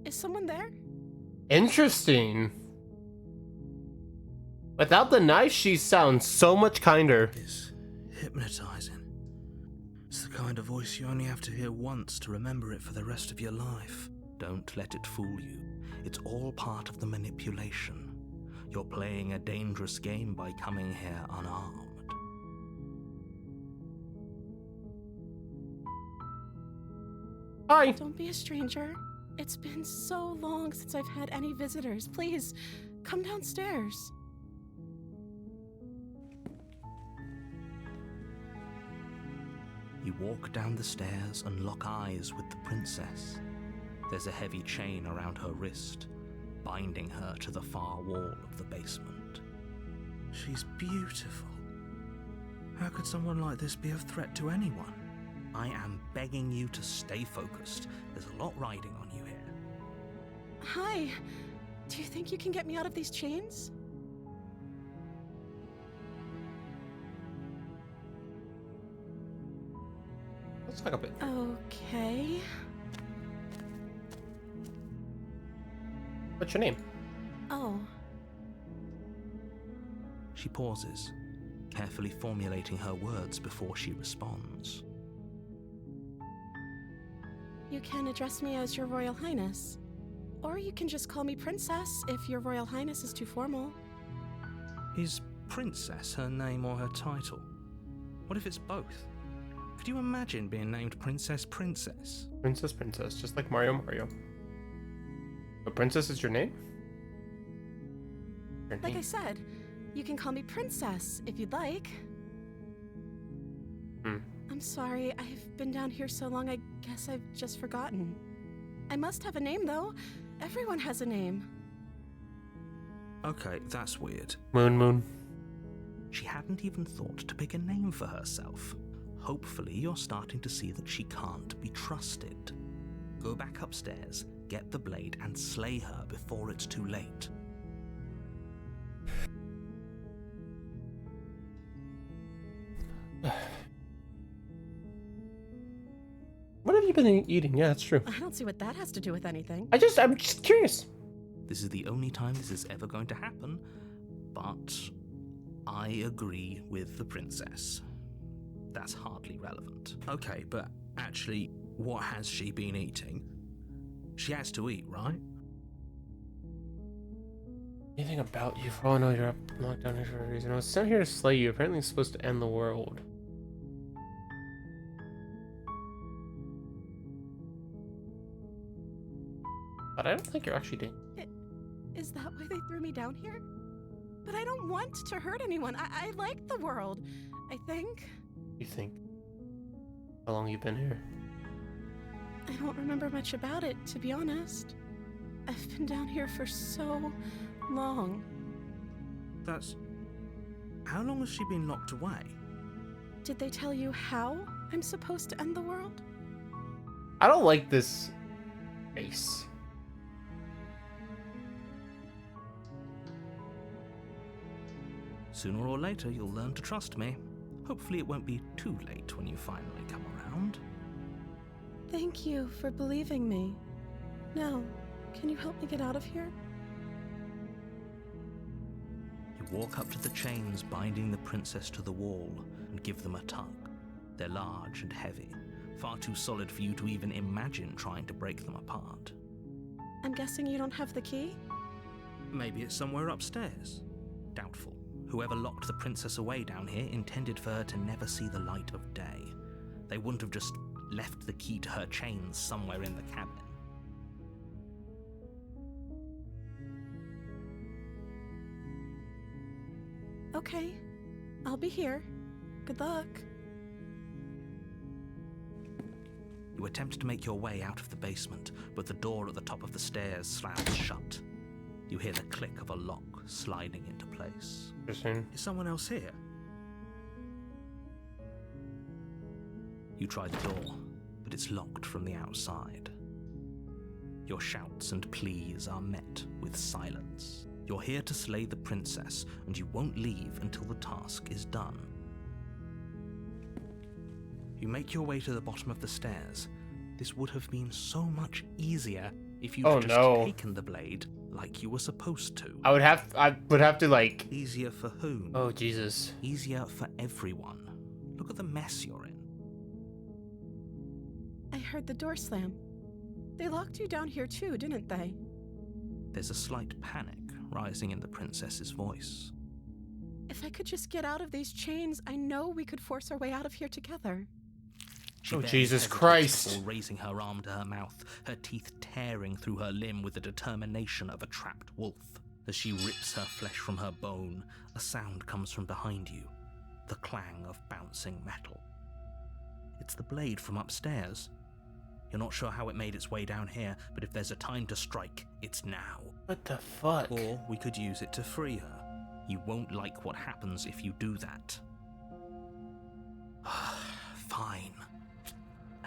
Is someone there? Interesting. Without the knife, she sounds so much kinder. It's hypnotizing. It's the kind of voice you only have to hear once to remember it for the rest of your life. Don't let it fool you. It's all part of the manipulation. You're playing a dangerous game by coming here unarmed. Hi. Don't be a stranger. It's been so long since I've had any visitors. Please, come downstairs. You walk down the stairs and lock eyes with the princess. There's a heavy chain around her wrist, binding her to the far wall of the basement. She's beautiful. How could someone like this be of threat to anyone? I am begging you to stay focused. There's a lot riding on you here. Hi. Do you think you can get me out of these chains? Let's talk a bit. Okay. What's your name? Oh, She pauses, carefully formulating her words before she responds. you can address me as Your Royal Highness. Or you can just call me Princess if Your Royal Highness is too formal. Is Princess her name or her title? What if it's both? Could you imagine being named Princess Princess? Princess, Princess, just like Mario. But Princess is your name? Your Like I name. said, you can call me Princess if you'd like. I'm sorry, I've been down here so long I guess I've just forgotten. I must have a name though. Everyone has a name. Okay, that's weird. Moon. She hadn't even thought to pick a name for herself. Hopefully you're starting to see that she can't be trusted. Go back upstairs, get the blade, and slay her before it's too late. What have you been eating? Yeah, that's true. I don't see what that has to do with anything. I'm just curious. This is the only time this is ever going to happen, but I agree with the princess. That's hardly relevant. Okay, but actually, what has she been eating? She has to eat, right? Anything about you? Oh no, you're up locked down here for a reason. I was sent here to slay you. Apparently it's supposed to end the world. But I don't think you're actually doing. Is that why they threw me down here? But I don't want to hurt anyone. I like the world, I think. You think? How long you been here? I don't remember much about it, to be honest. I've been down here for so long. That's... How long has she been locked away? Did they tell you how I'm supposed to end the world? I don't like this face. Sooner or later, you'll learn to trust me. Hopefully it won't be too late when you finally come around. Thank you for believing me. Now, can you help me get out of here? You walk up to the chains binding the princess to the wall and give them a tug. They're large and heavy, far too solid for you to even imagine trying to break them apart. I'm guessing you don't have the key? Maybe it's somewhere upstairs. Doubtful. Whoever locked the princess away down here intended for her to never see the light of day. They wouldn't have just left the key to her chains somewhere in the cabin. Okay, I'll be here. Good luck. You attempt to make your way out of the basement, but the door at the top of the stairs slams shut. You hear the click of a lock sliding into place. Interesting. Is someone else here? You try the door, but it's locked from the outside. Your shouts and pleas are met with silence. You're here to slay the princess, and you won't leave until the task is done. You make your way to the bottom of the stairs. This would have been so much easier if you'd Oh, just no. taken the blade like you were supposed to. I would have to like. Easier for whom? Oh Jesus. Easier for everyone. Look at the mess you're in. I heard the door slam. They locked you down here too, didn't they? There's a slight panic rising in the princess's voice. If I could just get out of these chains, I know we could force our way out of here together. She Oh, barely Jesus hesitates Christ. before raising her arm to her mouth, her teeth tearing through her limb with the determination of a trapped wolf. As she rips her flesh from her bone, a sound comes from behind you, the clang of bouncing metal. It's the blade from upstairs. You're not sure how it made its way down here, but if there's a time to strike, it's now. What the fuck? Or we could use it to free her. You won't like what happens if you do that. Fine.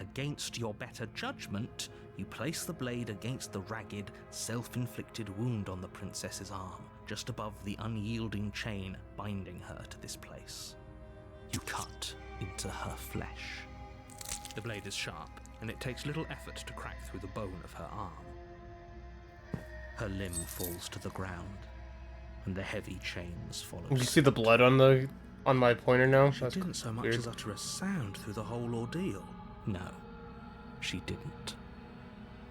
Against your better judgment, you place the blade against the ragged, self-inflicted wound on the princess's arm, just above the unyielding chain binding her to this place. You cut into her flesh. The blade is sharp, and it takes little effort to crack through the bone of her arm. Her limb falls to the ground, and the heavy chains follow. You see the blood on my pointer now? She didn't so much as utter a sound through the whole ordeal. No, she didn't.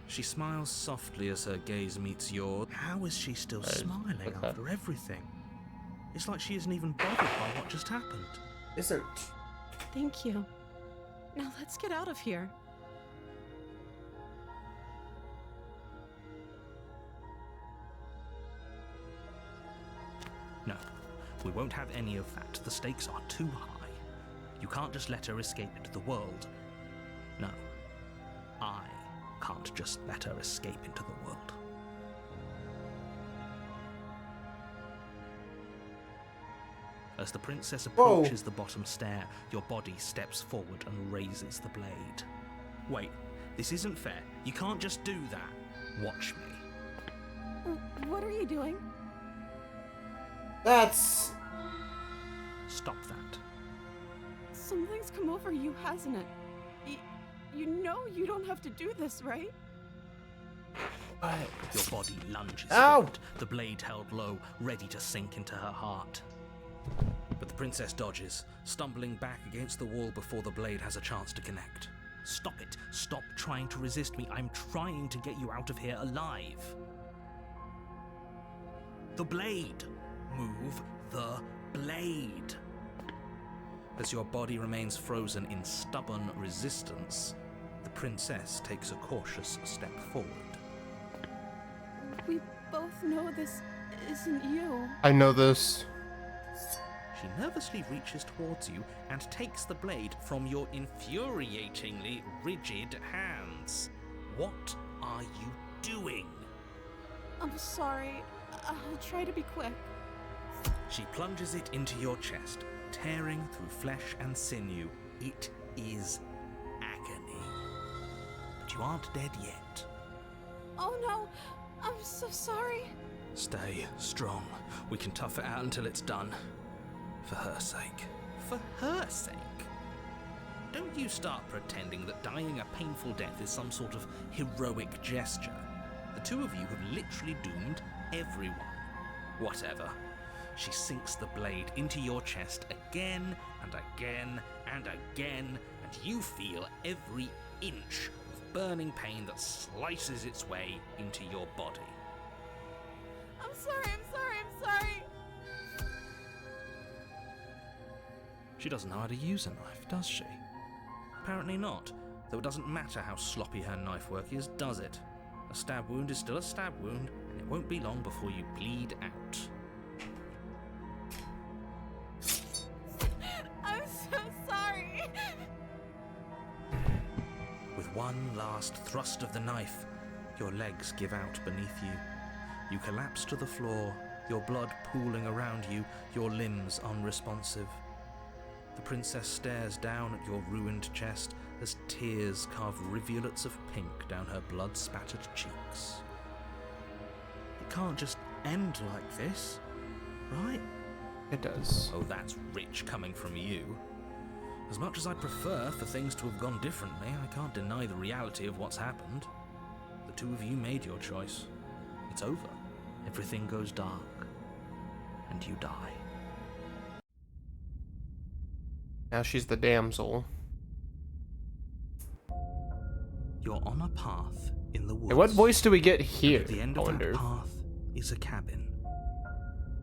She smiles softly as her gaze meets yours. How is she still smiling after everything? It's like she isn't even bothered by what just happened. Isn't. Thank you. Now let's get out of here. No, we won't have any of that. The stakes are too high. You can't just let her escape into the world. No, I can't just let her escape into the world. As the princess approaches the bottom stair, your body steps forward and raises the blade. Wait, this isn't fair. You can't just do that. Watch me. What are you doing? That's... Stop that. Something's come over you, hasn't it? You know you don't have to do this, right? Your body lunges Ow! forward, the blade held low, ready to sink into her heart. But the princess dodges, stumbling back against the wall before the blade has a chance to connect. Stop it. Stop trying to resist me. I'm trying to get you out of here alive. The blade. Move the blade. As your body remains frozen in stubborn resistance, the princess takes a cautious step forward. We both know this isn't you. I know this. She nervously reaches towards you and takes the blade from your infuriatingly rigid hands. What are you doing? I'm sorry. I'll try to be quick. She plunges it into your chest, tearing through flesh and sinew. It is agony. But you aren't dead yet. Oh no, I'm so sorry. Stay strong. We can tough it out until it's done. For her sake. For her sake? Don't you start pretending that dying a painful death is some sort of heroic gesture. The two of you have literally doomed everyone. Whatever. She sinks the blade into your chest again and again and again, and you feel every inch of burning pain that slices its way into your body. I'm sorry. She doesn't know how to use a knife, does she? Apparently not, though it doesn't matter how sloppy her knife work is, does it? A stab wound is still a stab wound, and it won't be long before you bleed out. I'm so sorry. With one last thrust of the knife, your legs give out beneath you. You collapse to the floor, your blood pooling around you, your limbs unresponsive. The princess stares down at your ruined chest as tears carve rivulets of pink down her blood-spattered cheeks. It can't just end like this, right? It does. Oh, that's rich coming from you. As much as I prefer for things to have gone differently, I can't deny the reality of what's happened. The two of you made your choice. It's over. Everything goes dark, and you die. Now she's the damsel. You're on a path in the woods. Hey, what voice do we get And here? at the end I of wonder. that path is a cabin.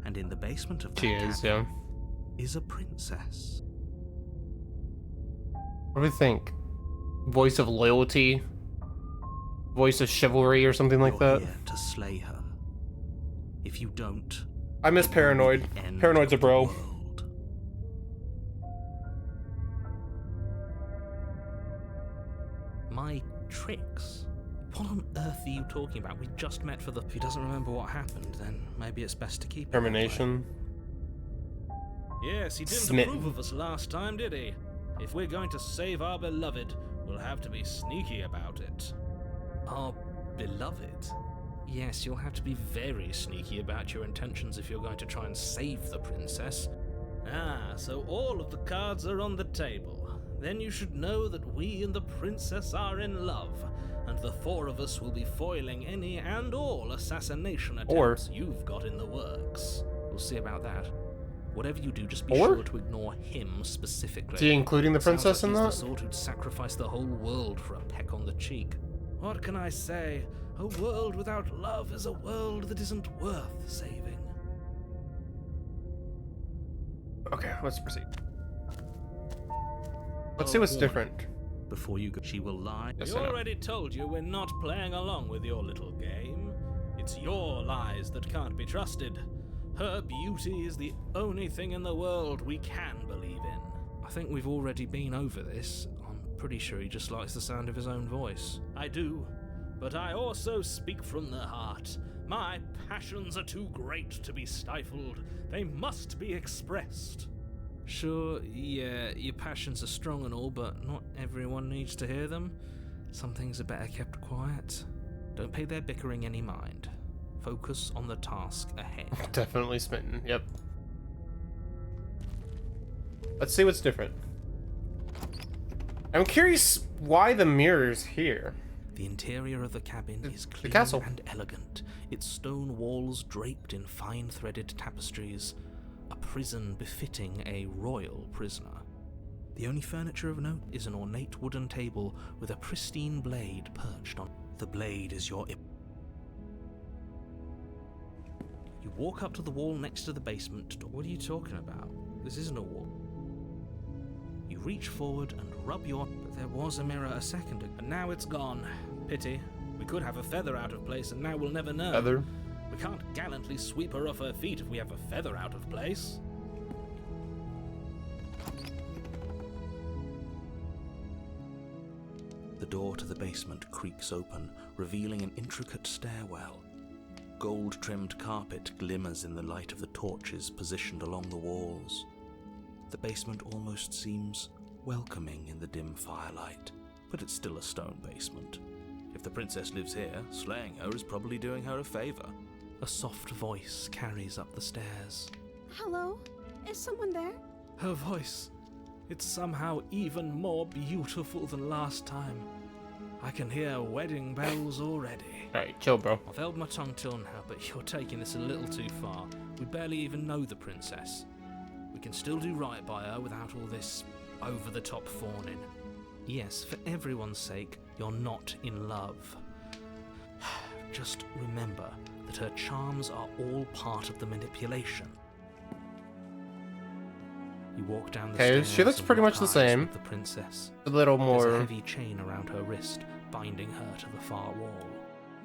And in the basement of that She is, yeah. cabin is a princess. What do we think? Voice of loyalty? Voice of chivalry or something like You're that? here to slay her. If you don't, I miss Paranoid. the end Paranoid's a of the bro. world. My tricks? What on earth are you talking about? We just met for the... If he doesn't remember what happened, then maybe it's best to keep it that way. Termination. Yes, he didn't Smitten. approve of us last time, did he? If we're going to save our beloved, We'll have to be sneaky about it. Our beloved? Yes, you'll have to be very sneaky about your intentions if you're going to try and save the princess. Ah, so all of the cards are on the table. Then you should know that we and the princess are in love, and the four of us will be foiling any and all assassination attempts you've got in the works. We'll see about that. Whatever you do, just be sure to ignore him specifically. Is he including the princess in that? He's the sort who'd sacrifice the whole world for a peck on the cheek. What can I say? A world without love is a world that isn't worth saving. Okay, let's proceed. Let's see what's different. Before you go, she will lie. Yes, We already told you we're not playing along with your little game. It's your lies that can't be trusted. Her beauty is the only thing in the world we can believe in. I think we've already been over this. I'm pretty sure he just likes the sound of his own voice. I do, but I also speak from the heart. My passions are too great to be stifled. They must be expressed. Sure, yeah, your passions are strong and all, but not everyone needs to hear them. Some things are better kept quiet. Don't pay their bickering any mind. Focus on the task ahead. Definitely smitten, yep. Let's see what's different. I'm curious why the mirror's here. The interior of the cabin is clean castle. and elegant, its stone walls draped in fine-threaded tapestries, a prison befitting a royal prisoner. The only furniture of note is an ornate wooden table with a pristine blade perched on. The blade is your... You walk up to the wall next to the basement door. What are you talking about? This isn't a wall. You reach forward and rub your... But there was a mirror a second ago, and now it's gone. Pity. We could have a feather out of place, and now we'll never know. Feather? We can't gallantly sweep her off her feet if we have a feather out of place. The door to the basement creaks open, revealing an intricate stairwell. Gold-trimmed carpet glimmers in the light of the torches positioned along the walls. The basement almost seems welcoming in the dim firelight, but it's still a stone basement. If the princess lives here, slaying her is probably doing her a favor. A soft voice carries up the stairs. Hello? Is someone there? Her voice. It's somehow even more beautiful than last time. I can hear wedding bells already. Alright, chill, bro. I've held my tongue till now, but you're taking this a little too far. We barely even know the princess. We can still do right by her without all this over-the-top fawning. Yes, for everyone's sake, you're not in love. Just remember that her charms are all part of the manipulation. You walk down the stairs. She looks and pretty lock much the eyes same. with the princess. A little There's a more... heavy chain around her wrist, binding her to the far wall.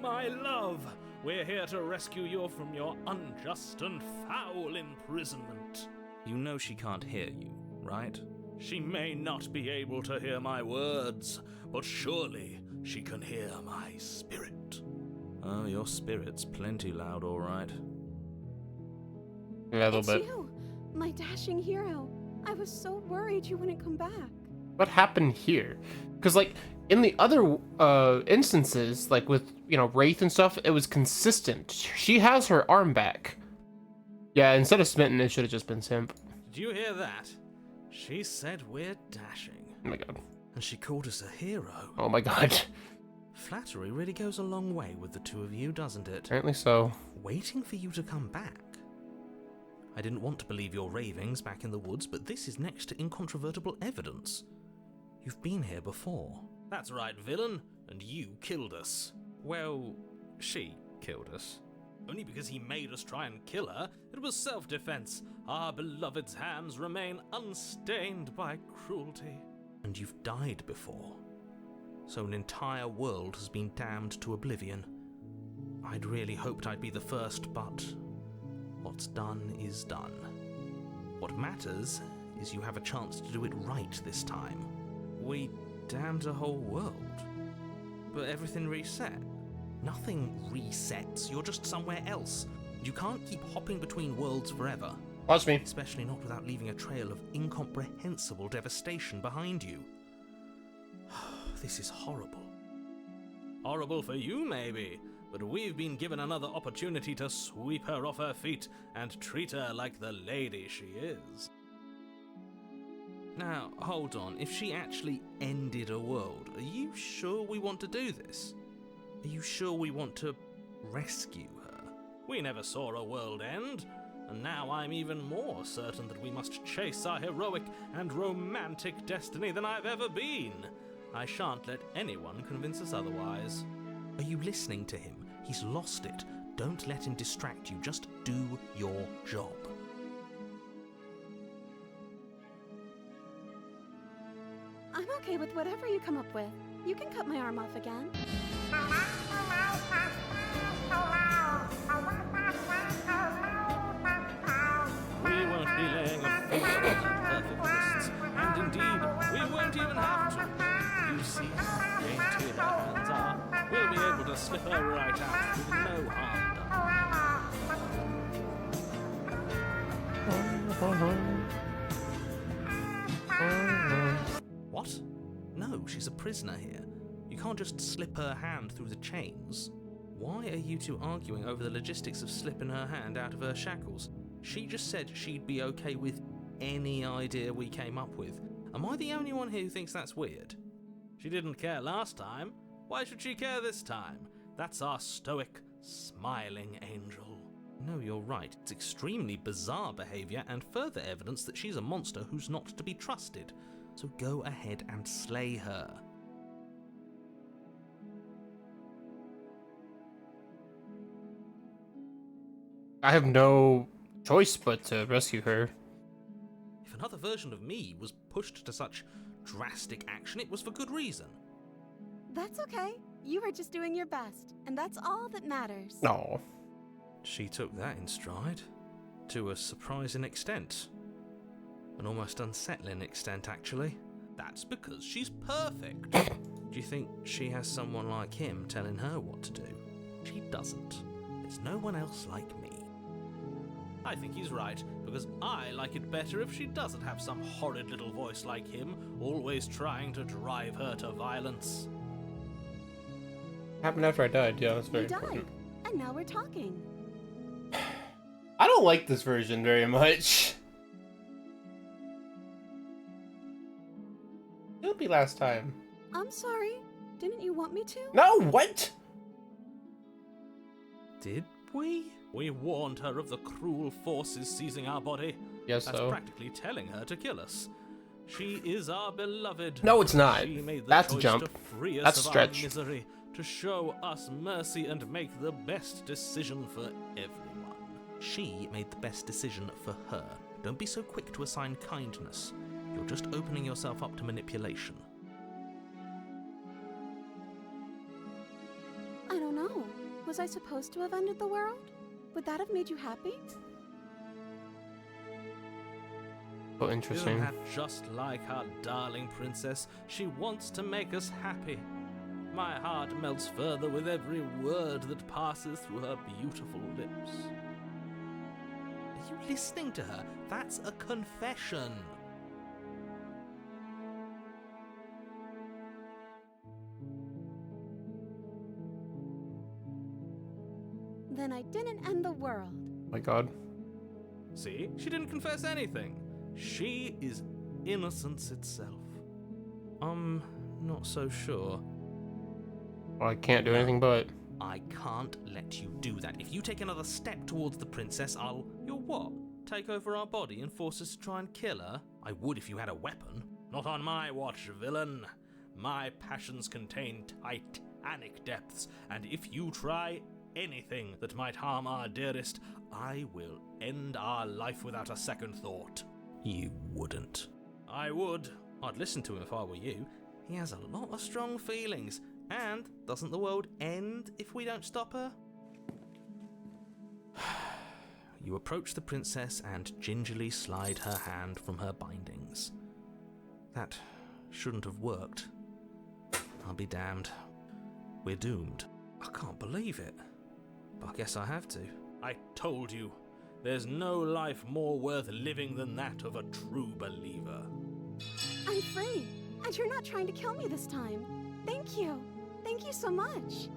My love, we're here to rescue you from your unjust and foul imprisonment. You know she can't hear you, right? She may not be able to hear my words, but surely she can hear my spirit. Oh, your spirit's plenty loud, all right. Yeah, a little It's bit. you, my dashing hero. I was so worried you wouldn't come back. What happened here? Because, like, in the other instances, like with, you know, Wraith and stuff, it was consistent. She has her arm back. Yeah, instead of smitten, it should have just been simp. Did you hear that? She said we're dashing. Oh my god. And she called us a hero. Oh my god. Flattery really goes a long way with the two of you, doesn't it? Apparently so. Waiting for you to come back. I didn't want to believe your ravings back in the woods, but this is next to incontrovertible evidence. You've been here before. That's right, villain, and you killed us. Well, she killed us. Only because he made us try and kill her. It was self-defense. Our beloved's hands remain unstained by cruelty. And you've died before. So an entire world has been damned to oblivion. I'd really hoped I'd be the first, but what's done is done. What matters is you have a chance to do it right this time. We damned a whole world. But everything reset. Nothing resets, you're just somewhere else. You can't keep hopping between worlds forever. Watch me. Especially not without leaving a trail of incomprehensible devastation behind you. This is horrible. Horrible for you, maybe, but we've been given another opportunity to sweep her off her feet and treat her like the lady she is. Now, hold on. If she actually ended a world, are you sure we want to do this? Are you sure we want to rescue her? We never saw a world end, and now I'm even more certain that we must chase our heroic and romantic destiny than I've ever been. I shan't let anyone convince us otherwise. Are you listening to him? He's lost it. Don't let him distract you. Just do your job. I'm okay with whatever you come up with. You can cut my arm off again. We won't be laying a finger on perfect lists, and indeed, we won't even have to. You see how dainty her hands are. We'll be able to slip her right out with no harm done. What? No, she's a prisoner here. You can't just slip her hand through the chains. Why are you two arguing over the logistics of slipping her hand out of her shackles? She just said she'd be okay with any idea we came up with. Am I the only one here who thinks that's weird? She didn't care last time. Why should she care this time? That's our stoic, smiling angel. No, you're right. It's extremely bizarre behavior and further evidence that she's a monster who's not to be trusted. So go ahead and slay her. I have no choice but to rescue her. If another version of me was pushed to such drastic action, it was for good reason. That's okay. You were just doing your best, and that's all that matters. No. She took that in stride. To a surprising extent. An almost unsettling extent, actually. That's because she's perfect. Do you think she has someone like him telling her what to do? She doesn't. There's no one else like me. I think he's right, because I like it better if she doesn't have some horrid little voice like him, always trying to drive her to violence. Happened after I died, yeah, that's very You died, important. and now we're talking. I don't like this version very much. It'll be last time. I'm sorry. Didn't you want me to? No, what? Did we? We warned her of the cruel forces seizing our body. Yes, That's so. practically telling her to kill us. She is our beloved. No, it's not. She made the That's a choice jump. to free us That's of a stretch. our misery, to show us mercy and make the best decision for everyone. She made the best decision for her. Don't be so quick to assign kindness. You're just opening yourself up to manipulation. I don't know. Was I supposed to have ended the world? Would that have made you happy? Oh, interesting. Isn't that just like our darling princess? She wants to make us happy. My heart melts further with every word that passes through her beautiful lips. Are you listening to her? That's a confession. Then I didn't end the world. My god. See? She didn't confess anything. She is innocence itself. I'm not so sure. Well, I can't do anything but. I can't let you do that. If you take another step towards the princess, You'll what? Take over our body and force us to try and kill her? I would if you had a weapon. Not on my watch, villain. My passions contain titanic depths, and if you try anything that might harm our dearest, I will end our life without a second thought. You wouldn't. I would. I'd listen to him if I were you. He has a lot of strong feelings. And doesn't the world end if we don't stop her? You approach the princess and gingerly slide her hand from her bindings. That shouldn't have worked. I'll be damned. We're doomed. I can't believe it. But I guess I have to. I told you. There's no life more worth living than that of a true believer. I'm free, and you're not trying to kill me this time. Thank you. Thank you so much.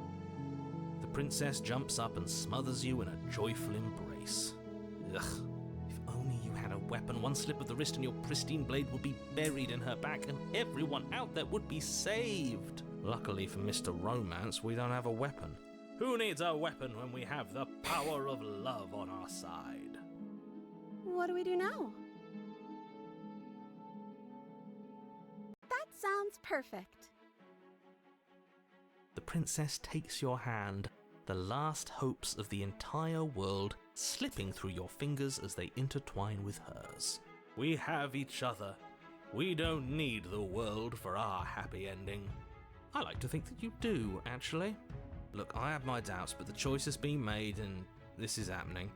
The princess jumps up and smothers you in a joyful embrace. Ugh. If only you had a weapon, one slip of the wrist and your pristine blade would be buried in her back and everyone out there would be saved. Luckily for Mr. Romance, we don't have a weapon. Who needs a weapon when we have the power of love on our side? What do we do now? That sounds perfect. The princess takes your hand, the last hopes of the entire world slipping through your fingers as they intertwine with hers. We have each other. We don't need the world for our happy ending. I like to think that you do, actually. Look, I have my doubts, but the choice has been made and this is happening.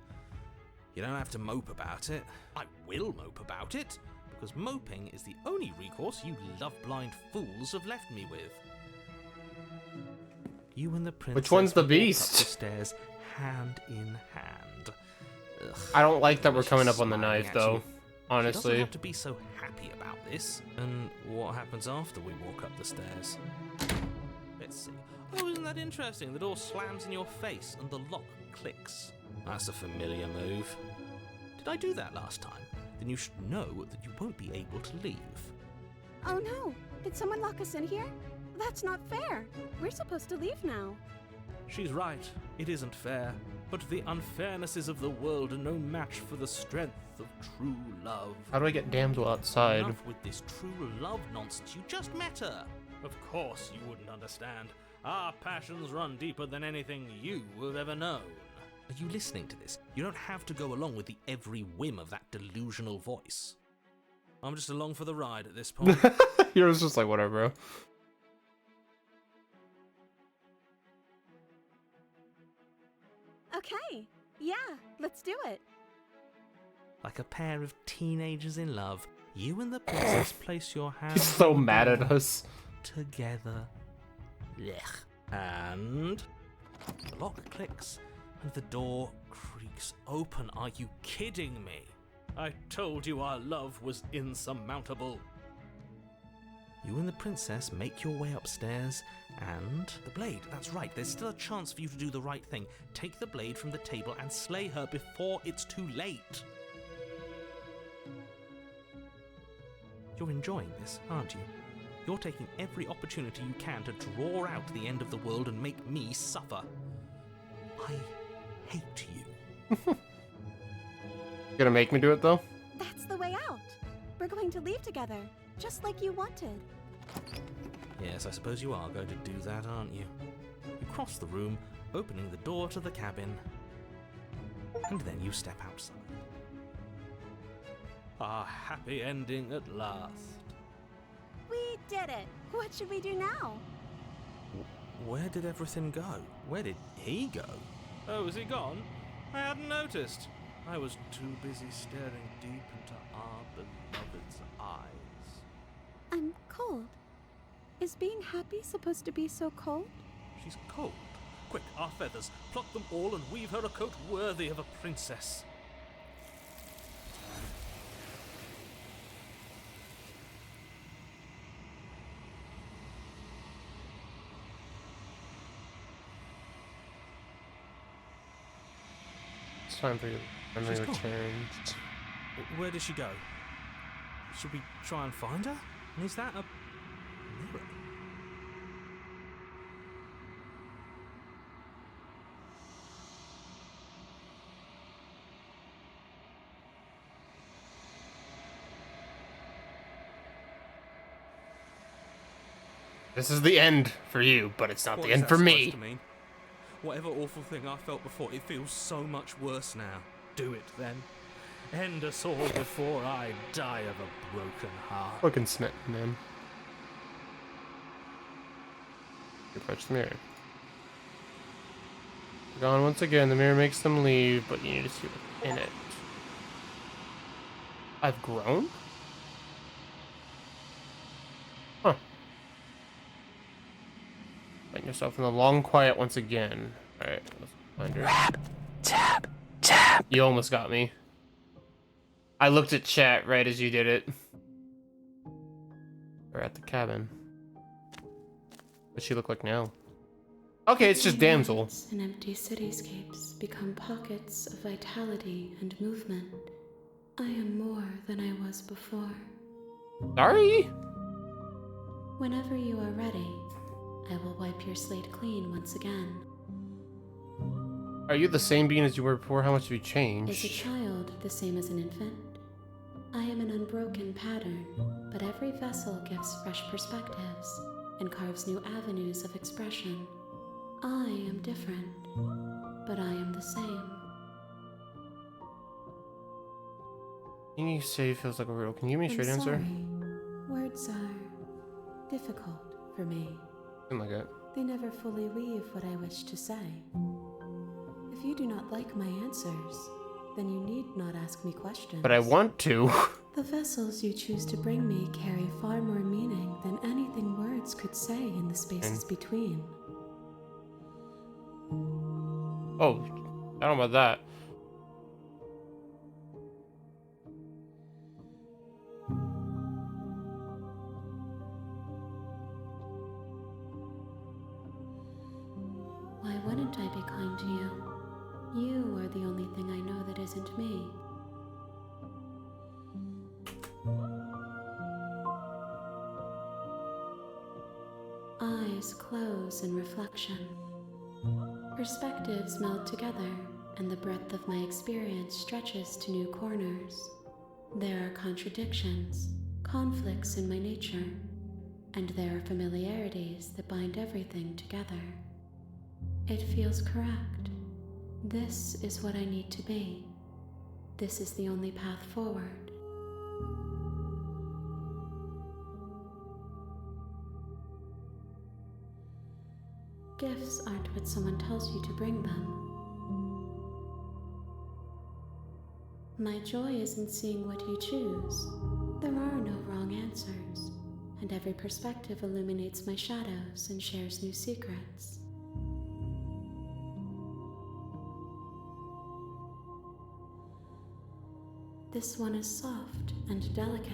You don't have to mope about it. I will mope about it, because moping is the only recourse you love-blind fools have left me with. You and the princess Which one's the walk beast? up the stairs, hand in hand. Ugh, I don't like that we're she's coming up on the smiling knife, at though. you. She Honestly. doesn't have to be so happy about this. And what happens after we walk up the stairs? Let's see. Oh, isn't that interesting? The door slams in your face and the lock clicks. That's a familiar move. Did I do that last time? Then you should know that you won't be able to leave. Oh no! Did someone lock us in here? That's not fair. We're supposed to leave now. She's right. It isn't fair. But the unfairnesses of the world are no match for the strength of true love. How do I get damsel outside? Enough with this true love nonsense. You just met her. Of course you wouldn't understand. Our passions run deeper than anything you have ever known. Are you listening to this? You don't have to go along with the every whim of that delusional voice. I'm just along for the ride at this point. You're just like, whatever, bro. Okay. Yeah, let's do it. Like a pair of teenagers in love, you and the princess place your hands He's so on the mad at door us. together. Blech. And the lock clicks and the door creaks open. Are you kidding me? I told you our love was insurmountable. You and the princess make your way upstairs, and the blade, that's right, there's still a chance for you to do the right thing. Take the blade from the table and slay her before it's too late. You're enjoying this, aren't you? You're taking every opportunity you can to draw out the end of the world and make me suffer. I hate you. You gonna make me do it, though? That's the way out. We're going to leave together, just like you wanted. Yes, I suppose you are going to do that, aren't you? You cross the room, opening the door to the cabin, and then you step outside. A happy ending at last. We did it. What should we do now? Where did everything go? Where did he go? Oh, is he gone? I hadn't noticed. I was too busy staring deep into our beloved's eyes. I'm cold. Is being happy supposed to be so cold? She's cold. Quick, our feathers. Pluck them all and weave her a coat worthy of a princess. It's time for your memory She's gone. return. Where did she go? Should we try and find her? And is that a mirror? This is the end for you, but it's not What the is end that for supposed me. to mean? Whatever awful thing I felt before, it feels so much worse now. Do it then. End us all before I die of a broken heart. Fucking smitten, man. You approach the mirror. Gone once again. The mirror makes them leave, but you need to see what's in it. I've grown? Huh. Find yourself in the long quiet once again. Alright, let's find her. Tap, tap. You almost got me. I looked at chat right as you did it. We're at the cabin. What's she look like now? Okay, it's just damsel. Nights and empty cityscapes become pockets of vitality and movement. I am more than I was before. Sorry? Whenever you are ready, I will wipe your slate clean once again. Are you the same being as you were before? How much have you Is a changed? child the same as an infant? I am an unbroken pattern, but every vessel gives fresh perspectives and carves new avenues of expression. I am different, but I am the same. Can you say feels like a riddle? Can you give me a straight I'm answer? sorry. Words are difficult for me. Something like that. They never fully weave what I wish to say. If you do not like my answers, then you need not ask me questions. But I want to. The vessels you choose to bring me carry far more meaning than anything words could say in the spaces between. Oh, I don't know about that. Why wouldn't I be kind to you? You are the only thing I know that isn't me. Eyes close in reflection. Perspectives meld together, and the breadth of my experience stretches to new corners. There are contradictions, conflicts in my nature, and there are familiarities that bind everything together. It feels correct. This is what I need to be. This is the only path forward. Gifts aren't what someone tells you to bring them. My joy is in seeing what you choose. There are no wrong answers, and every perspective illuminates my shadows and shares new secrets. This one is soft and delicate.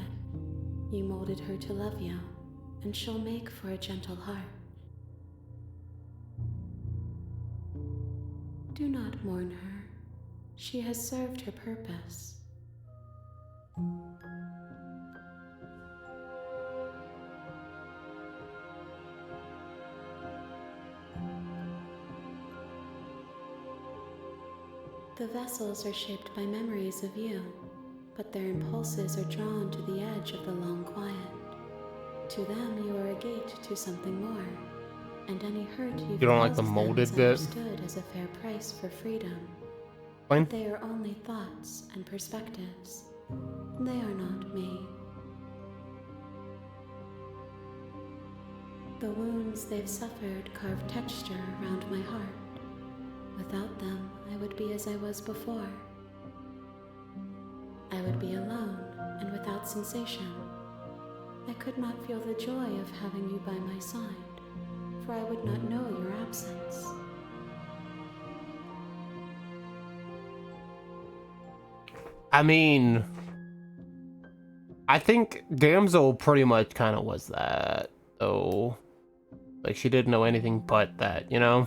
You molded her to love you, and she'll make for a gentle heart. Do not mourn her. She has served her purpose. The vessels are shaped by memories of you, but their impulses are drawn to the edge of the long quiet. To them, you are a gate to something more, and any hurt you've You don't like the caused them molded is bit? understood as a fair price for freedom. Fine. They are only thoughts and perspectives. They are not me. The wounds they've suffered carve texture around my heart. Without them, I would be as I was before. I would be alone and without sensation. I could not feel the joy of having you by my side, for I would not know your absence. I mean, I think Damsel pretty much kind of was that, though. Like, she didn't know anything but that, you know?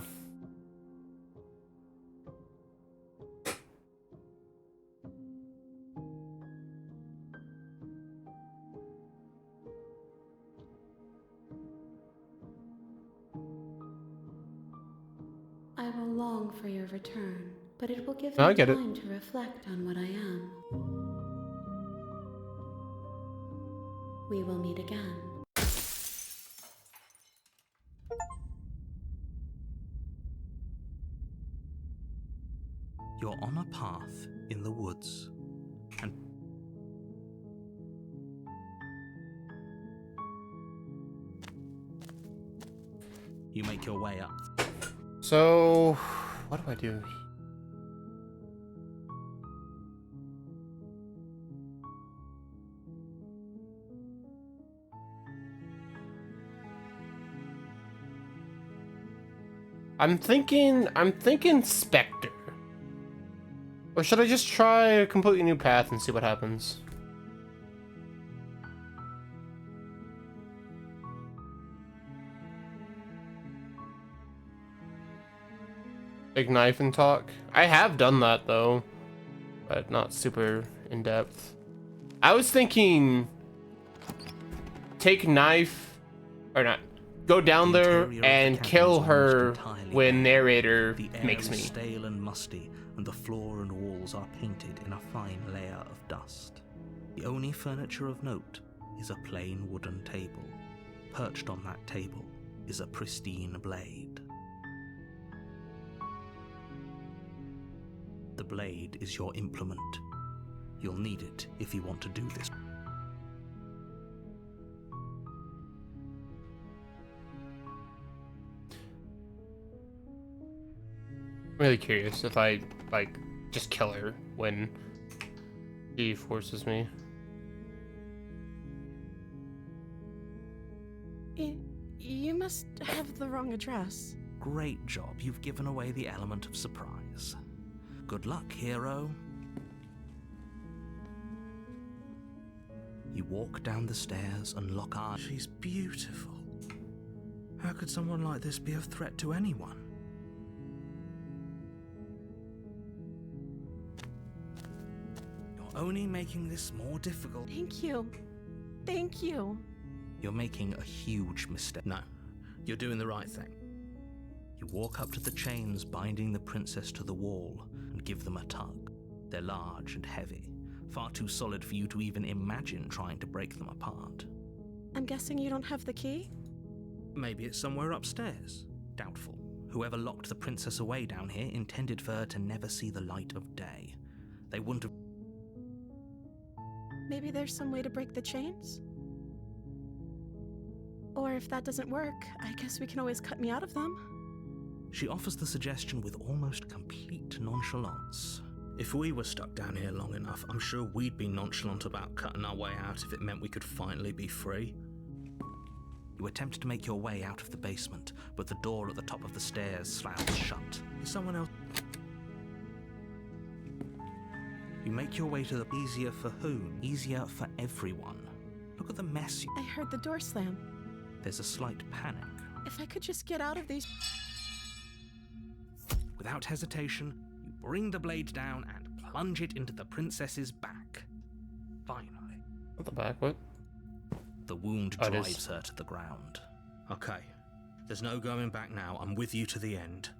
I will long for your return, but it will give No, I me get it. time to reflect on what I am. We will meet again. You're on a path in the woods, and you make your way up. So, what do I do? I'm thinking Spectre. Or should I just try a completely new path and see what happens? Big knife and talk. I have done that though, but not super in depth. I was thinking take knife or not. Go down The there interior of the and cabin kill is almost her entirely when bare. narrator The air makes is me. stale and musty, and the floor and walls are painted in a fine layer of dust. The only furniture of note is a plain wooden table. Perched on that table is a pristine blade. The blade is your implement. You'll need it if you want to do this. I'm really curious if I like just kill her when she forces me. You must have the wrong address. Great job, you've given away the element of surprise. Good luck, hero. You walk down the stairs and lock eyes. She's beautiful. How could someone like this be a threat to anyone? You're only making this more difficult. Thank you. Thank you. You're making a huge mistake. No, you're doing the right thing. You walk up to the chains binding the princess to the wall and give them a tug. They're large and heavy, far too solid for you to even imagine trying to break them apart. I'm guessing you don't have the key? Maybe it's somewhere upstairs. Doubtful. Whoever locked the princess away down here intended for her to never see the light of day. They wouldn't have... Maybe there's some way to break the chains? Or if that doesn't work, I guess we can always cut me out of them. She offers the suggestion with almost complete nonchalance. If we were stuck down here long enough, I'm sure we'd be nonchalant about cutting our way out if it meant we could finally be free. You attempt to make your way out of the basement, but the door at the top of the stairs slams shut. Is someone else? You make your way to the... Easier for whom? Easier for everyone. Look at the mess you... I heard the door slam. There's a slight panic. If I could just get out of these... Without hesitation, you bring the blade down and plunge it into the princess's back. Finally. At the back, what? The wound Oh, it drives is. her to the ground. Okay, there's no going back now. I'm with you to the end.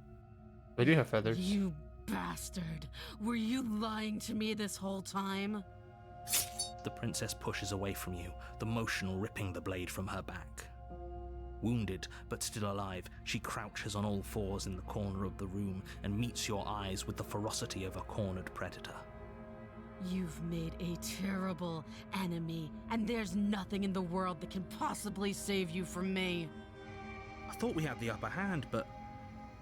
We do have feathers. You bastard! Were you lying to me this whole time? The princess pushes away from you, the motion ripping the blade from her back. Wounded, but still alive, she crouches on all fours in the corner of the room and meets your eyes with the ferocity of a cornered predator. You've made a terrible enemy, and there's nothing in the world that can possibly save you from me. I thought we had the upper hand, but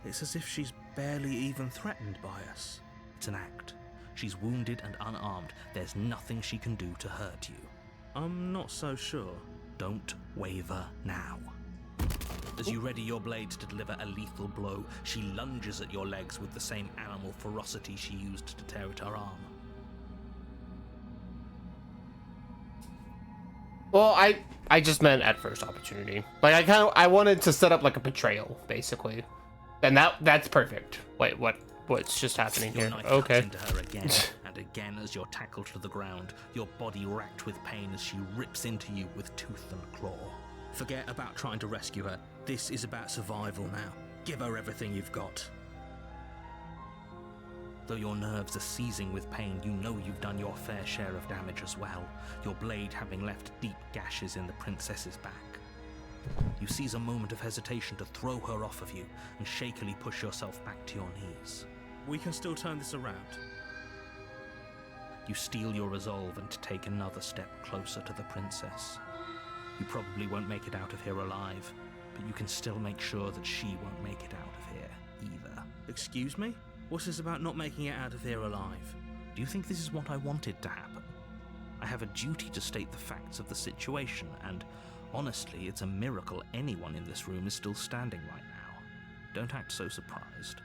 it's as if she's barely even threatened by us. It's an act. She's wounded and unarmed. There's nothing she can do to hurt you. I'm not so sure. Don't waver now. As you ready your blade to deliver a lethal blow, she lunges at your legs with the same animal ferocity she used to tear at her arm. Well, I just meant at first opportunity. Like I wanted to set up like a betrayal, basically. And that's perfect. Wait, what's just happening Your here? knife Okay. cuts into her again and again as you're tackled to the ground, your body racked with pain as she rips into you with tooth and claw. Forget about trying to rescue her. This is about survival now. Give her everything you've got. Though your nerves are seizing with pain, you know you've done your fair share of damage as well, your blade having left deep gashes in the princess's back. You seize a moment of hesitation to throw her off of you and shakily push yourself back to your knees. We can still turn this around. You steel your resolve and take another step closer to the princess. You probably won't make it out of here alive, but you can still make sure that she won't make it out of here either. Excuse me? What's this about not making it out of here alive? Do you think this is what I wanted to happen? I have a duty to state the facts of the situation, and honestly, it's a miracle anyone in this room is still standing right now. Don't act so surprised.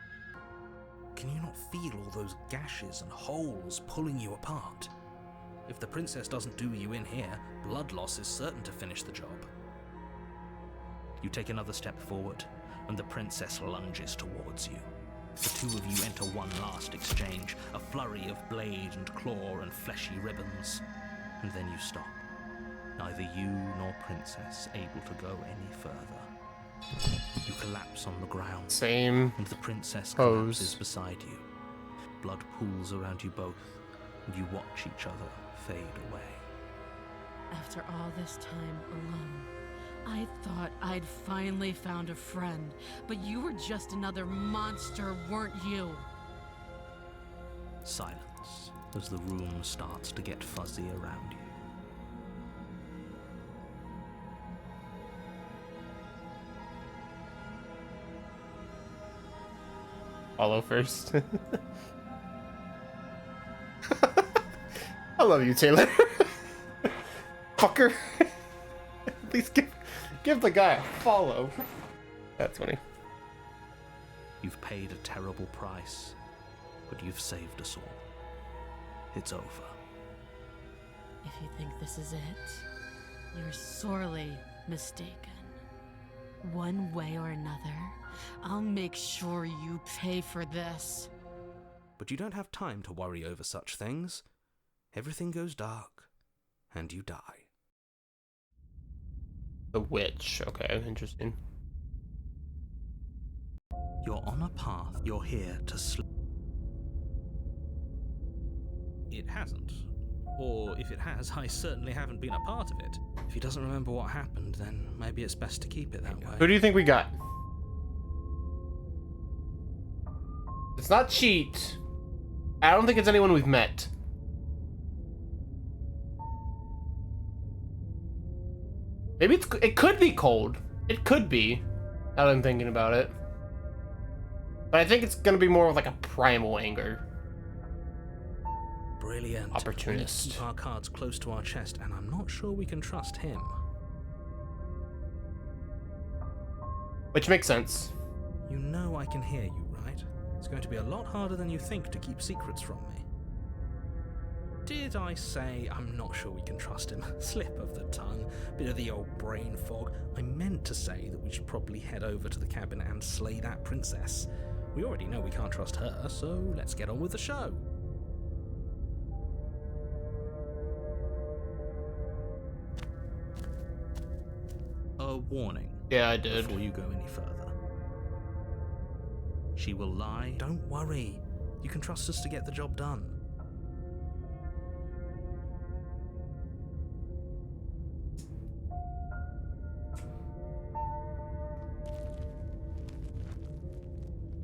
Can you not feel all those gashes and holes pulling you apart? If the princess doesn't do you in here, blood loss is certain to finish the job. You take another step forward, and the princess lunges towards you. The two of you enter one last exchange, a flurry of blade and claw and fleshy ribbons, and then you stop. Neither you nor Princess able to go any further. You collapse on the ground, Same and the Princess pose. collapses beside you. Blood pools around you both, and you watch each other fade away. After all this time alone, I thought I'd finally found a friend, but you were just another monster, weren't you? Silence as the room starts to get fuzzy around you. Follow first. I love you, Taylor. Fucker. At least give the guy a follow. That's funny. You've paid a terrible price, but you've saved us all. It's over. If you think this is it, you're sorely mistaken. One way or another, I'll make sure you pay for this. But you don't have time to worry over such things. Everything goes dark, and you die. The witch. Okay, interesting. You're on a path. You're here to sleep. It hasn't. Or if it has, I certainly haven't been a part of it. If he doesn't remember what happened, then maybe it's best to keep it that way. Who do you think we got? It's not cheat. I don't think it's anyone we've met. Maybe it could be cold. It could be. Now that I'm thinking about it. But I think it's gonna be more of like a primal anger. Brilliant. Opportunist. We keep our cards close to our chest, and I'm not sure we can trust him. Which makes sense. You know I can hear you, right? It's going to be a lot harder than you think to keep secrets from me. Did I say I'm not sure we can trust him? Slip of the tongue, bit of the old brain fog. I meant to say that we should probably head over to the cabin and slay that princess. We already know we can't trust her, so let's get on with the show. A warning. Yeah, I did. Before you go any further. She will lie. Don't worry. You can trust us to get the job done.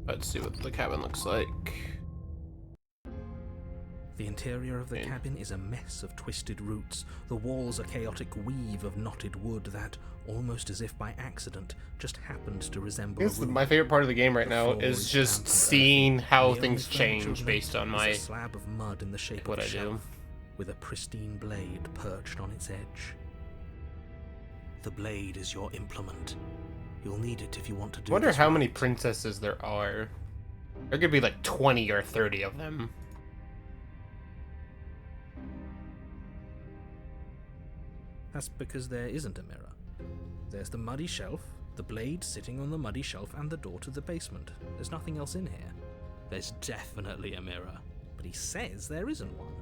Let's see what the cabin looks like. The interior of the cabin is a mess of twisted roots. The walls a chaotic weave of knotted wood that, almost as if by accident, just happened to resemble a room. My favorite part of the game right now floor is is just damp and seeing earthy. how The only things furniture change of based note on is my a slab of mud in the shape what of a I do. shelf, with a pristine blade perched on its edge. The blade is your implement. You'll need it if you want to do I wonder this how many right. princesses there are. There could be like 20 or 30 of them. That's because there isn't a mirror. There's the muddy shelf, the blade sitting on the muddy shelf, and the door to the basement. There's nothing else in here. There's definitely a mirror, but he says there isn't one.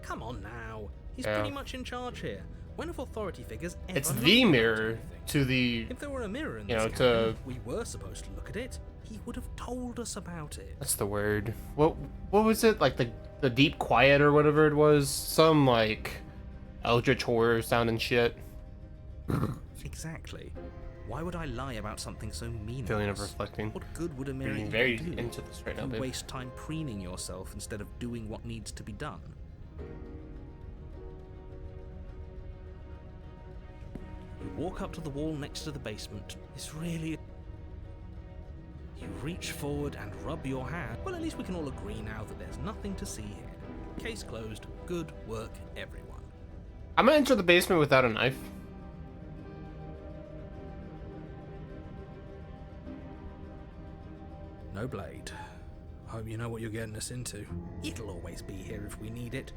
Come on now. He's Yeah. pretty much in charge here. When have authority figures ever It's not the looked mirror at anything? to the... If there were a mirror in you this know, cabin, to- we were supposed to look at it. He would have told us about it. What's the word? What was it? Like the deep quiet or whatever it was? Some like eldritch horror sounding shit. Exactly. Why would I lie about something so meaningless? Feeling of reflecting. What good would a mirror Being even very do? into this right now, You babe. waste time preening yourself instead of doing what needs to be done. You walk up to the wall next to the basement. It's really... You reach forward and rub your hand. Well, at least we can all agree now that there's nothing to see here. Case closed. Good work, everyone. I'm gonna enter the basement without a knife. No blade. Hope you know what you're getting us into. It'll always be here if we need it.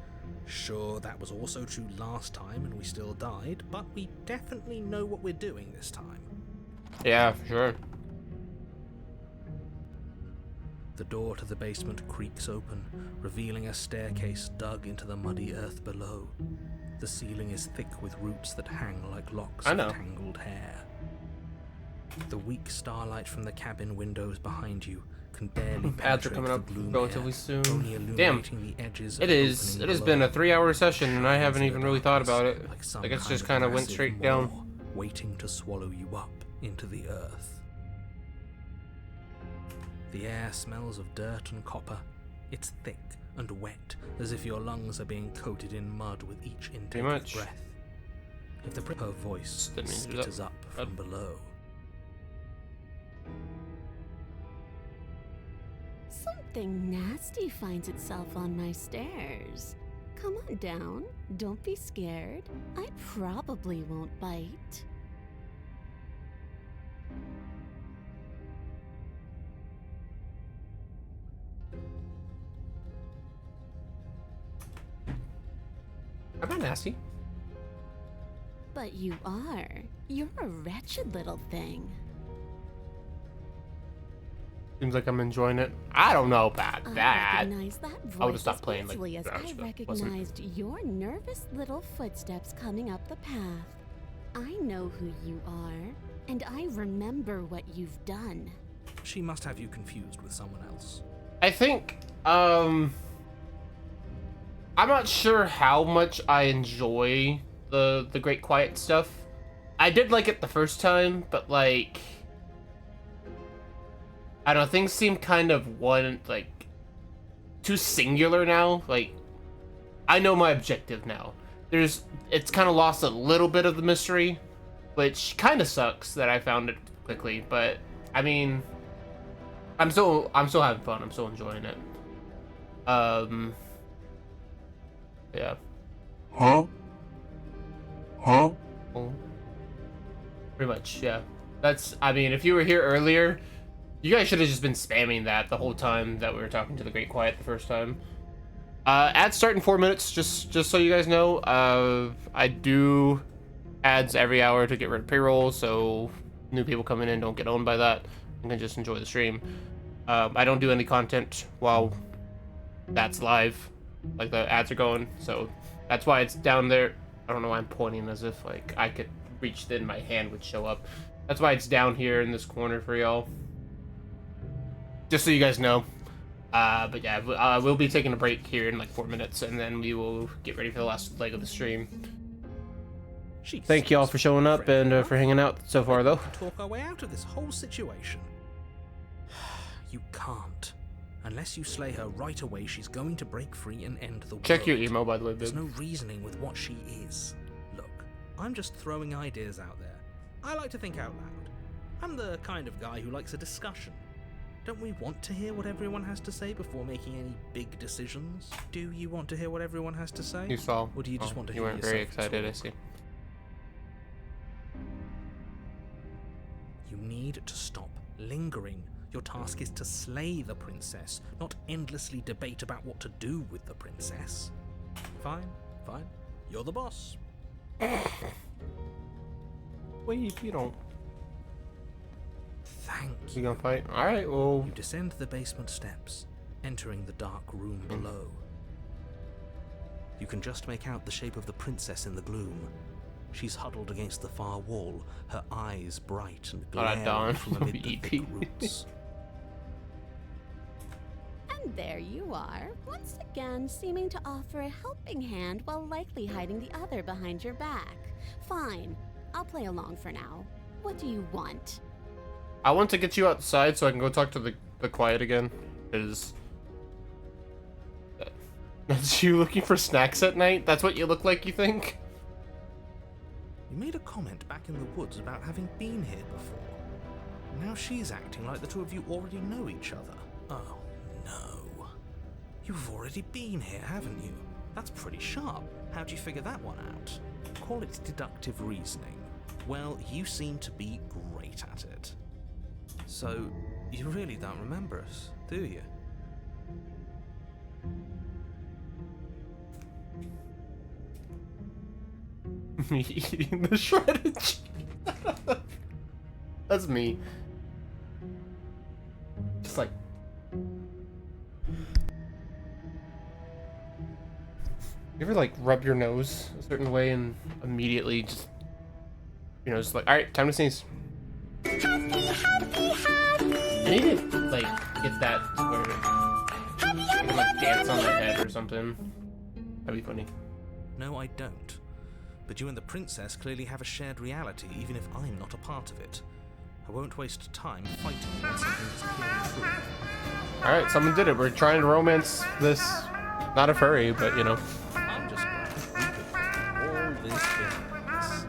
Sure, that was also true last time and we still died, but we definitely know what we're doing this time. Yeah, for sure. The door to the basement creaks open, revealing a staircase dug into the muddy earth below. The ceiling is thick with roots that hang like locks of tangled hair. The weak starlight from the cabin windows behind you can barely Ads are penetrate coming the up gloom relatively air, soon. only Damn. illuminating the edges of It the is. opening It has below. been a 3-hour session, and I haven't Shines in even the really thought about it. darkness, Like it's some just kind kind of of went massive straight maw down. waiting to swallow you up into the earth. The air smells of dirt and copper. It's thick and wet, as if your lungs are being coated in mud with each intake of much. breath. If her voice Didn't mean to do that. skitters up from below. Something nasty finds itself on my stairs. Come on down. Don't be scared. I probably won't bite. I'm not nasty. But you are. You're a wretched little thing. Seems like I'm enjoying it. I don't know about I that. recognize that voice I would've stopped as playing, like, easily as 3 hours I ago. recognized your nervous little footsteps coming up the path. I know who you are, and I remember what you've done. She must have you confused with someone else. I think, I'm not sure how much I enjoy the Great Quiet stuff. I did like it the first time, but like, I don't know, things seem kind of too singular now. Like, I know my objective now. It's kind of lost a little bit of the mystery, which kind of sucks that I found it quickly, but I mean, I'm still having fun. I'm still enjoying it. Yeah. Huh? Well, pretty much, yeah. I mean, if you were here earlier, you guys should have just been spamming that the whole time that we were talking to the Great Quiet the first time. Ads start in 4 minutes, just so you guys know. I do ads every hour to get rid of pre-roll, so new people coming in don't get owned by that and can just enjoy the stream. I don't do any content while that's live, like the ads are going, so that's why it's down there. I don't know why I'm pointing as if like I could reach then my hand would show up. That's why it's down here in this corner for y'all. Just so you guys know. But yeah, we'll be taking a break here in like 4 minutes, and then we will get ready for the last leg of the stream. Thank you all for showing up and for hanging out so far, though. Talk our way out of this whole situation. You can't. Unless you slay her right away, she's going to break free and end the world. Check your email, by the way, There's babe. no reasoning with what she is. Look, I'm just throwing ideas out there. I like to think out loud. I'm the kind of guy who likes a discussion. Don't we want to hear what everyone has to say before making any big decisions? Do you want to hear what everyone has to say? You saw. Or do you just want to you hear weren't very yourself excited, I talk? see. You need to stop lingering. Your task is to slay the princess, not endlessly debate about what to do with the princess. Fine. You're the boss. Wait, you don't. Thank You you. gonna fight? Alright, well. You descend the basement steps, entering the dark room below. You can just make out the shape of the princess in the gloom. She's huddled against the far wall, her eyes bright and Alright, Dawn. glaring from amid the thick EP. roots. And there you are, once again seeming to offer a helping hand while likely hiding the other behind your back. Fine, I'll play along for now. What do you want? I want to get you outside so I can go talk to the Quiet again. Because that's you looking for snacks at night? That's what you look like, you think? You made a comment back in the woods about having been here before. Now she's acting like the two of you already know each other. Oh, no. You've already been here, haven't you? That's pretty sharp. How'd you figure that one out? Call it deductive reasoning. Well, you seem to be great at it. So, you really don't remember us, do you? Me eating the shredded cheese. That's me. Just like. You ever like rub your nose a certain way and immediately just, you know, just like, all right, time to sneeze. I need to like get that to where I can like dance on my head or something. That'd be funny. No, I don't. But you and the princess clearly have a shared reality, even if I'm not a part of it. I won't waste time fighting you on something that's purely true. All right, someone did it. We're trying to romance this. Not a furry, but you know. I'm just glad we could do all this business.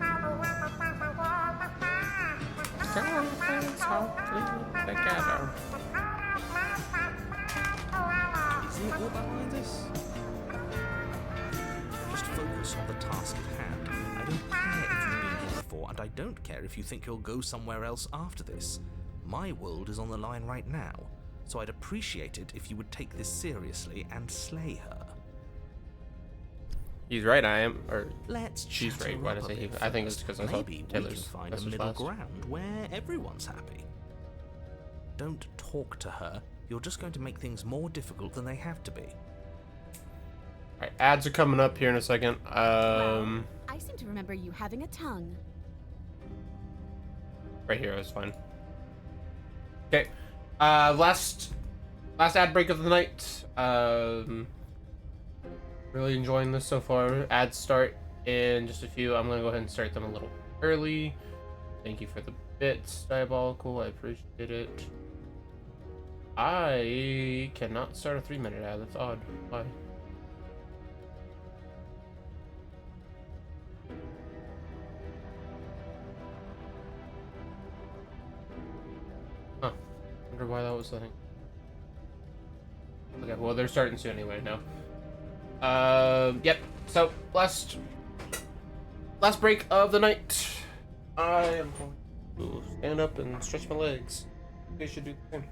Isn't it all behind this? Just focus on the task at hand. I don't care if you've been here before, and I don't care if you think you'll go somewhere else after this. My world is on the line right now, so I'd appreciate it if you would take this seriously and slay her. He's right, I am. Or Let's she's chat right. her Why did up I a say he? bit I think it's first. because I thought Maybe we Taylor's can find a message middle last. ground where everyone's happy. Don't talk to her. You're just going to make things more difficult than they have to be. Alright, ads are coming up here in a second. Well, I seem to remember you having a tongue. Right here, that's fine. Okay. Last ad break of the night. Really enjoying this so far. Ads start in just a few. I'm gonna go ahead and start them a little early. Thank you for the bits, Diabolical. I appreciate it. I cannot start a 3-minute ad. That's odd. Why? Huh. Wonder why that was the thing. Okay, well they're starting soon anyway. No. Yep. So last break of the night. I am going to stand up and stretch my legs. You guys should do the same.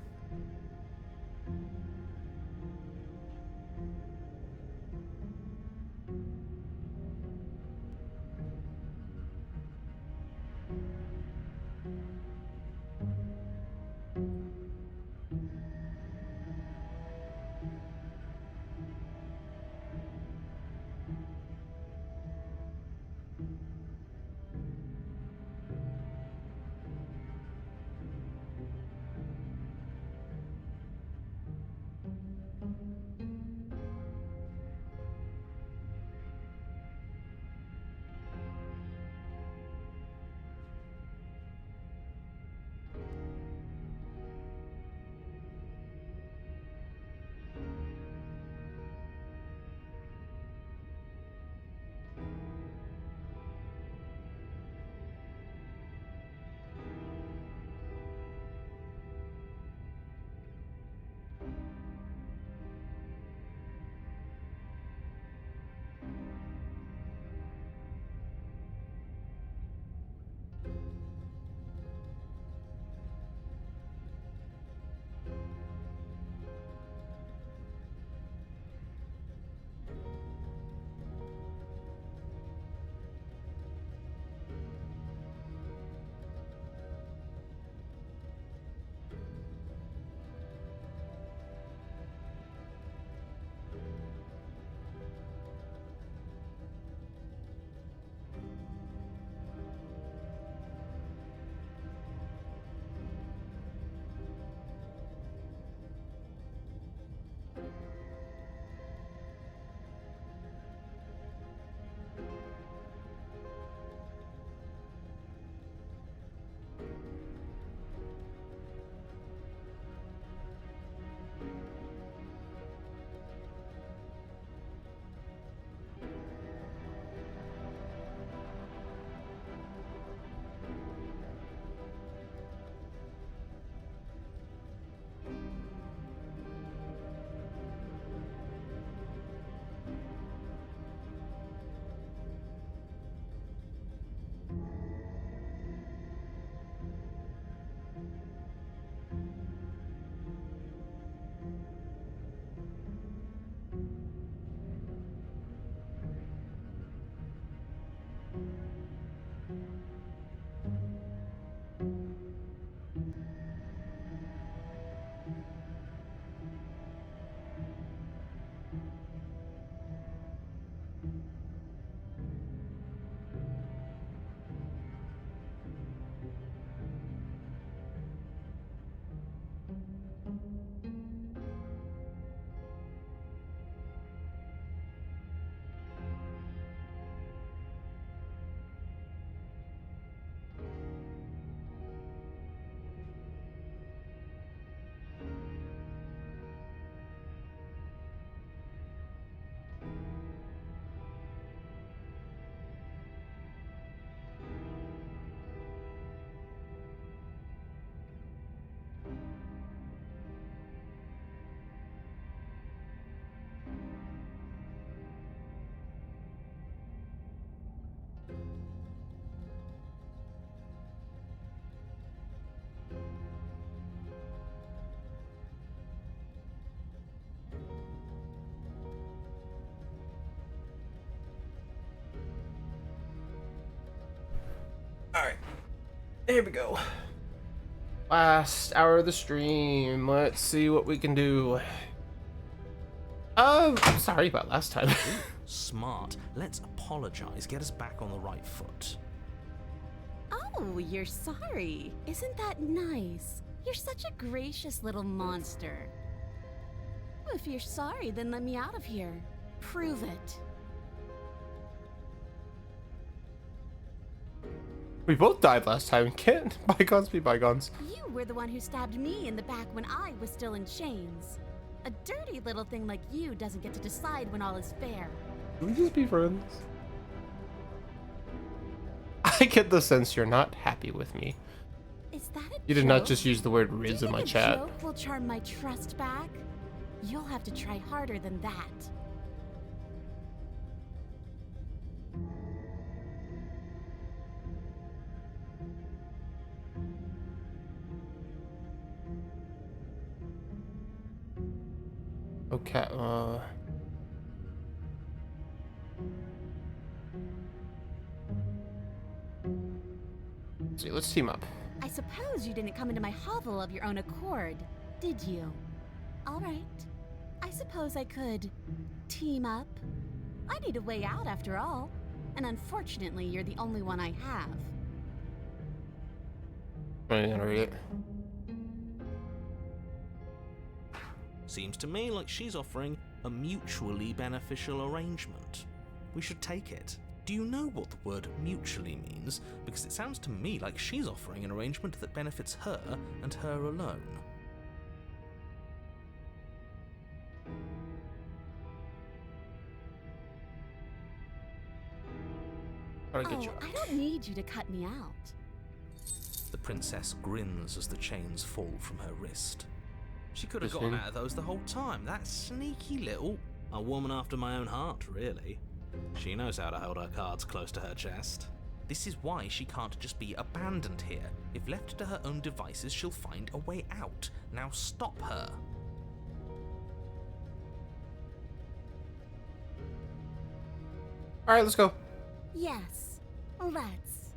Alright. Here we go. Last hour of the stream. Let's see what we can do. I'm sorry about last time. Smart. Let's apologize. Get us back on the right foot. Oh, you're sorry. Isn't that nice? You're such a gracious little monster. If you're sorry, then let me out of here. Prove it. We both died last time. Can't bygones be bygones? You were the one who stabbed me in the back when I was still in chains. A dirty little thing like you doesn't get to decide when all is fair. Can we just be friends? I get the sense you're not happy with me. Is that a You did not joke? just use the word Do you Riz in think my a chat. joke will charm my trust back? You'll have to try harder than that. Okay, see, let's team up. I suppose you didn't come into my hovel of your own accord, did you? All right. I suppose I could team up. I need a way out after all, and unfortunately, you're the only one I have. I'm gonna read it. Seems to me like she's offering a mutually beneficial arrangement. We should take it. Do you know what the word mutually means? Because it sounds to me like she's offering an arrangement that benefits her and her alone. Gotta get Oh, you out. I don't need you to cut me out. The princess grins as the chains fall from her wrist. She could have This gotten one? out of those the whole time. That sneaky little... A woman after my own heart, really. She knows how to hold her cards close to her chest. This is why she can't just be abandoned here. If left to her own devices, she'll find a way out. Now stop her. Alright, let's go. Yes, let's.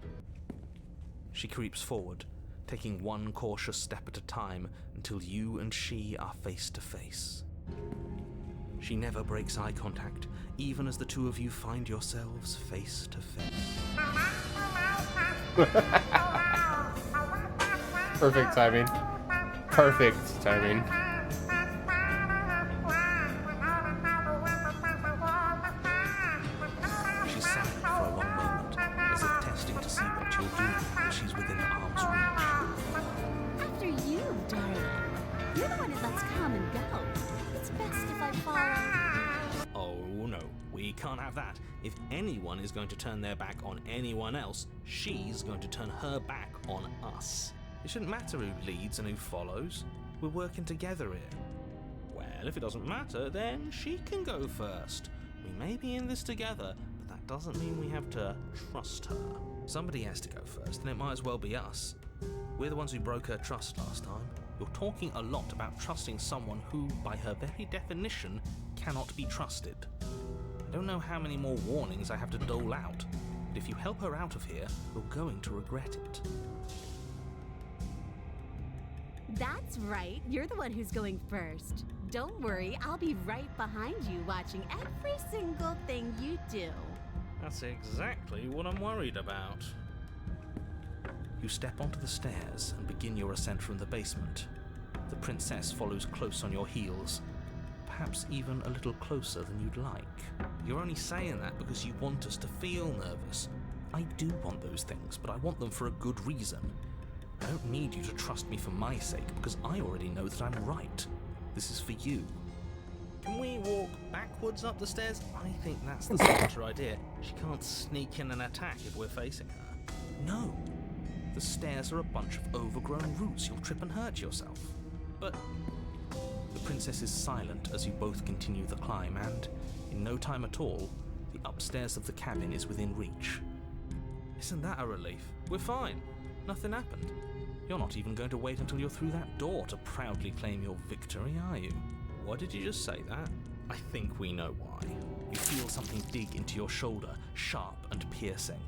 She creeps forward, taking one cautious step at a time until you and she are face to face. She never breaks eye contact, even as the two of you find yourselves face to face. Perfect timing. Perfect timing. She's silent for a long moment, as if testing to see what you'll do when she's within arm's reach. After you, darling. You're the one who lets come and go. It's best if I follow. Oh no, we can't have that. If anyone is going to turn their back on anyone else, she's going to turn her back on us. It shouldn't matter who leads and who follows. We're working together here. Well, if it doesn't matter, then she can go first. We may be in this together, but that doesn't mean we have to trust her. Somebody has to go first, and it might as well be us. We're the ones who broke her trust last time. You're talking a lot about trusting someone who, by her very definition, cannot be trusted. I don't know how many more warnings I have to dole out, but if you help her out of here, you're going to regret it. That's right. You're the one who's going first. Don't worry, I'll be right behind you watching every single thing you do. That's exactly what I'm worried about. You step onto the stairs and begin your ascent from the basement. The princess follows close on your heels, perhaps even a little closer than you'd like. You're only saying that because you want us to feel nervous. I do want those things, but I want them for a good reason. I don't need you to trust me for my sake, because I already know that I'm right. This is for you. Can we walk backwards up the stairs? I think that's the smarter idea. She can't sneak in and attack if we're facing her. No. The stairs are a bunch of overgrown roots. You'll trip and hurt yourself. But the princess is silent as you both continue the climb, and in no time at all, the upstairs of the cabin is within reach. Isn't that a relief? We're fine. Nothing happened. You're not even going to wait until you're through that door to proudly claim your victory, are you? Why did you just say that? I think we know why. You feel something dig into your shoulder, sharp and piercing.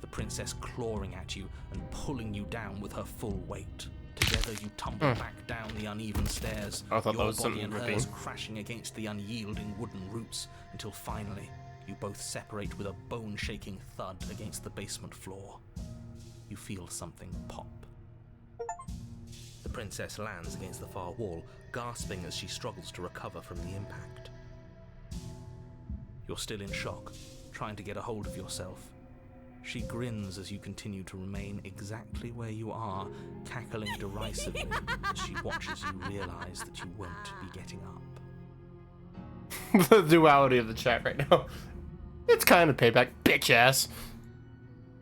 the princess clawing at you and pulling you down with her full weight. Together you tumble back down the uneven stairs, I thought that your was body something and ripping. hers crashing against the unyielding wooden roots, until finally you both separate with a bone-shaking thud against the basement floor. You feel something pop. The princess lands against the far wall, gasping as she struggles to recover from the impact. You're still in shock, trying to get a hold of yourself. She grins as you continue to remain exactly where you are, cackling derisively as she watches you realize that you won't be getting up. The duality of the chat right now. It's kind of payback, bitch ass.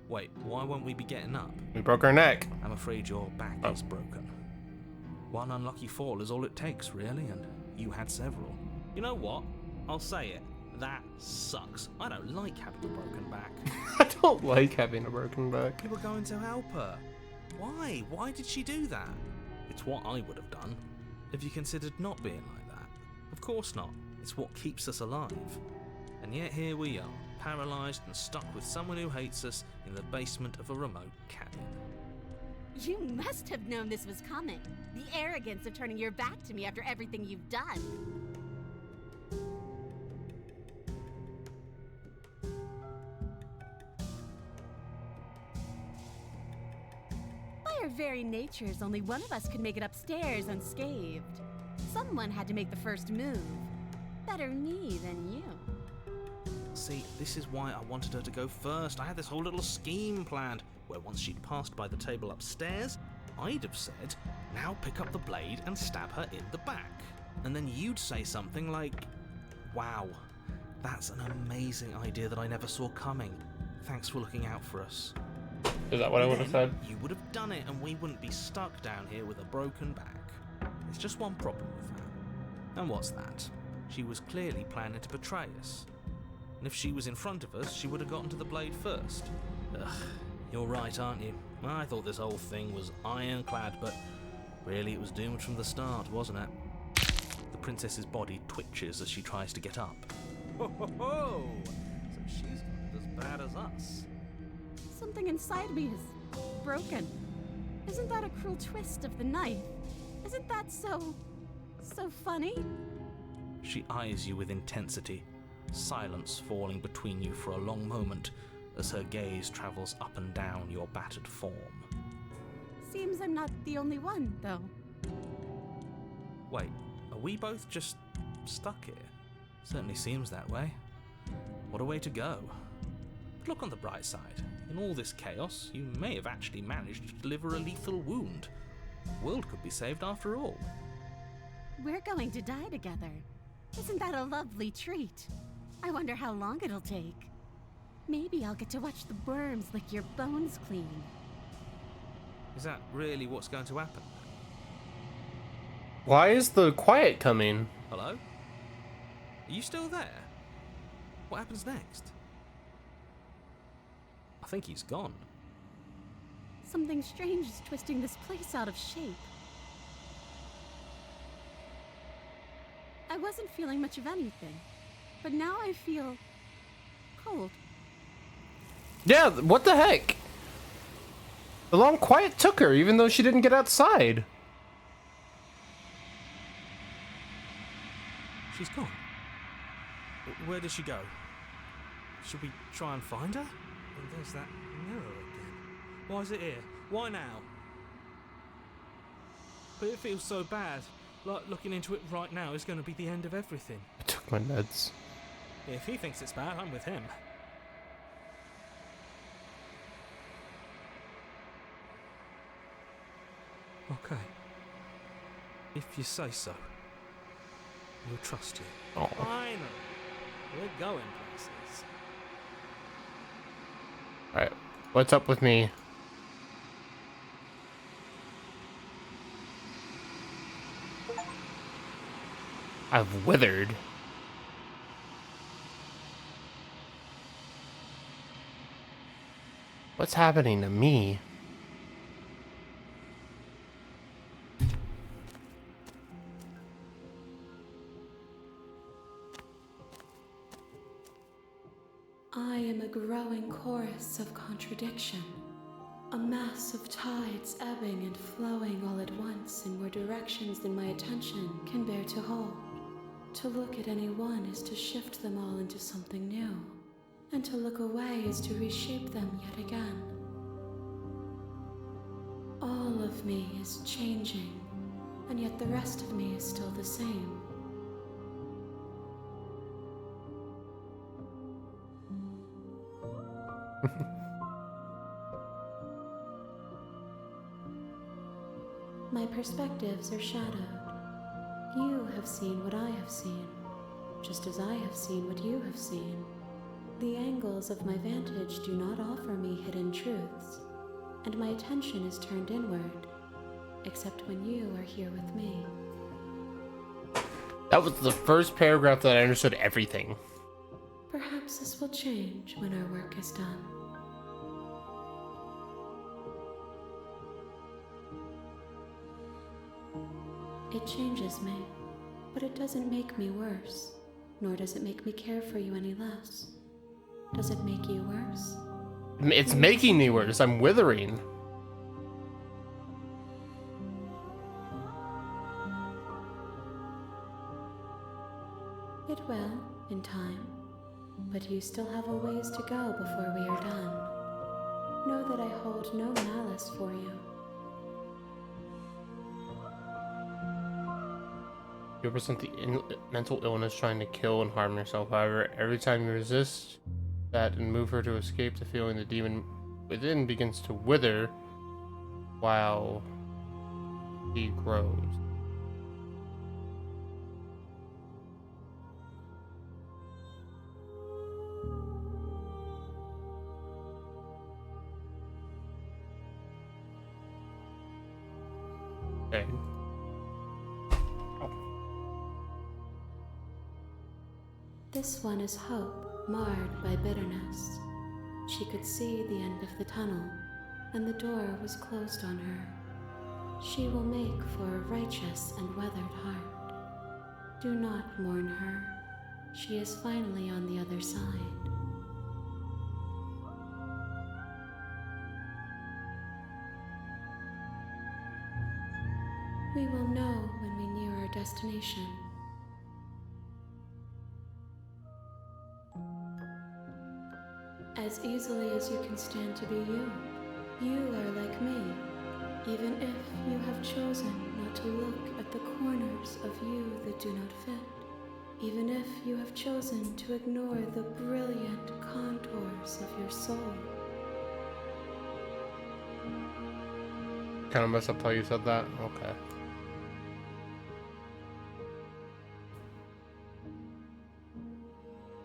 Wait, why won't we be getting up? We broke our neck. I'm afraid your back is broken. One unlucky fall is all it takes, really, and you had several. You know what? I'll say it. That sucks. I don't like having a broken back. I don't like having a broken back. You were going to help her. Why? Why did she do that? It's what I would have done. Have you considered not being like that? Of course not. It's what keeps us alive. And yet here we are, paralysed and stuck with someone who hates us in the basement of a remote cabin. You must have known this was coming. The arrogance of turning your back to me after everything you've done. By our very natures, only one of us could make it upstairs unscathed. Someone had to make the first move. Better me than you. See, this is why I wanted her to go first. I had this whole little scheme planned, where once she'd passed by the table upstairs, I'd have said, now pick up the blade and stab her in the back. And then you'd say something like, wow, that's an amazing idea that I never saw coming. Thanks for looking out for us. Is that what I would have said? You would have done it and we wouldn't be stuck down here with a broken back. There's just one problem with that. And what's that? She was clearly planning to betray us. And if she was in front of us, she would have gotten to the blade first. Ugh, you're right, aren't you? I thought this whole thing was ironclad, but really it was doomed from the start, wasn't it? The princess's body twitches as she tries to get up. Ho ho ho! So she's not as bad as us. Something inside me is broken. Isn't that a cruel twist of the knife? Isn't that so funny? She eyes you with intensity, silence falling between you for a long moment as her gaze travels up and down your battered form. Seems I'm not the only one, though. Wait, are we both just stuck here? Certainly seems that way. What a way to go. But look on the bright side. In all this chaos, you may have actually managed to deliver a lethal wound. The world could be saved after all. We're going to die together. Isn't that a lovely treat? I wonder how long it'll take. Maybe I'll get to watch the worms lick your bones clean. Is that really what's going to happen? Why is the quiet coming? Hello? Are you still there? What happens next? I think he's gone. Something strange is twisting this place out of shape. I wasn't feeling much of anything, but now I feel cold. Yeah, what the heck? The long quiet took her, even though she didn't get outside. She's gone. Where did she go? Should we try and find her? And there's that mirror again. Why is it here? Why now? But it feels so bad. Like looking into it right now is going to be the end of everything. I took my meds. If he thinks it's bad, I'm with him. Okay. If you say so. We'll trust you. Oh. Finally. We're going places. Alright, what's up with me? I've withered. What's happening to me? I am a growing chorus of contradiction. A mass of tides ebbing and flowing all at once in more directions than my attention can bear to hold. To look at any one is to shift them all into something new, and to look away is to reshape them yet again. All of me is changing, and yet the rest of me is still the same. My perspectives are shadowed. You have seen what I have seen, just as I have seen what you have seen. The angles of my vantage do not offer me hidden truths, and my attention is turned inward, except when you are here with me. That was the first paragraph that I understood everything. Perhaps this will change when our work is done. It changes me, but it doesn't make me worse, nor does it make me care for you any less. Does it make you worse? It's making me worse. I'm withering. It will, in time, but you still have a ways to go before we are done. Know that I hold no malice for you. You represent the mental illness trying to kill and harm yourself. However, every time you resist that and move her to escape the feeling, the demon within begins to wither while he grows. Okay. This one is hope, marred by bitterness. She could see the end of the tunnel, and the door was closed on her. She will make for a righteous and weathered heart. Do not mourn her. She is finally on the other side. We will know when we near our destination. As easily as you can stand to be you. You are like me, even if you have chosen not to look at the corners of you that do not fit. Even if you have chosen to ignore the brilliant contours of your soul. Kind of messed up how you said that? Okay.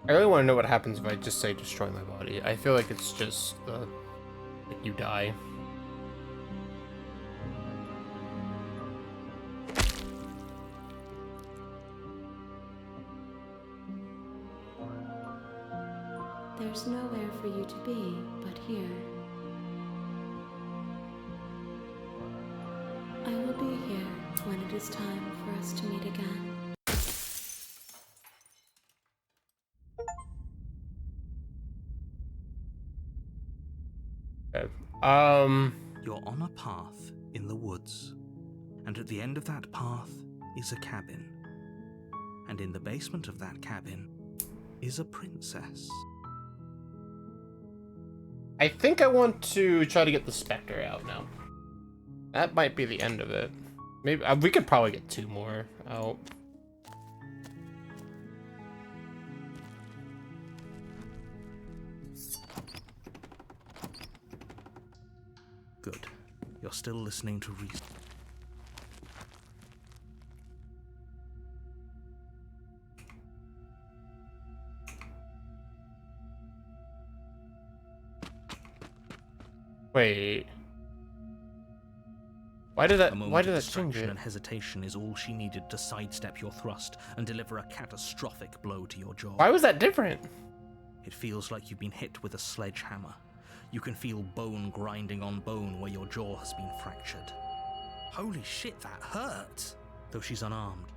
I really want to know what happens if I just say destroy my body. I feel like it's just like you die. There's nowhere for you to be but here. I will be here when it is time for us to meet again. Okay. You're on a path in the woods, and at the end of that path is a cabin. And in the basement of that cabin is a princess. I think I want to try to get the specter out now. That might be the end of it. Maybe we could probably get 2 more out. Good. You're still listening to reason. Wait. Why did that A moment change of distraction it? and hesitation is all she needed to sidestep your thrust and deliver a catastrophic blow to your jaw. Why was that different? It feels like you've been hit with a sledgehammer. You can feel bone grinding on bone where your jaw has been fractured. Holy shit, that hurt! Though she's unarmed,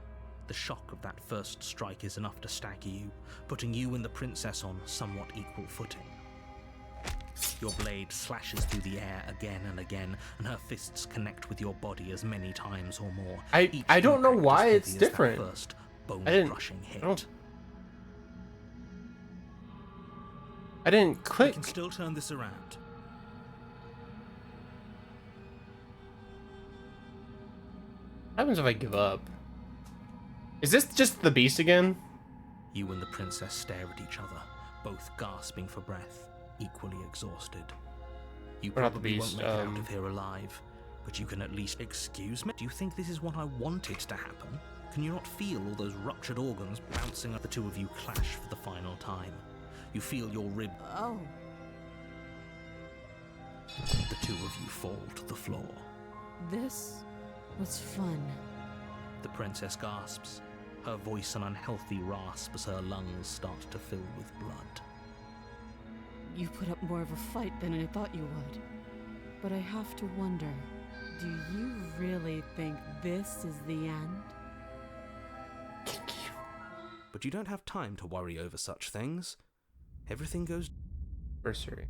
the shock of that first strike is enough to stagger you, putting you and the princess on somewhat equal footing. Your blade slashes through the air again and again, and her fists connect with your body as many times or more. I don't know why it's That different. first I didn't- bone-crushing hit. I didn't You click. can still turn this around. What happens if I give up? Is this just the beast again? You and the princess stare at each other, both gasping for breath, equally exhausted. You We're not the probably beast, won't make it out of here alive, but you can at least excuse me. Do you think this is what I wanted to happen? Can you not feel all those ruptured organs bouncing up? The two of you clash for the final time. You feel your rib. Oh, The two of you fall to the floor. this was fun. The princess gasps, her voice an unhealthy rasp as her lungs start to fill with blood. You put up more of a fight than I thought you would. But I have to wonder, do you really think this is the end? But you don't have time to worry over such things. Everything goes. Bursary.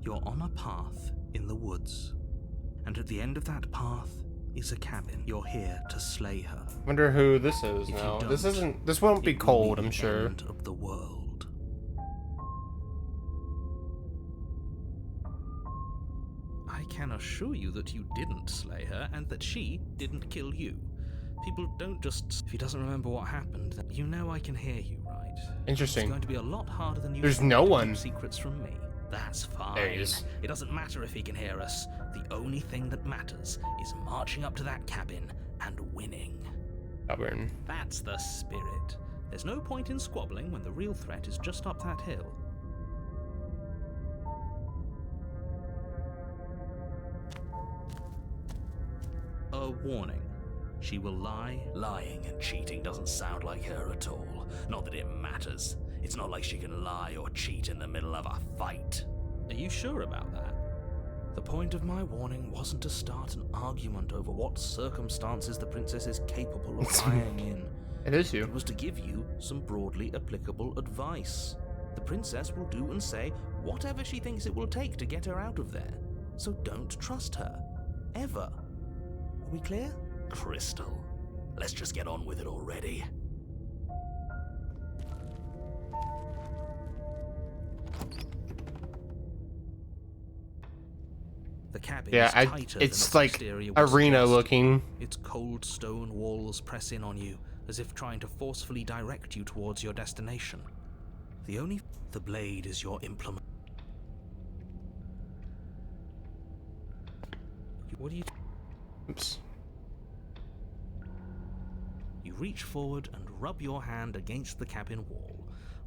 You're on a path in the woods, and at the end of that path is a cabin. You're here to slay her. Wonder who this is If you now. don't, This isn't. This won't be It will cold, the I'm sure. end of the world. I can assure you that you didn't slay her and that she didn't kill you. People don't just. If he doesn't remember what happened, then you know I can hear you, right? It's Interesting. going to be a lot harder than you. There's thought no to one. keep secrets from me. That's fine. There he is. It doesn't matter if he can hear us. The only thing that matters is marching up to that cabin and winning. Stubborn. That's the spirit. There's no point in squabbling when the real threat is just up that hill. A warning. She will lie. Lying and cheating doesn't sound like her at all. Not that it matters. It's not like she can lie or cheat in the middle of a fight. Are you sure about that? The point of my warning wasn't to start an argument over what circumstances the princess is capable of lying in. It is you. It was to give you some broadly applicable advice. The princess will do and say whatever she thinks it will take to get her out of there. So don't trust her. Ever. Are we clear? Crystal. Let's just get on with it already. The cabin Yeah, is tighter than it's its like exterior would arena suggest. looking. Its cold stone walls press in on you, as if trying to forcefully direct you towards your destination. The blade is your implement. What do you... Oops. You reach forward and rub your hand against the cabin wall.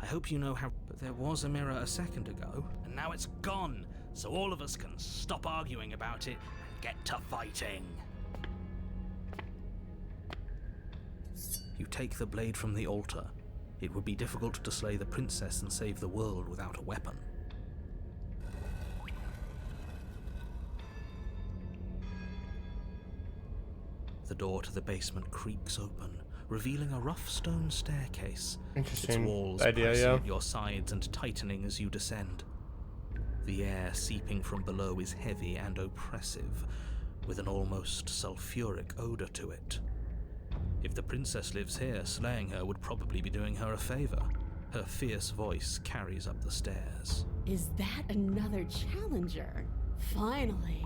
I hope you know how... But there was a mirror a second ago, and now it's gone, so all of us can stop arguing about it and get to fighting. You take the blade from the altar. It would be difficult to slay the princess and save the world without a weapon. The door to the basement creaks open, revealing a rough stone staircase. Interesting Its walls idea, pressing yeah. at your sides and tightening as you descend. The air seeping from below is heavy and oppressive, with an almost sulfuric odor to it. If the princess lives here, slaying her would probably be doing her a favor. Her fierce voice carries up the stairs. Is that another challenger? Finally.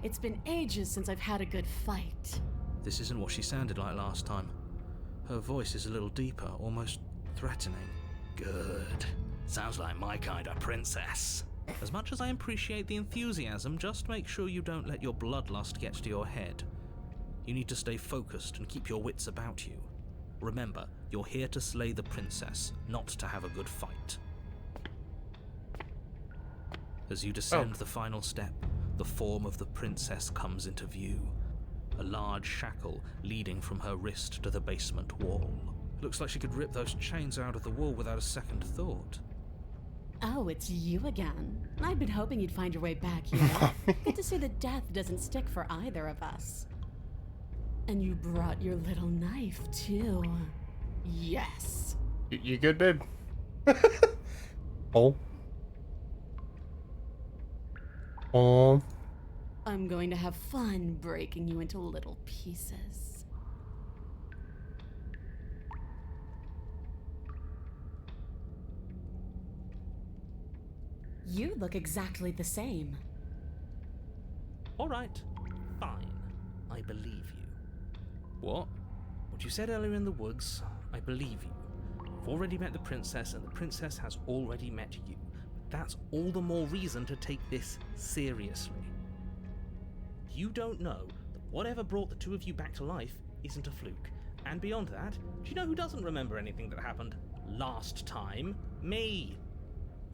It's been ages since I've had a good fight. This isn't what she sounded like last time. Her voice is a little deeper, almost threatening. Good. Sounds like my kind of princess. As much as I appreciate the enthusiasm, just make sure you don't let your bloodlust get to your head. You need to stay focused and keep your wits about you. Remember, you're here to slay the princess, not to have a good fight. As you descend the final step, the form of the princess comes into view. A large shackle leading from her wrist to the basement wall. Looks like she could rip those chains out of the wall without a second thought. Oh, it's you again. I'd been hoping you'd find your way back here. Good to see that death doesn't stick for either of us. And you brought your little knife, too. Yes. You good, babe? Oh. Oh, I'm going to have fun breaking you into little pieces. You look exactly the same. Alright, fine. I believe you. What? What you said earlier in the woods, I believe you. You've already met the princess, and the princess has already met you. That's all the more reason to take this seriously. You don't know that whatever brought the two of you back to life isn't a fluke. And beyond that, do you know who doesn't remember anything that happened last time? Me.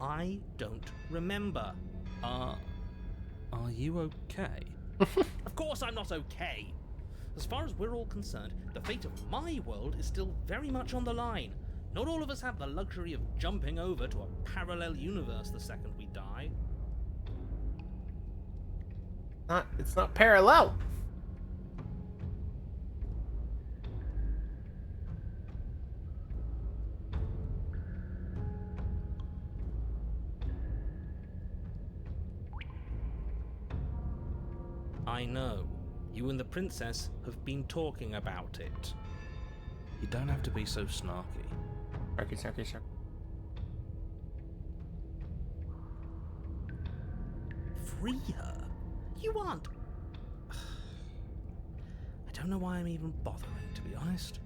I don't remember. Are you okay? Of course I'm not okay. As far as we're all concerned, the fate of my world is still very much on the line. Not all of us have the luxury of jumping over to a parallel universe the second we die. it's not parallel. I know. You and the princess have been talking about it. You don't have to be so snarky. Snarky. Free her? You aren't. I don't know why I'm even bothering, to be honest.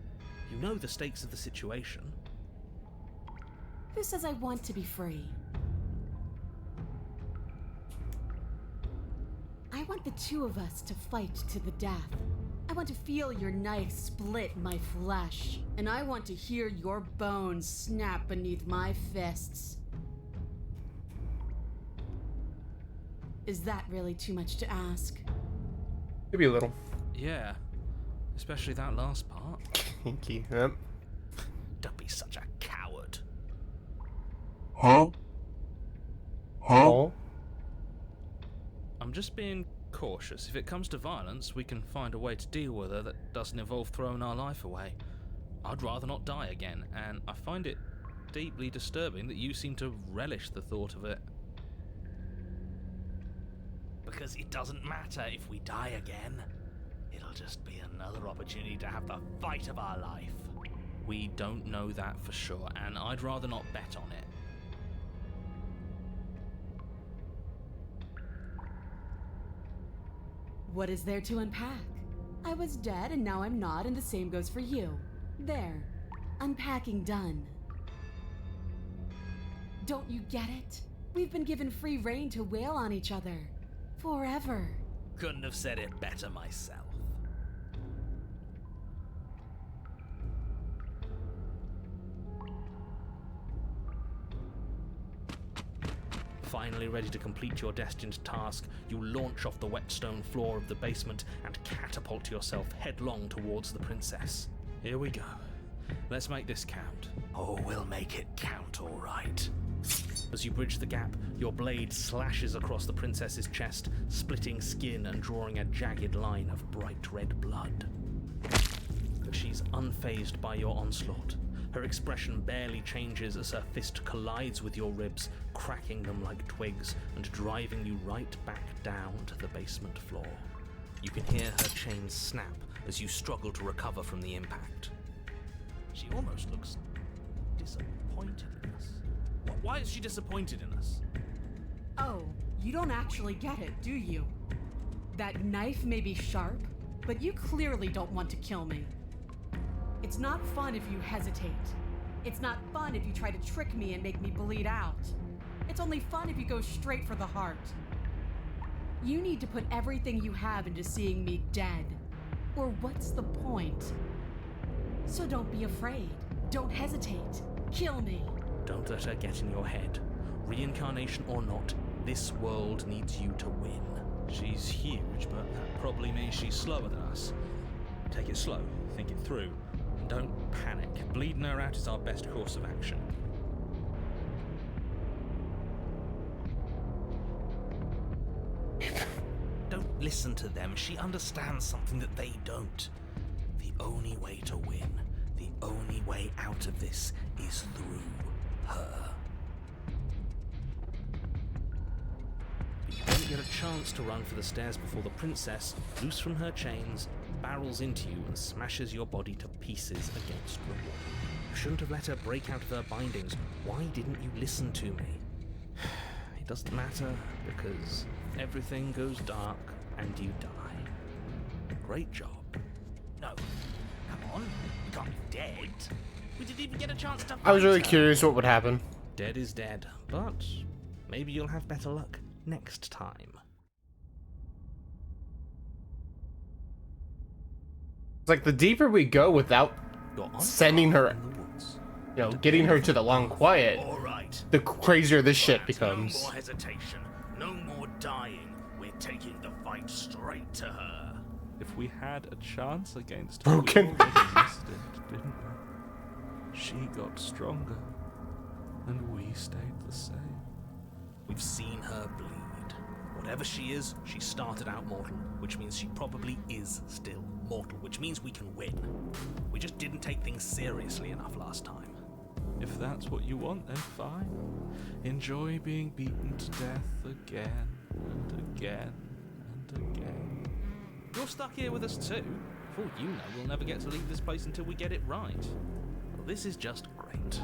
You know the stakes of the situation. Who says I want to be free? I want the two of us to fight to the death. I want to feel your knife split my flesh, and I want to hear your bones snap beneath my fists. Is that really too much to ask? Maybe a little. Yeah, especially that last part. Kinky. Yep. Don't be such a coward. Oh. I'm just being cautious. If it comes to violence, we can find a way to deal with her that doesn't involve throwing our life away. I'd rather not die again, and I find it deeply disturbing that you seem to relish the thought of it. Because it doesn't matter if we die again. It'll just be another opportunity to have the fight of our life. We don't know that for sure, and I'd rather not bet on it. What is there to unpack? I was dead and now I'm not, and the same goes for you. There. Unpacking done. Don't you get it? We've been given free rein to wail on each other. Forever. Couldn't have said it better myself. Finally ready to complete your destined task, you launch off the wet stone floor of the basement and catapult yourself headlong towards the princess. Here we go. Let's make this count. Oh, we'll make it count, all right. As you bridge the gap, your blade slashes across the princess's chest, splitting skin and drawing a jagged line of bright red blood. But she's unfazed by your onslaught. Her expression barely changes as her fist collides with your ribs, cracking them like twigs and driving you right back down to the basement floor. You can hear her chains snap as you struggle to recover from the impact. She almost looks disappointed in us. Why is she disappointed in us? Oh, you don't actually get it, do you? That knife may be sharp, but you clearly don't want to kill me. It's not fun if you hesitate. It's not fun if you try to trick me and make me bleed out. It's only fun if you go straight for the heart. You need to put everything you have into seeing me dead. Or what's the point? So don't be afraid. Don't hesitate. Kill me. Don't let her get in your head. Reincarnation or not, this world needs you to win. She's huge, but that probably means she's slower than us. Take it slow, think it through, and don't panic. Bleeding her out is our best course of action. Don't listen to them. She understands something that they don't. The only way to win, the only way out of this is through her. But you don't didn't get a chance to run for the stairs before the princess, loose from her chains, barrels into you and smashes your body to pieces against the wall. You shouldn't have let her break out of her bindings. Why didn't you listen to me? It doesn't matter, because everything goes dark and you die. Great job. No. Come on. You can't be dead. We didn't even get a chance to I was really fight her. curious what would happen. Dead is dead, but maybe you'll have better luck next time. It's like the deeper we go without You're on sending her, in the woods. you know, getting her to the long quiet, All right. the crazier this shit No becomes. more hesitation. No more dying. We're taking the fight straight to her. If we had a chance against her, Broken. we already missed it, didn't we? She got stronger, and we stayed the same. We've seen her bleed. Whatever she is, she started out mortal, which means she probably is still mortal, which means we can win. We just didn't take things seriously enough last time. If that's what you want, then fine. Enjoy being beaten to death again and again and again. You're stuck here with us too. For all you know, we'll never get to leave this place until we get it right. Well, this is just great.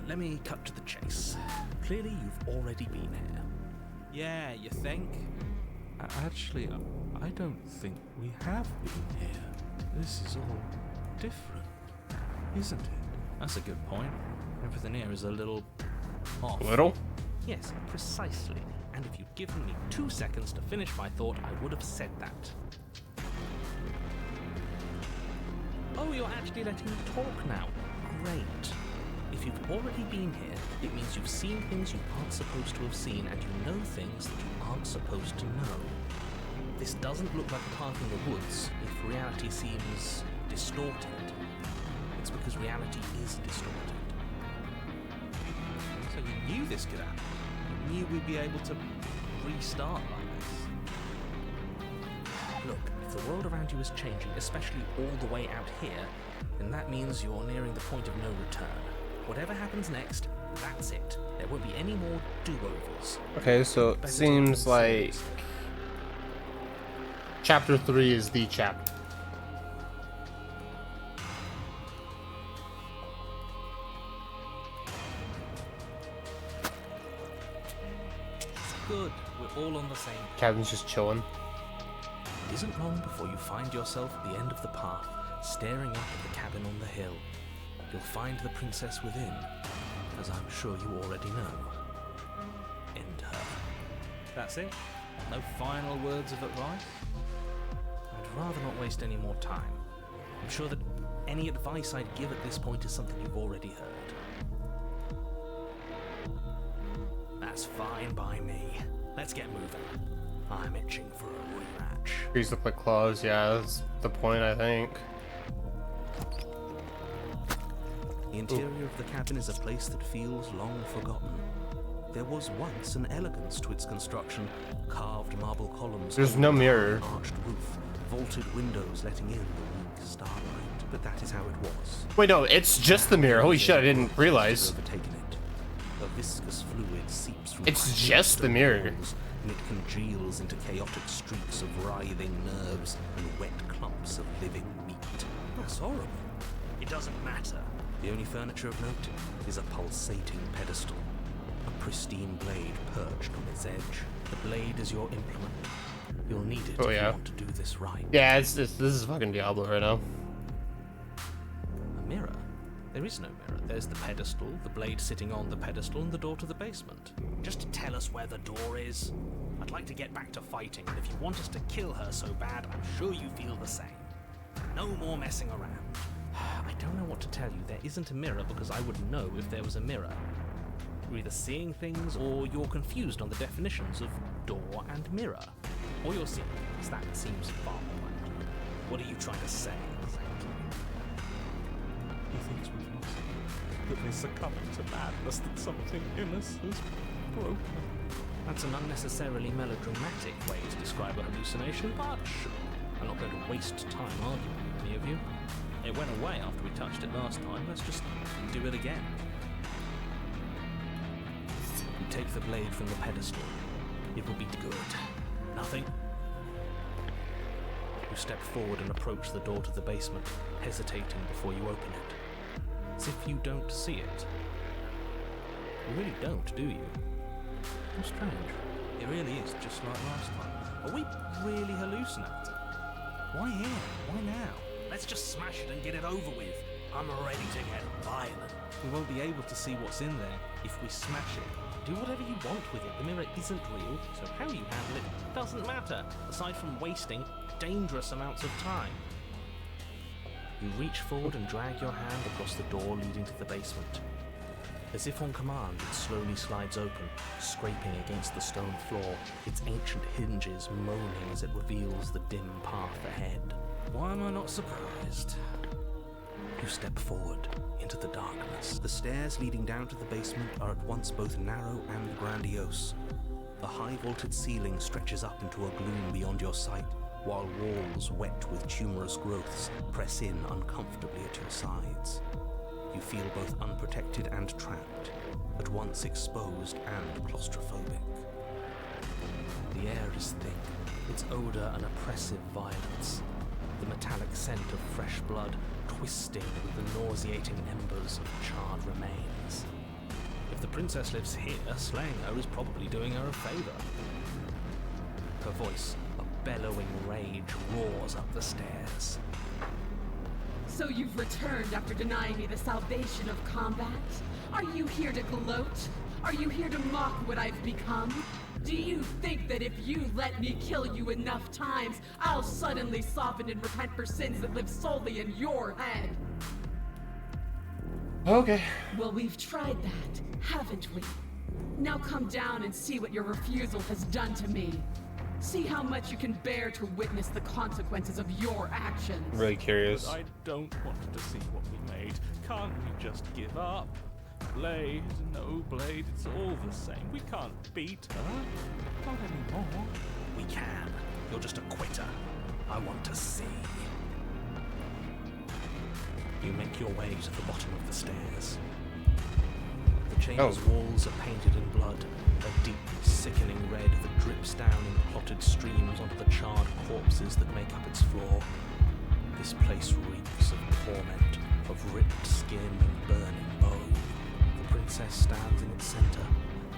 Let me cut to the chase. Clearly, you've already been here. Yeah, you think? Actually, I don't think we have been here. This is all different, isn't it? That's a good point. Everything here is a little off. Little? Yes, precisely. And if you'd given me 2 seconds to finish my thought, I would have said that. Oh, you're actually letting me talk now. Great. If you've already been here, it means you've seen things you aren't supposed to have seen, and you know things that you aren't supposed to know. This doesn't look like a path in the woods if reality seems distorted. It's because reality is distorted. So you knew this could happen. You knew we'd be able to restart like this. Look, if the world around you is changing, especially all the way out here, then that means you're nearing the point of no return. Whatever happens next, that's it. There won't be any more do-overs. Okay, so it seems like chapter 3 is the chapter. Good, we're all on the same. Cabin's just chilling. It isn't long before you find yourself at the end of the path, staring up at the cabin on the hill. You'll find the princess within, as I'm sure you already know. End her. That's it? No final words of advice? I'd rather not waste any more time. I'm sure that any advice I'd give at this point is something you've already heard. That's fine by me. Let's get moving. I'm itching for a rematch. Trees look like claws, yeah, that's the point, I think. The interior of the cabin is a place that feels long forgotten. There was once an elegance to its construction, carved marble columns. There's no mirror. An arched roof, vaulted windows letting in the weak starlight. But that is how it was. Wait, no, it's just the mirror. Holy shit, I didn't realize. Overtaken it. A viscous fluid seeps from It's tiny just the stone mirror. walls, and it congeals into chaotic streaks of writhing nerves and wet clumps of living meat. That's horrible. It doesn't matter. The only furniture of note is a pulsating pedestal, a pristine blade perched on its edge. The blade is your implement. You'll need it Oh, if yeah. you want to do this right. Yeah, this is fucking Diablo right now. A mirror? There is no mirror. There's the pedestal, the blade sitting on the pedestal, and the door to the basement. Just to tell us where the door is. I'd like to get back to fighting, and if you want us to kill her so bad, I'm sure you feel the same. No more messing around. I don't know what to tell you. There isn't a mirror because I would know if there was a mirror. You're either seeing things or you're confused on the definitions of door and mirror. Or you're seeing things. That seems far more accurate. What are you trying to say exactly? He thinks we've lost it, that we're succumbing to madness, that something in us is broken. That's an unnecessarily melodramatic way to describe a hallucination, but sure. I'm not going to waste time arguing with any of you. It went away after we touched it last time. Let's just do it again. take the blade from the pedestal. It will be good. Nothing? You step forward and approach the door to the basement, hesitating before you open it. As if you don't see it. You really don't, do you? How strange. It really is just like last time. Are we really hallucinating? Why here? Why now? Let's just smash it and get it over with. I'm ready to get violent. We won't be able to see what's in there if we smash it. Do whatever you want with it. The mirror isn't real, so how you handle it doesn't matter, aside from wasting dangerous amounts of time. You reach forward and drag your hand across the door leading to the basement. As if on command, it slowly slides open, scraping against the stone floor, its ancient hinges moaning as it reveals the dim path ahead. Why am I not surprised? You step forward into the darkness. The stairs leading down to the basement are at once both narrow and grandiose. The high-vaulted ceiling stretches up into a gloom beyond your sight, while walls wet with tumorous growths press in uncomfortably at your sides. You feel both unprotected and trapped, at once exposed and claustrophobic. The air is thick, its odor an oppressive violence, the metallic scent of fresh blood twisting with the nauseating embers of charred remains. If the princess lives here, slaying her is probably doing her a favor. Her voice, a bellowing rage, roars up the stairs. So you've returned after denying me the salvation of combat? Are you here to gloat? Are you here to mock what I've become? Do you think that if you let me kill you enough times, I'll suddenly soften and repent for sins that live solely in your head? Okay. Well, we've tried that, haven't we? Now come down and see what your refusal has done to me. See how much you can bear to witness the consequences of your actions. I'm really curious. But I don't want to see what we made. Can't we just give up? Blade, no blade, it's all the same. We can't beat her. Not anymore. We can. You're just a quitter. I want to see. You make your way to the bottom of the stairs. The chamber's walls are painted in blood, a deep, sickening red that drips down in clotted streams onto the charred corpses that make up its floor. This place reeks of torment, of ripped skin and burning bone. The princess stands in its center,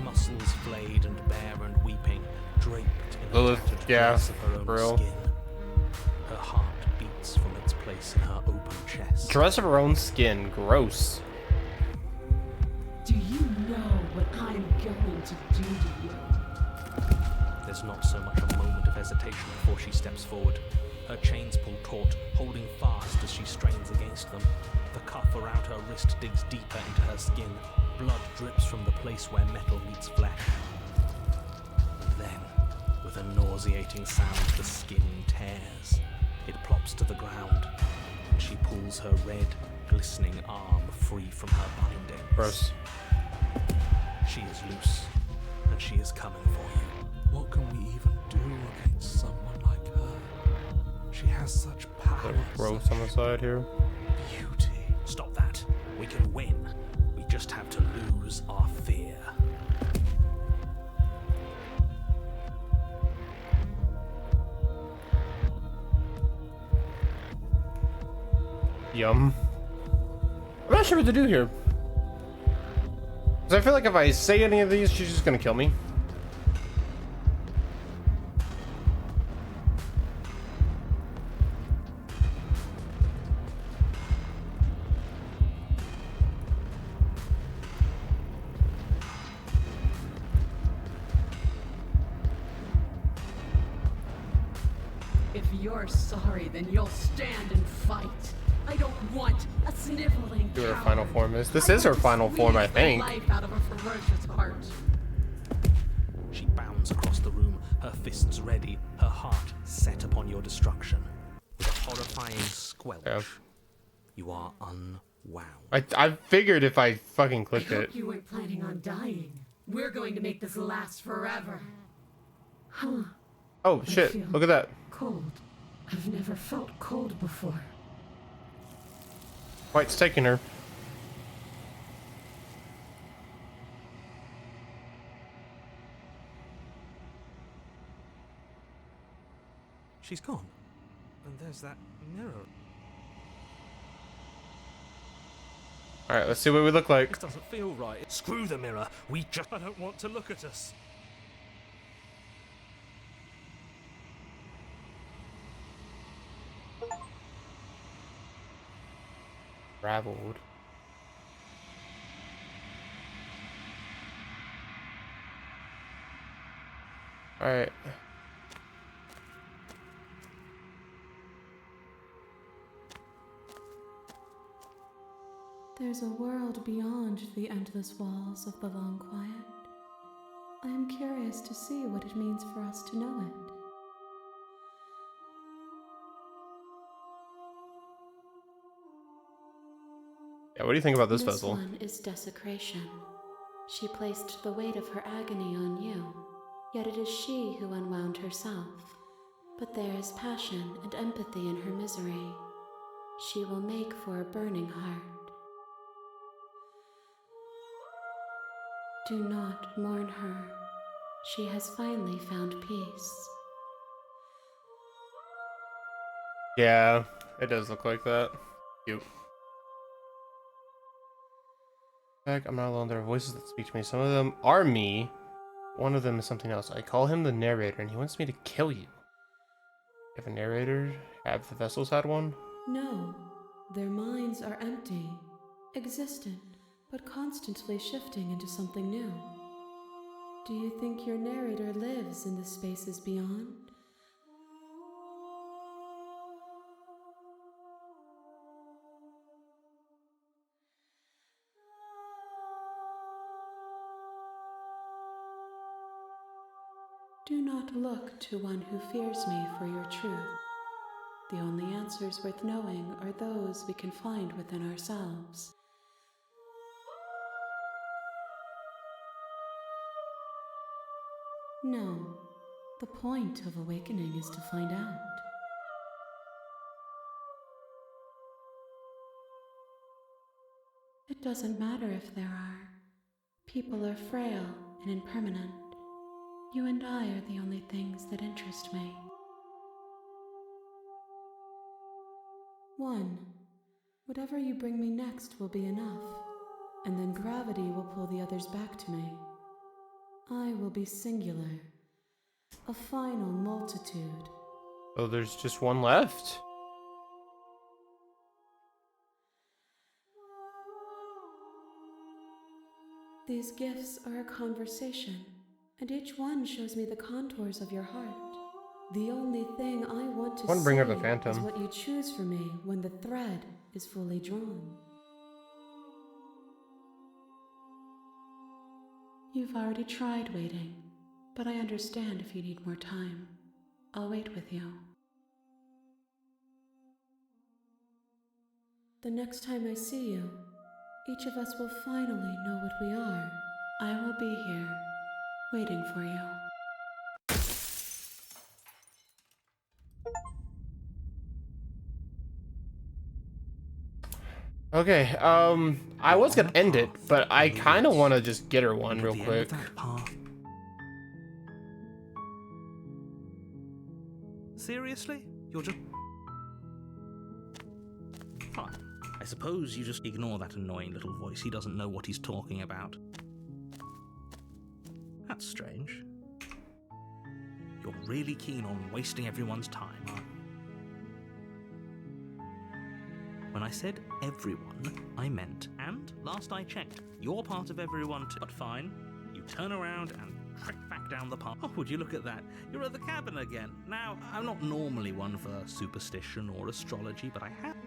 muscles flayed and bare and weeping, draped in a tattered dress of her own skin. Her heart beats from its place in her open chest. Dress of her own skin, gross. Do you know what I'm going to do to you? There's not so much a moment of hesitation before she steps forward. Her chains pull taut, holding fast as she strains against them. The cuff around her wrist digs deeper into her skin. Blood drips from the place where metal meets flesh. And then, with a nauseating sound, the skin tears. It plops to the ground, and she pulls her red, glistening arm free from her bindings. Gross. She is loose, and she is coming for you. What can we even do against someone like her? She has such power. Gross on the side here. Beauty. Stop that. We can win. We just have to lose our fear. Yum. I'm not sure what to do here. Because I feel like if I say any of these, she's just gonna kill me. If you're sorry, then you'll stand and fight. I don't want a sniveling Do her coward. final form is. This is her final form, I think. Life out of a ferocious heart. She bounds across the room, her fists ready, her heart set upon your destruction. With a horrifying squelch, Yeah. you are unwound. I figured if I fucking clicked I it. hope you weren't planning on dying. We're going to make this last forever. Huh. Oh shit, look at that. Cold. I've never felt cold before. White's taking her. She's gone. And there's that mirror. Alright, let's see what we look like. This doesn't feel right. Screw the mirror. I don't want to look at us. Traveled. Alright. There's a world beyond the endless walls of the long quiet. I am curious to see what it means for us to know it. Yeah, what do you think about this This vessel? one is desecration. She placed the weight of her agony on you, yet it is she who unwound herself. But there is passion and empathy in her misery. She will make for a burning heart. Do not mourn her. She has finally found peace. Yeah, it does look like that. Cute. Heck, I'm not alone. There are voices that speak to me. Some of them are me. One of them is something else. I call him the narrator, and he wants me to kill you. You have a narrator? Have the vessels had one? No, their minds are empty, existent, but constantly shifting into something new. Do you think your narrator lives in the spaces beyond? Do not look to one who fears me for your truth. The only answers worth knowing are those we can find within ourselves. No, the point of awakening is to find out. It doesn't matter if there are. People are frail and impermanent. You and I are the only things that interest me. 1. Whatever you bring me next will be enough, and then gravity will pull the others back to me. I will be singular, a final multitude. Oh, there's just one left? These gifts are a conversation, and each one shows me the contours of your heart. The only thing I want to I want to bring see up the Phantom. is what you choose for me when the thread is fully drawn. You've already tried waiting, but I understand if you need more time. I'll wait with you. The next time I see you, each of us will finally know what we are. I will be here, waiting for you. Okay, I was gonna end it, but I kind of want to just get her one And at real the end quick. of that path. Seriously? You're just... Fine. I suppose you just ignore that annoying little voice. He doesn't know what he's talking about. That's strange. You're really keen on wasting everyone's time, aren't you? When I said everyone, I meant, and last I checked, you're part of everyone too. But fine, you turn around and trek back down the path. Oh, would you look at that? You're at the cabin again. Now, I'm not normally one for superstition or astrology, but I have.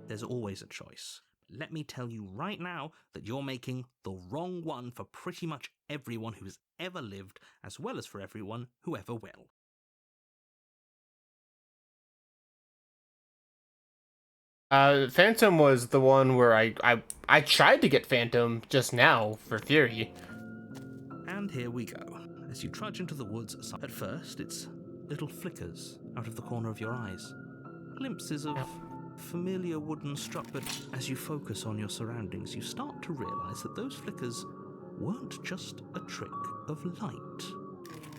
There's always a choice. Let me tell you right now that you're making the wrong one for pretty much everyone who's ever lived, as well as for everyone who ever will. Phantom was the one where I tried to get Phantom just now for Fury. And here we go. As you trudge into the woods, at first it's little flickers out of the corner of your eyes. Glimpses of familiar wooden structure, but as you focus on your surroundings, you start to realize that those flickers weren't just a trick of light.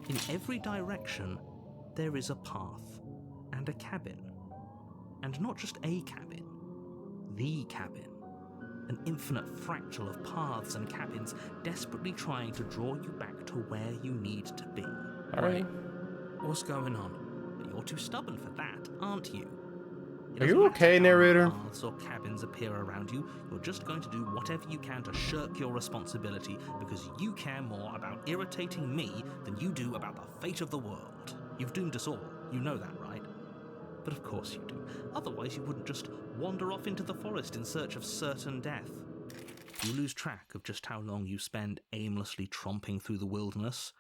In every direction, there is a path and a cabin. And not just a cabin, the cabin. An infinite fractal of paths and cabins desperately trying to draw you back to where you need to be. Alright. What's going on? But you're too stubborn for that, aren't you? It Are doesn't you matter okay, how many narrator? paths or cabins appear around you, you're just going to do whatever you can to shirk your responsibility because you care more about irritating me than you do about the fate of the world. You've doomed us all, you know that, right? But of course you do. Otherwise you wouldn't just wander off into the forest in search of certain death. You lose track of just how long you spend aimlessly tromping through the wilderness.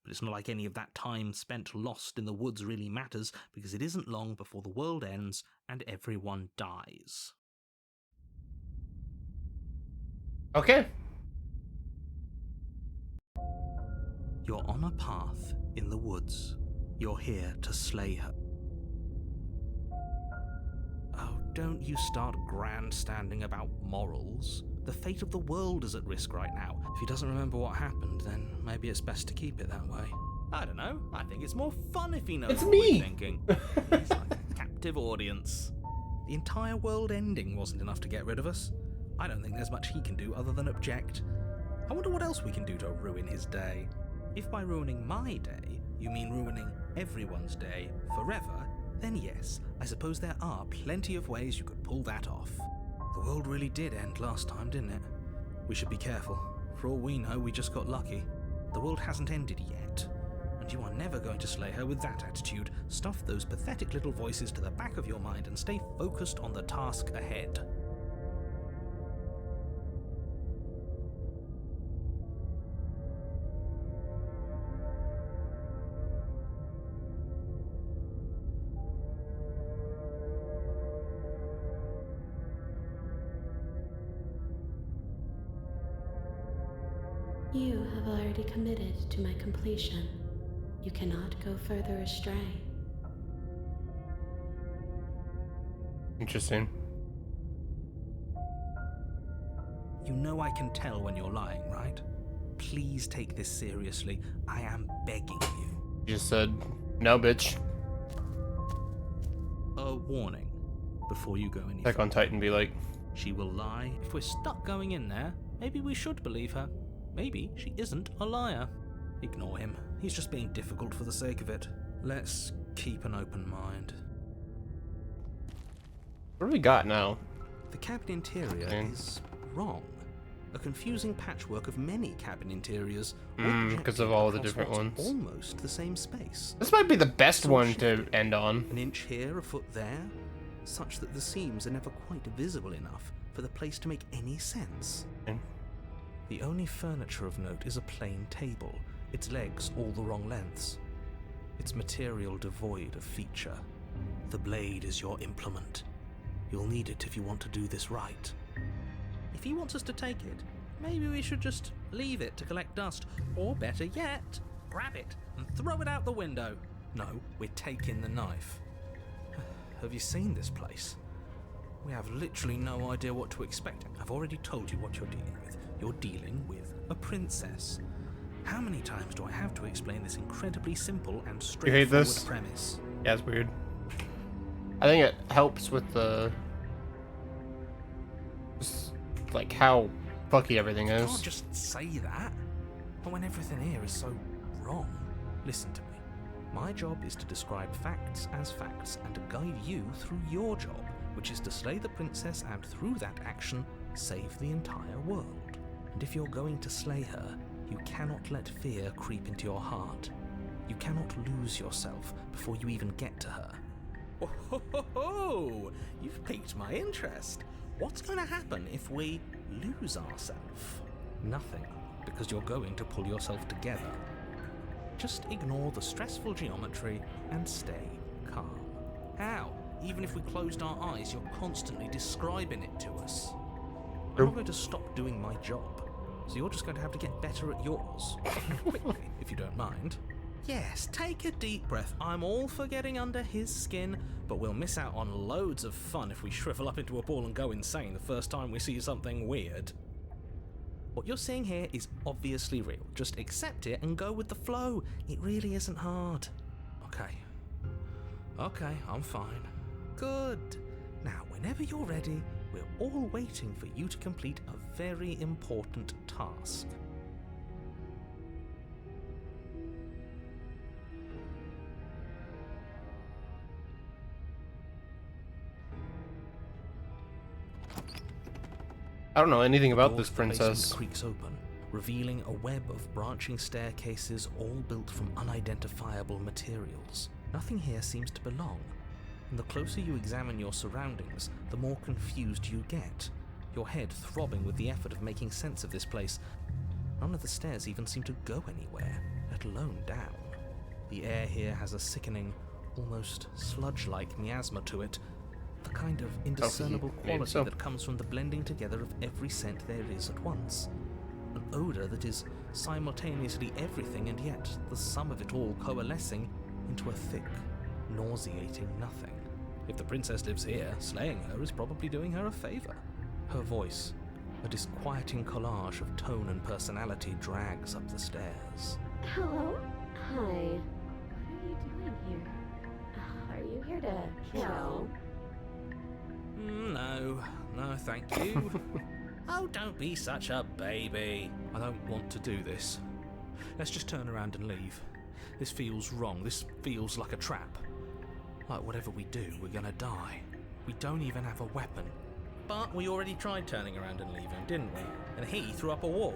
But it's not like any of that time spent lost in the woods really matters, because it isn't long before the world ends and everyone dies. Okay. You're on a path in the woods. You're here to slay her. Oh, don't you start grandstanding about morals. The fate of the world is at risk right now. If he doesn't remember what happened, then maybe it's best to keep it that way. I don't know. I think it's more fun if he knows It's what me. we're thinking. It's like a captive audience. The entire world ending wasn't enough to get rid of us. I don't think there's much he can do other than object. I wonder what else we can do to ruin his day. If by ruining my day, you mean ruining everyone's day forever, then yes, I suppose there are plenty of ways you could pull that off. The world really did end last time, didn't it? We should be careful. For all we know, we just got lucky. The world hasn't ended yet, and you are never going to slay her with that attitude. Stuff those pathetic little voices to the back of your mind and stay focused on the task ahead. You have already committed to my completion. You cannot go further astray. Interesting. You know I can tell when you're lying, right? Please take this seriously. I am begging you. You just said, no, bitch. A warning before you go any Attack on Titan be like, She will lie. If we're stuck going in there, maybe we should believe her. Maybe she isn't a liar. Ignore him. He's just being difficult for the sake of it. Let's keep an open mind. what do we got now? The cabin interior is wrong. A confusing patchwork of many cabin interiors. all Because of projected all the across different what's ones. Almost the same space. This might be the best It's all one to shifted. end on. An inch here, a foot there, such that the seams are never quite visible enough for the place to make any sense. Okay. The only furniture of note is a plain table, its legs all the wrong lengths. Its material devoid of feature. The blade is your implement. You'll need it if you want to do this right. If he wants us to take it, maybe we should just leave it to collect dust. Or better yet, grab it and throw it out the window. No, we're taking the knife. Have you seen this place? We have literally no idea what to expect. I've already told you what you're dealing with. You're dealing with a princess. How many times do I have to explain this incredibly simple and straightforward this? premise? Yeah, it's weird. I think it helps with the... just, like, how fucky everything You is. can't just say that. But when everything here is so wrong. Listen to me. My job is to describe facts as facts and to guide you through your job, which is to slay the princess and through that action, save the entire world. And if you're going to slay her, you cannot let fear creep into your heart. You cannot lose yourself before you even get to her. Oh, ho, ho, ho. You've piqued my interest. What's going to happen if we lose ourselves? Nothing, because you're going to pull yourself together. Just ignore the stressful geometry and stay calm. How? Even if we closed our eyes, you're constantly describing it to us. I'm not going to stop doing my job, so you're just going to have to get better at yours. Quickly, if you don't mind. Yes, take a deep breath. I'm all for getting under his skin, but we'll miss out on loads of fun if we shrivel up into a ball and go insane the first time we see something weird. What you're seeing here is obviously real. Just accept it and go with the flow. It really isn't hard. Okay, I'm fine. Good. Now, whenever you're ready, we're all waiting for you to complete a very important task. I don't know anything about Door this to the basement princess. creaks open, revealing a web of branching staircases all built from unidentifiable materials. Nothing here seems to belong, and the closer you examine your surroundings, the more confused you get, your head throbbing with the effort of making sense of this place. None of the stairs even seem to go anywhere, let alone down. The air here has a sickening, almost sludge-like miasma to it, the kind of indiscernible maybe quality so. that comes from the blending together of every scent there is at once. An odour that is simultaneously everything and yet the sum of it all coalescing into a thick, nauseating nothing. If the princess lives here, slaying her is probably doing her a favour. Her voice, a disquieting collage of tone and personality, drags up the stairs. Hello? Hi. What are you doing here? Are you here to kill? No, thank you. Oh, don't be such a baby. I don't want to do this. Let's just turn around and leave. This feels wrong. This feels like a trap. Like whatever we do, we're gonna die. We don't even have a weapon. But we already tried turning around and leaving, didn't we? And he threw up a wall.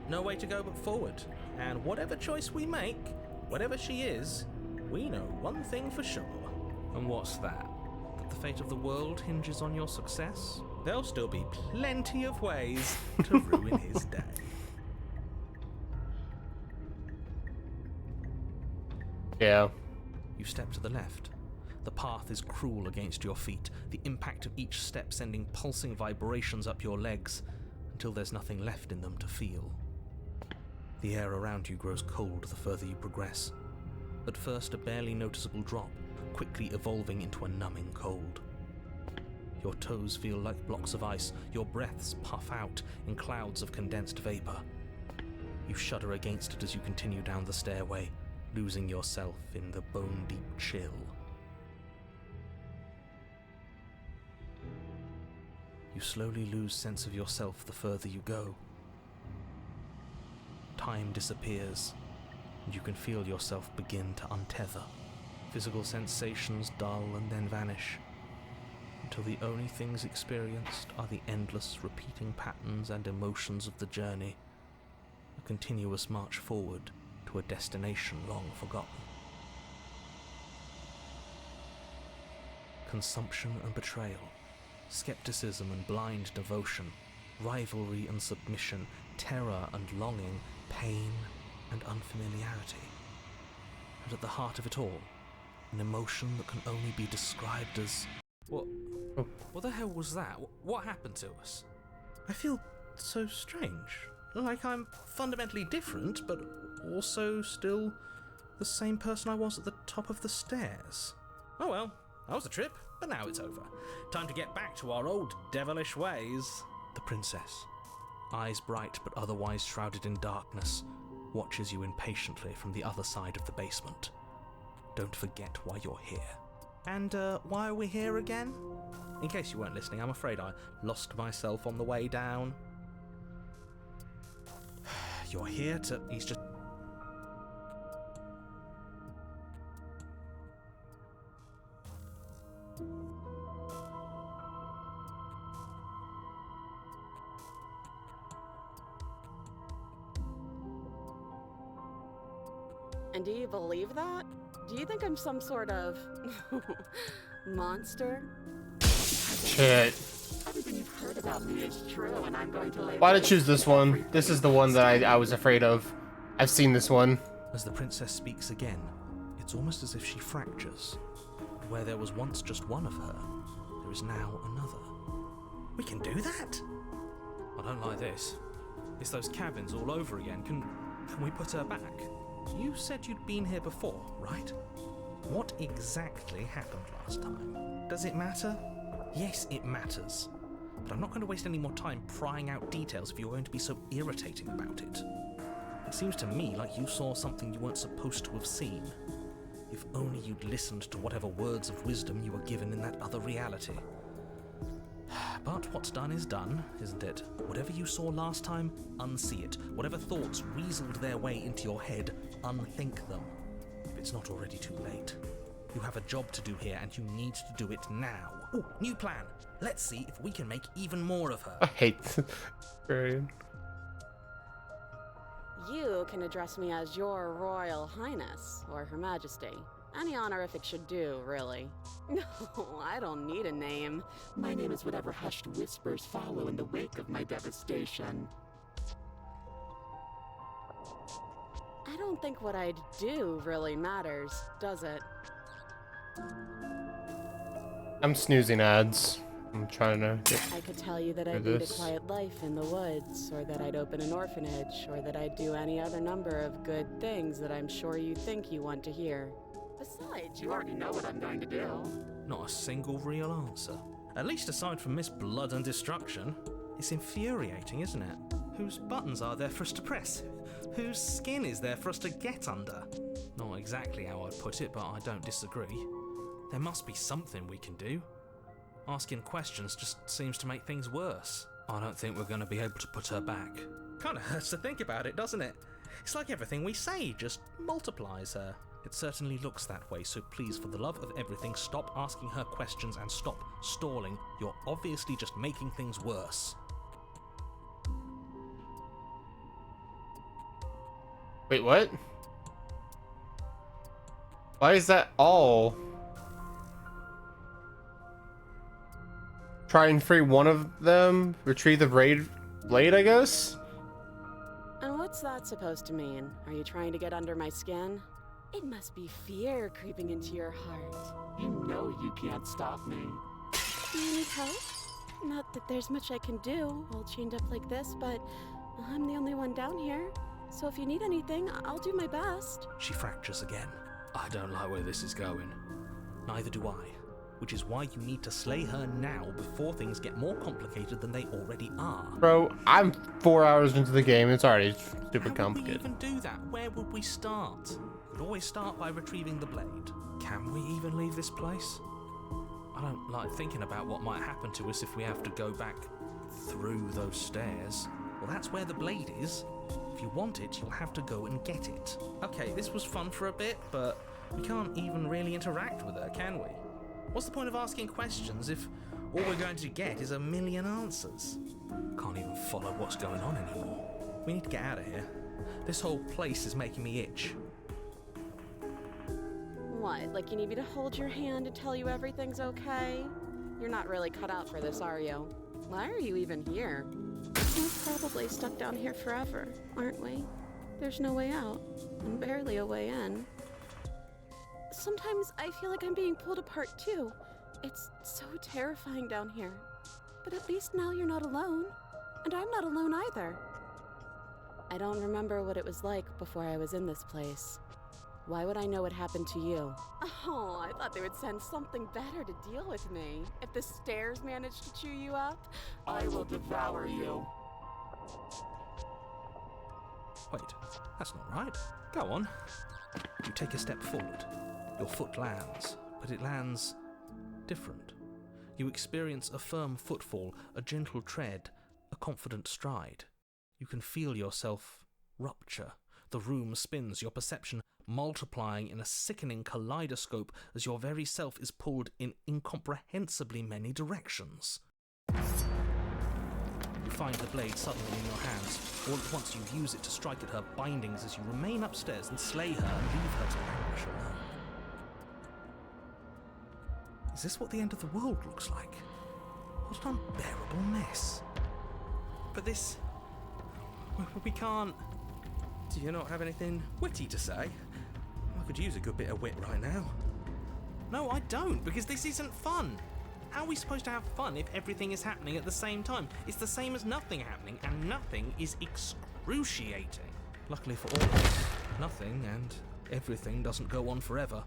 No way to go but forward. And whatever choice we make, whatever she is, we know one thing for sure. And what's that? That the fate of the world hinges on your success? There'll still be plenty of ways to ruin his day. Yeah. You step to the left. The path is cruel against your feet, the impact of each step sending pulsing vibrations up your legs until there's nothing left in them to feel. The air around you grows cold the further you progress. At first a barely noticeable drop, quickly evolving into a numbing cold. Your toes feel like blocks of ice, your breaths puff out in clouds of condensed vapor. You shudder against it as you continue down the stairway, losing yourself in the bone-deep chill. You slowly lose sense of yourself the further you go. Time disappears, and you can feel yourself begin to untether. Physical sensations dull and then vanish, until the only things experienced are the endless repeating patterns and emotions of the journey, a continuous march forward to a destination long forgotten. Consumption and betrayal, skepticism and blind devotion, rivalry and submission, terror and longing, pain and unfamiliarity. And at the heart of it all, an emotion that can only be described as... What the hell was that? What happened to us? I feel so strange. Like I'm fundamentally different, but also still the same person I was at the top of the stairs. Oh well, that was a trip, but now it's over. Time to get back to our old devilish ways. The princess, eyes bright but otherwise shrouded in darkness, watches you impatiently from the other side of the basement. Don't forget why you're here. And why are we here again? In case you weren't listening, I'm afraid I lost myself on the way down. You're here to... He's just... And do you believe that? Do you think I'm some sort of monster? Shit. Everything you've heard about me is true, and I'm going to live. Why did I choose this one? This is the one that I was afraid of. I've seen this one. As the princess speaks again, it's almost as if she fractures. And where there was once just one of her, there is now another. We can do that? I don't like this. It's those cabins all over again. Can we put her back? You said you'd been here before, right? What exactly happened last time? Does it matter? Yes, it matters. but I'm not going to waste any more time prying out details if you're going to be so irritating about it. It seems to me like you saw something you weren't supposed to have seen. If only you'd listened to whatever words of wisdom you were given in that other reality. But what's done is done, isn't it? Whatever you saw last time, unsee it. Whatever thoughts weaseled their way into your head, unthink them. If it's not already too late. You have a job to do here, and you need to do it now. Ooh, new plan. Let's see if we can make even more of her. I hate this. Period. You can address me as Your Royal Highness, or Her Majesty. Any honorific should do, really. No, I don't need a name. My name is whatever hushed whispers follow in the wake of my devastation. I don't think what I do really matters, does it? I'm snoozing ads. I'm trying to get I could tell you that I'd do lead a this. quiet life in the woods, or that I'd open an orphanage, or that I'd do any other number of good things that I'm sure you think you want to hear. Besides, You already know what I'm going to do. Not a single real answer. At least aside from Miss Blood and Destruction. It's infuriating, isn't it? Whose buttons are there for us to press? Whose skin is there for us to get under? Not exactly how I'd put it, but I don't disagree. There must be something we can do. Asking questions just seems to make things worse. I don't think we're going to be able to put her back. Kinda hurts to think about it, doesn't it? It's like everything we say just multiplies her. It certainly looks that way, so please, for the love of everything, stop asking her questions and stop stalling. You're obviously just making things worse. Wait, what? Why is that all? Try and free one of them, retrieve the blade, I guess? and what's that supposed to mean? Are you trying to get under my skin? It must be fear creeping into your heart. You know you can't stop me. Do you need help? Not that there's much I can do, all chained up like this, but I'm the only one down here. So if you need anything, I'll do my best. She fractures again. I don't like where this is going. Neither do I. Which is why you need to slay her now before things get more complicated than they already are. Bro, I'm 4 hours into the game. It's already super How would we complicated. even do that? Where would we start? We'd always start by retrieving the blade. Can we even leave this place? I don't like thinking about what might happen to us if we have to go back through those stairs. Well, that's where the blade is. If you want it, you'll have to go and get it. Okay, this was fun for a bit, but we can't even really interact with her, can we? What's the point of asking questions if all we're going to get is a million answers? Can't even follow what's going on anymore. We need to get out of here. This whole place is making me itch. What, like you need me to hold your hand and tell you everything's okay? You're not really cut out for this, are you? Why are you even here? We're probably stuck down here forever, aren't we? There's no way out, and barely a way in. Sometimes I feel like I'm being pulled apart too. It's so terrifying down here. But at least now you're not alone. And I'm not alone either. I don't remember what it was like before I was in this place. Why would I know what happened to you? Oh, I thought they would send something better to deal with me. If the stairs managed to chew you up, I will devour you. Wait, that's not right. Go on. You take a step forward. Your foot lands, but it lands different. You experience a firm footfall, a gentle tread, a confident stride. You can feel yourself rupture. The room spins, your perception multiplying in a sickening kaleidoscope as your very self is pulled in incomprehensibly many directions. You find the blade suddenly in your hands. All at once you use it to strike at her bindings as you remain upstairs and slay her and leave her to languish alone. Is this what the end of the world looks like? What an unbearable mess. But this... we can't... Do you not have anything witty to say? I could use a good bit of wit right now. No, I don't, because this isn't fun. How are we supposed to have fun if everything is happening at the same time? It's the same as nothing happening, and nothing is excruciating. Luckily for all of us, nothing and everything doesn't go on forever.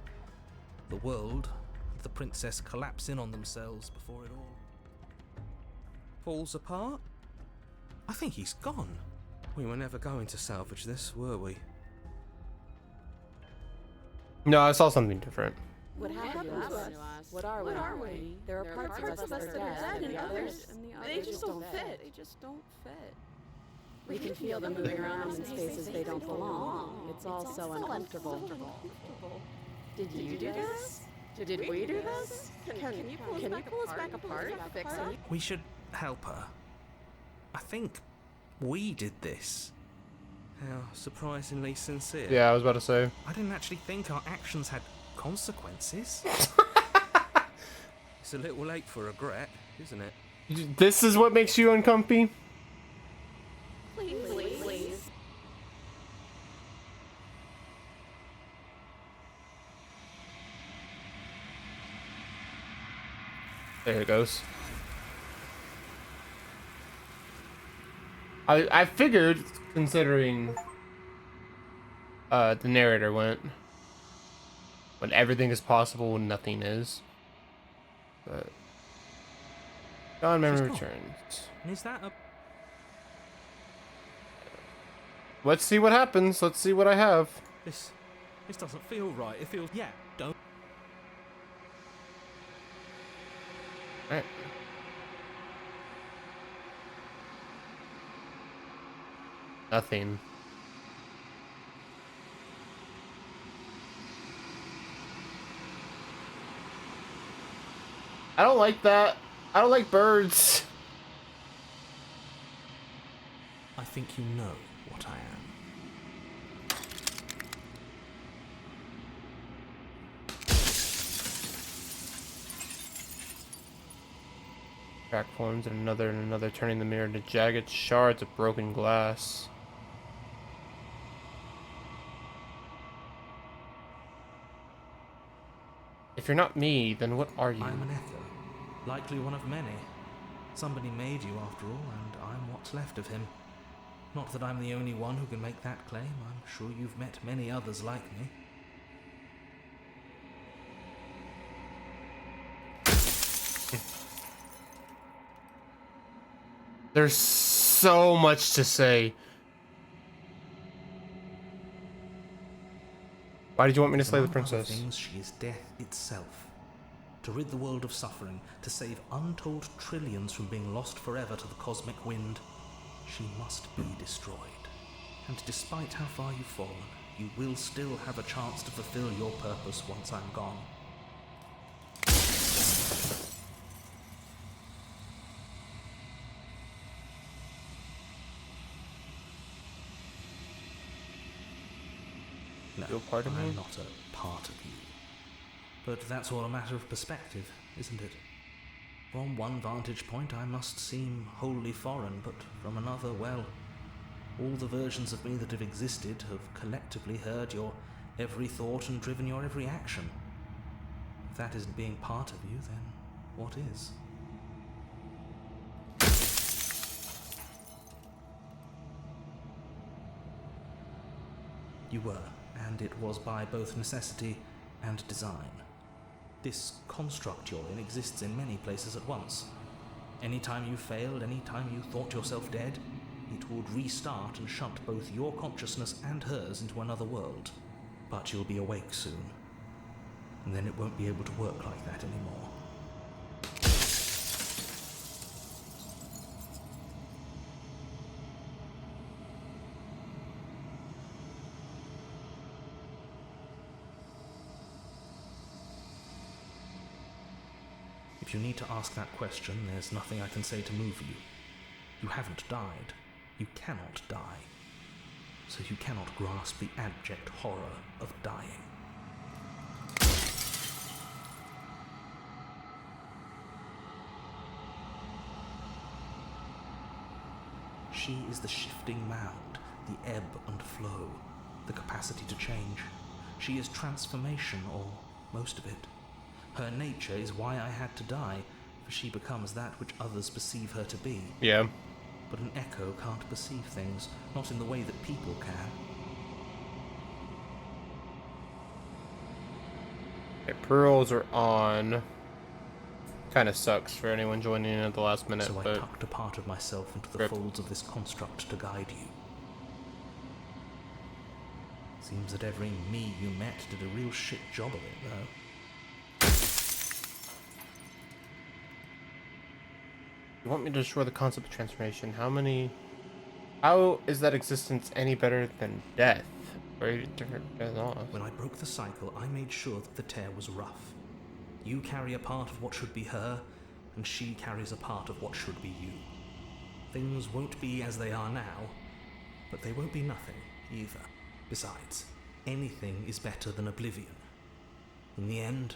The world and the princess collapse in on themselves before it all falls apart. I think he's gone. We were never going to salvage this, were we? No, I saw something different. What happened to us? What are we? There are parts of us that are dead, and others, they just don't fit. We can feel them moving around in spaces they don't belong. It's all so uncomfortable. Did you do this? Did we do this? Can you pull us back apart? Fix it? We should help her. I think we did this. How surprisingly sincere. Yeah, I was about to say. I didn't actually think our actions had consequences. It's a little late for regret, isn't it? This is what makes you uncomfy? Please. There it goes. I figured, considering the narrator went, when everything is possible when nothing is. But Gone Memory She's gone. returns. Is that a... Let's see what happens. Let's see what I have. This doesn't feel right. It feels... Yeah, don't... Alright. Nothing. I don't like that. I don't like birds. I think you know what I am. Crack forms and another, turning the mirror into jagged shards of broken glass. If you're not me, then what are you? I'm an echo. Likely one of many. Somebody made you after all, and I'm what's left of him. Not that I'm the only one who can make that claim. I'm sure you've met many others like me. There's so much to say. Why did you want me to slay the Among other princess? things, she is death itself. To rid the world of suffering, to save untold trillions from being lost forever to the cosmic wind, she must be destroyed. And despite how far you've fallen, you will still have a chance to fulfill your purpose once I'm gone. No, You're part of me? I'm not a part of you. But that's all a matter of perspective, isn't it? From one vantage point I must seem wholly foreign, but from another, well, all the versions of me that have existed have collectively heard your every thought and driven your every action. If that isn't being part of you, then what is? You were, and it was by both necessity and design. This construct you're in exists in many places at once. Anytime you failed, anytime you thought yourself dead, it would restart and shunt both your consciousness and hers into another world. But you'll be awake soon, and then it won't be able to work like that anymore. If you need to ask that question, there's nothing I can say to move you. You haven't died. You cannot die. So you cannot grasp the abject horror of dying. She is the shifting mound, the ebb and flow, the capacity to change. She is transformation, or most of it. Her nature is why I had to die, for she becomes that which others perceive her to be. Yeah. But an echo can't perceive things, not in the way that people can. Okay, pearls are on. Kind of sucks for anyone joining in at the last minute, So I but tucked a part of myself into the Rip. folds of this construct to guide you. Seems that every me you met did a real shit job of it, though. you want me to destroy the concept of transformation? How is that existence any better than death? Very different than loss. When I broke the cycle, I made sure that the tear was rough. You carry a part of what should be her, and she carries a part of what should be you. Things won't be as they are now, but they won't be nothing either. Besides, anything is better than oblivion. In the end,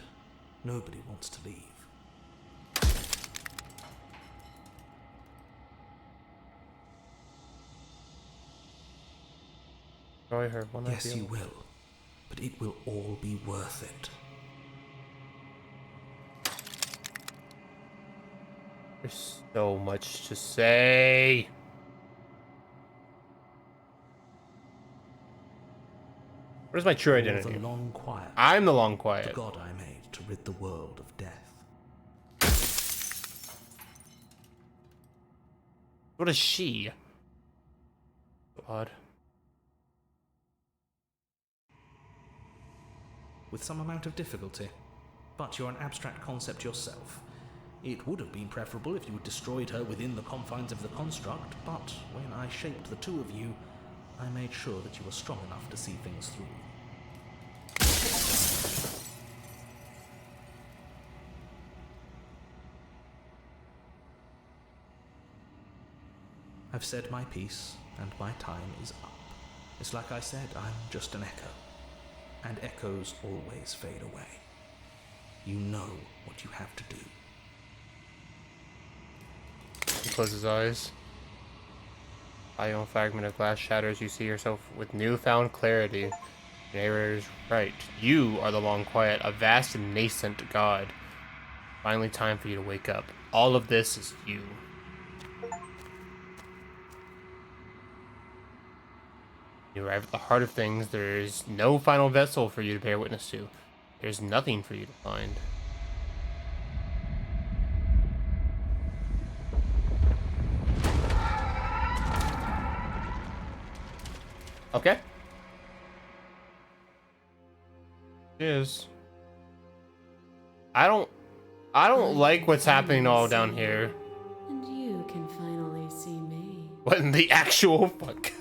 nobody wants to leave. Destroy her. One Yes, idea. you will, but it will all be worth it. There's so much to say. What is my true You're identity? the long quiet, I'm the long the quiet. god I made to rid the world of death. What is she? Odd. With some amount of difficulty, but you're an abstract concept yourself. It would have been preferable if you had destroyed her within the confines of the construct, but when I shaped the two of you, I made sure that you were strong enough to see things through. I've said my piece, and my time is up. It's like I said, I'm just an echo. And echoes always fade away. You know what you have to do. He closes his eyes. A own fragment of glass shatters. You see yourself with newfound clarity. The narrator is right. You are the long quiet, a vast and nascent god. Finally, time for you to wake up. All of this is you. You arrive at the heart of things. There is no final vessel for you to bear witness to. There's nothing for you to find. Okay. Cheers. I don't like what's happening all down here. And you can finally see me. What in the actual fuck?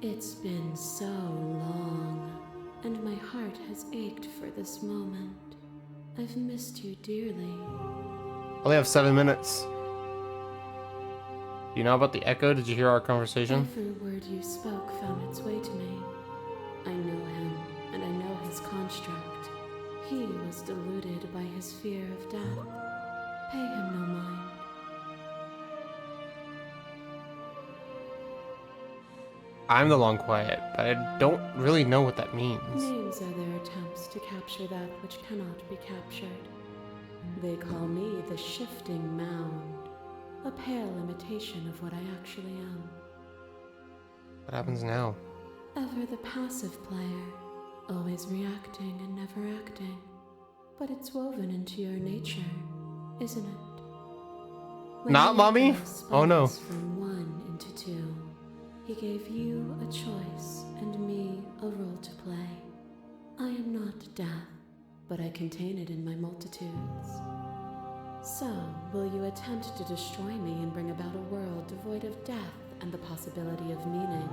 It's been so long, and my heart has ached for this moment. I've missed you dearly. Only have 7 minutes. Do you know about the echo? Did you hear our conversation? Every word you spoke found its way to me. I know him, and I know his construct. He was deluded by his fear of death. Pay him no mind. I'm the long quiet, but I don't really know what that means. Names are their attempts to capture that which cannot be captured. They call me the shifting mound, a pale imitation of what I actually am. What happens now? Ever the passive player, always reacting and never acting. But it's woven into your nature, isn't it? When Not the mommy? echo Oh no. spins from one into two, he gave you a choice and me a role to play. I am not death, but I contain it in my multitudes. So, will you attempt to destroy me and bring about a world devoid of death and the possibility of meaning?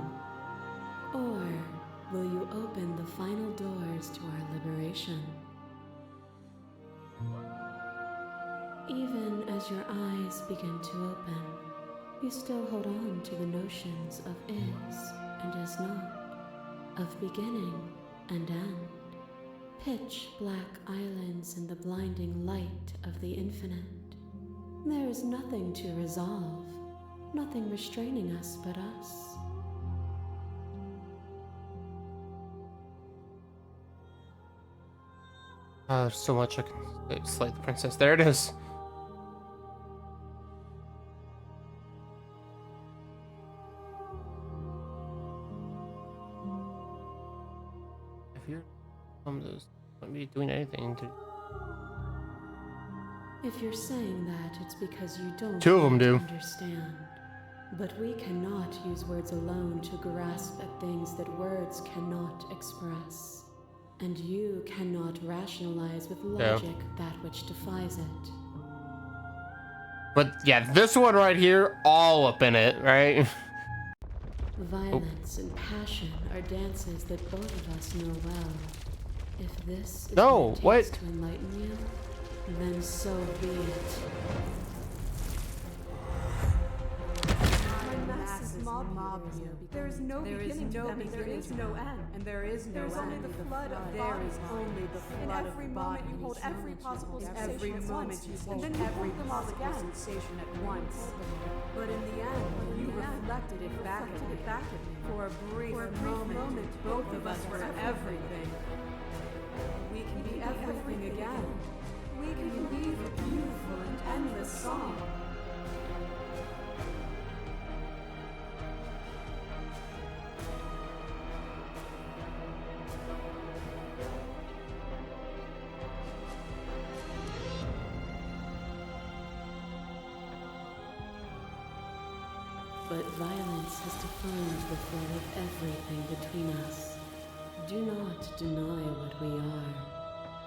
Or will you open the final doors to our liberation? Even as your eyes begin to open, you still hold on to the notions of is and is not, of beginning and end, pitch black islands in the blinding light of the infinite. There is nothing to resolve, nothing restraining us but us. There's so much I can slay the princess. There it is. really doing anything to... If you're saying that, it's because you don't Two of them want do. to understand. But we cannot use words alone to grasp at things that words cannot express. And you cannot rationalize with logic that which defies it. But yeah, this one right here, all up in it, right? Violence and passion are dances that both of us know well. If this is No, what it takes what? to enlighten you, then so be it. Masses mob you. There is no beginning to them, and there is no end. And there is no end. There is only the flood of bodies. There is only the flood of bodies. In every moment you hold every possible sensation at once. Every moment you hold every possible sensation at once. But in the end, you reflected it back at me. For a brief moment, both of us were everything. We can be everything again. We can weave a beautiful and endless song. But violence has defined the flow of everything between us. Do not deny what we are,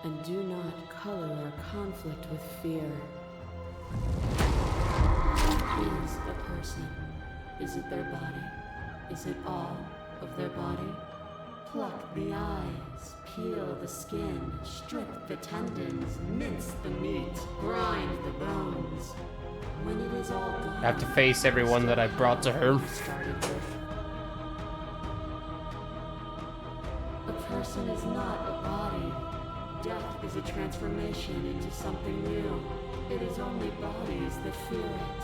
and do not color our conflict with fear. What is a person? Is it their body? Is it all of their body? Pluck the eyes, peel the skin, strip the tendons, mince the meat, grind the bones. When it is all gone, I have to face everyone that I brought to her. A person is not a body. Death is a transformation into something new. It is only bodies that feel it.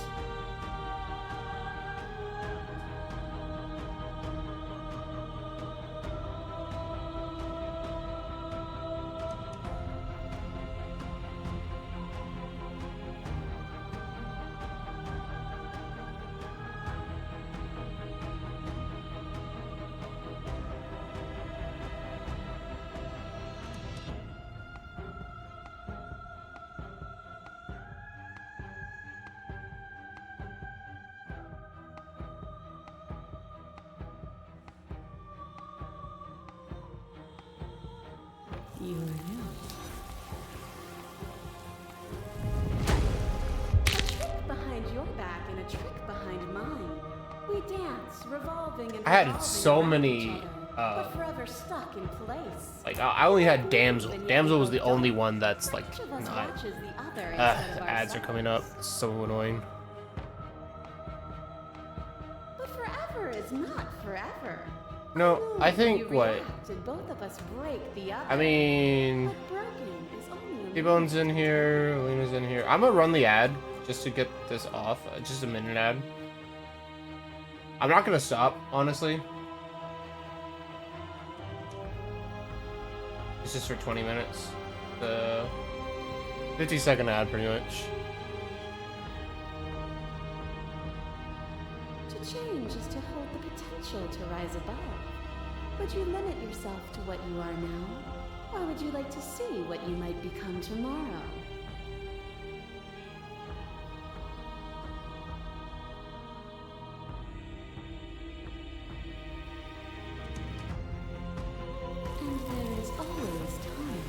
You are new. A trick behind your back and a trick behind mine. We dance, revolving and I had revolving so around many, each other, but forever stuck in place. like, I only had Damsel. Damsel was the only one that's, like, Each of us not... watches the other instead of ads are coming up. ourselves. It's so annoying. But forever is not forever. No, I You think, what? react and both of us break the other. I mean... But broken is only a T-Bone's in here, Lena's in here. I'm gonna run the ad just to get this off. Just a minute ad. I'm not gonna stop, honestly. It's just for 20 minutes. The 50-second ad, pretty much. To change is to hold the potential to rise above. Would you limit yourself to what you are now? Or would you like to see what you might become tomorrow? And there is always time.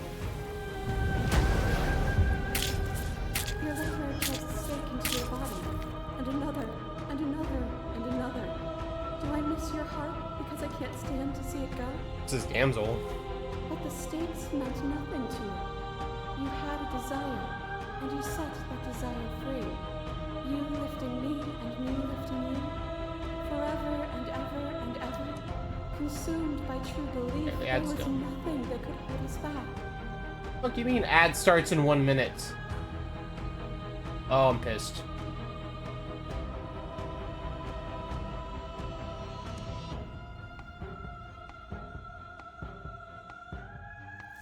Your liver tries to stake into your body, and another, and another, and another. Do I miss your heart because I can't stand to see it go? This is Damsel. But the stakes meant nothing to you. You had a desire, and you set that desire free. You lifting me, and me lifting you. Forever and ever and ever. Consumed by true belief that the there ad's was done. nothing that could hold us back. What do you mean ad starts in 1 minute? Oh, I'm pissed.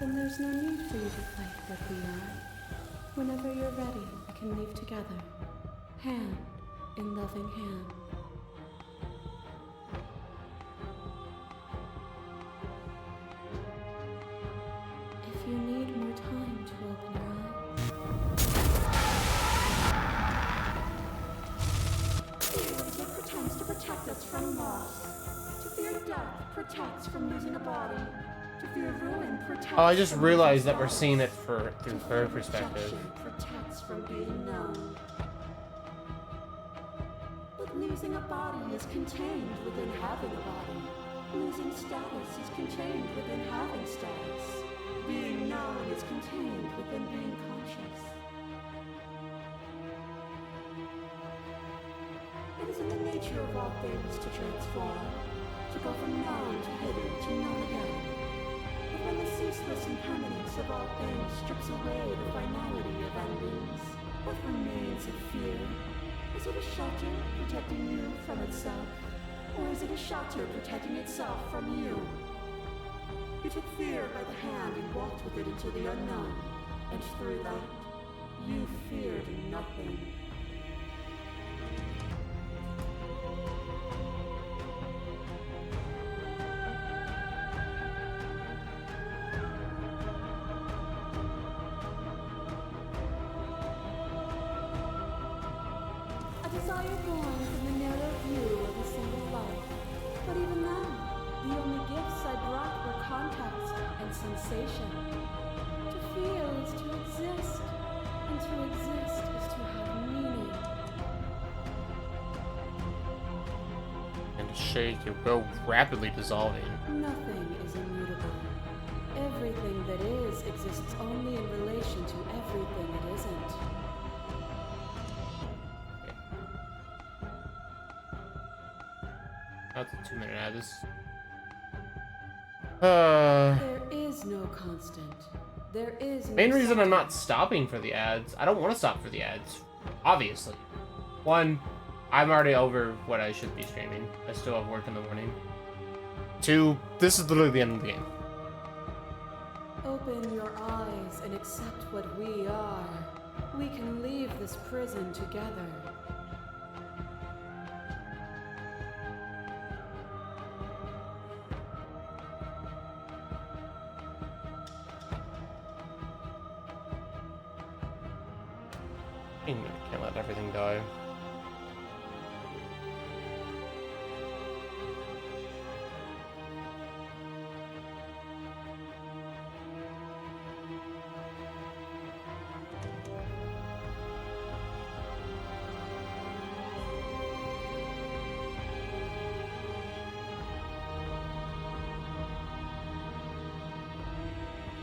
Then there's no need for you to fight what we are. Whenever you're ready, we can leave together. Hand in loving hand. If you need losing a body, to fear ruin protects. Oh, I just from realized losing that we're spouse, seeing it through to her fear perspective. rejection protects from being known. But losing a body is contained within having a body. Losing status is contained within having status. Being known is contained within being conscious. It is in the nature of all things to transform, to go from known to hidden to known again. But when the ceaseless impermanence of all things strips away the finality of endings, what remains of fear? Is it a shelter protecting you from itself? Or is it a shelter protecting itself from you? You took fear by the hand and walked with it into the unknown, and through that, you feared nothing. A desire born from the narrow view of a single life. But even then, the only gifts I brought were context and sensation. To feel is to exist, and to exist is to have meaning. And to shake, you're real rapidly dissolving. Nothing is immutable. Everything that is exists only in relation to everything it isn't. That's a 2-minute ad. This. There is no constant. There is no Main reason I'm not substance. stopping for the ads. I don't want to stop for the ads. Obviously. One, I'm already over what I should be streaming. I still have work in the morning. Two, this is literally the end of the game. Open your eyes and accept what we are. We can leave this prison together. Can't let everything die.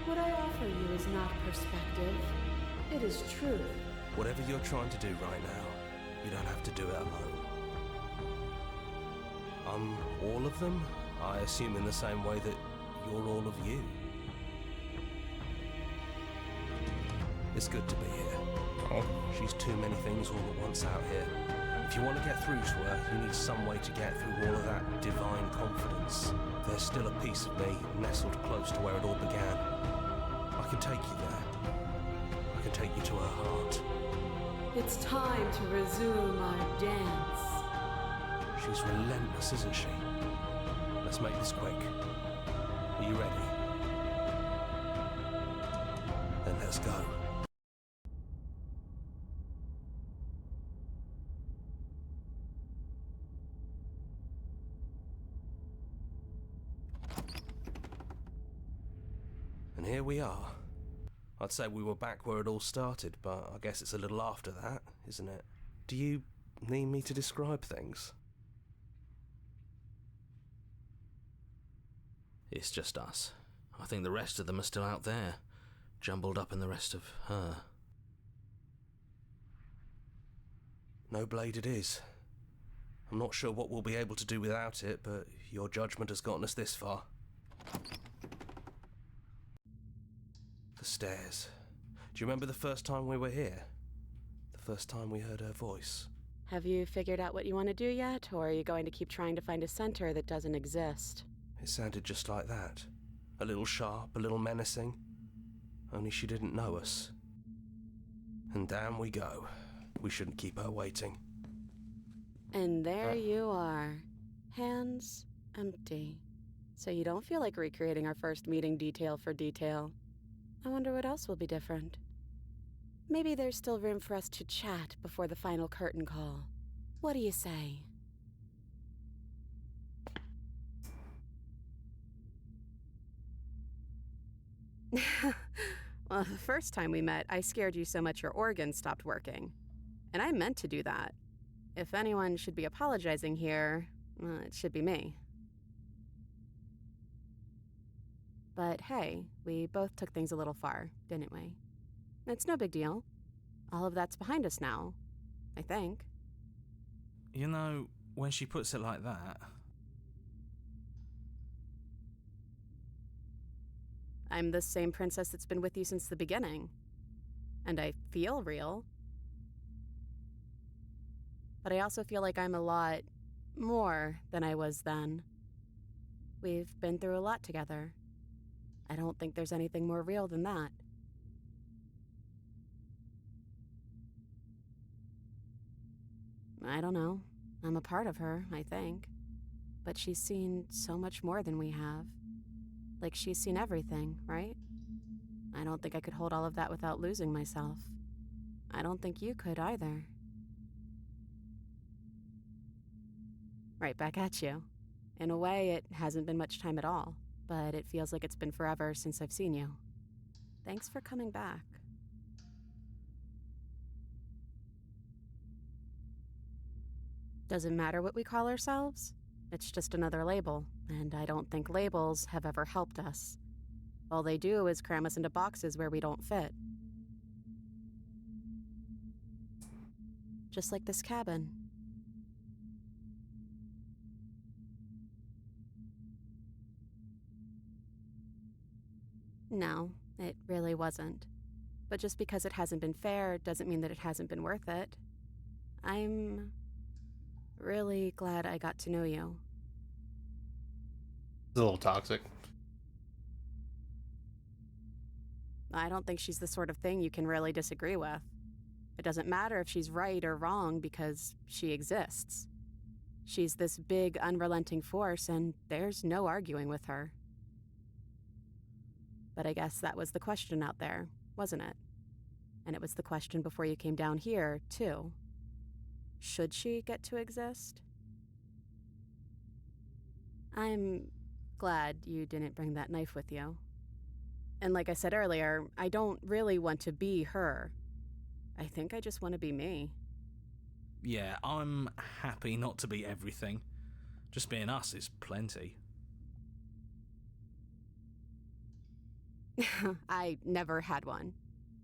What I offer you is not perspective. It is truth. Whatever you're trying to do right now, you don't have to do it alone. I'm all of them, I assume in the same way that you're all of you. It's good to be here. Oh. She's too many things all at once out here. If you want to get through to her, you need some way to get through all of that divine confidence. There's still a piece of me nestled close to where it all began. I can take you there. I can take you to her heart. It's time to resume our dance. She's relentless, isn't she? Let's make this quick. Are you ready? Then let's go. And here we are. I'd say we were back where it all started, but I guess it's a little after that, isn't it? Do you need me to describe things? It's just us. I think the rest of them are still out there, jumbled up in the rest of her. No blade it is. I'm not sure what we'll be able to do without it, but your judgment has gotten us this far. The stairs. Do you remember the first time we were here? The first time we heard her voice? Have you figured out what you want to do yet, or are you going to keep trying to find a center that doesn't exist? It sounded just like that. A little sharp, a little menacing. Only she didn't know us. And down we go. We shouldn't keep her waiting. And there you are. Hands empty. So you don't feel like recreating our first meeting detail for detail. I wonder what else will be different. Maybe there's still room for us to chat before the final curtain call. What do you say? Well, the first time we met, I scared you so much your organs stopped working. And I meant to do that. If anyone should be apologizing here, it should be me. But hey, we both took things a little far, didn't we? It's no big deal. All of that's behind us now, I think. You know, when she puts it like that, I'm the same princess that's been with you since the beginning. And I feel real. But I also feel like I'm a lot more than I was then. We've been through a lot together. I don't think there's anything more real than that. I don't know. I'm a part of her, I think. But she's seen so much more than we have. Like, she's seen everything, right? I don't think I could hold all of that without losing myself. I don't think you could either. Right back at you. In a way, it hasn't been much time at all, but it feels like it's been forever since I've seen you. Thanks for coming back. Doesn't matter what we call ourselves. It's just another label, and I don't think labels have ever helped us. All they do is cram us into boxes where we don't fit. Just like this cabin. No, it really wasn't. But just because it hasn't been fair doesn't mean that it hasn't been worth it. I'm really glad I got to know you. It's a little toxic. I don't think she's the sort of thing you can really disagree with. It doesn't matter if she's right or wrong because she exists. She's this big, unrelenting force, and there's no arguing with her. But I guess that was the question out there, wasn't it? And it was the question before you came down here, too. Should she get to exist? I'm glad you didn't bring that knife with you. And like I said earlier, I don't really want to be her. I think I just want to be me. yeah, I'm happy not to be everything. Just being us is plenty. I never had one.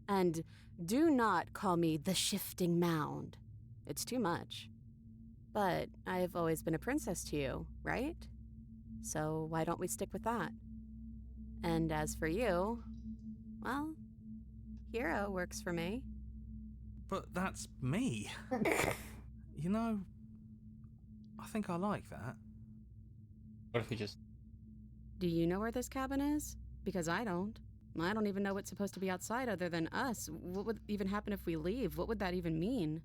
And do not call me the shifting mound. It's too much. But I've always been a princess to you, right? So why don't we stick with that? And as for you, well, hero works for me. But that's me. You know, I think I like that. What if we just... Do you know where this cabin is? Because I don't. I don't even know what's supposed to be outside other than us. What would even happen if we leave? What would that even mean?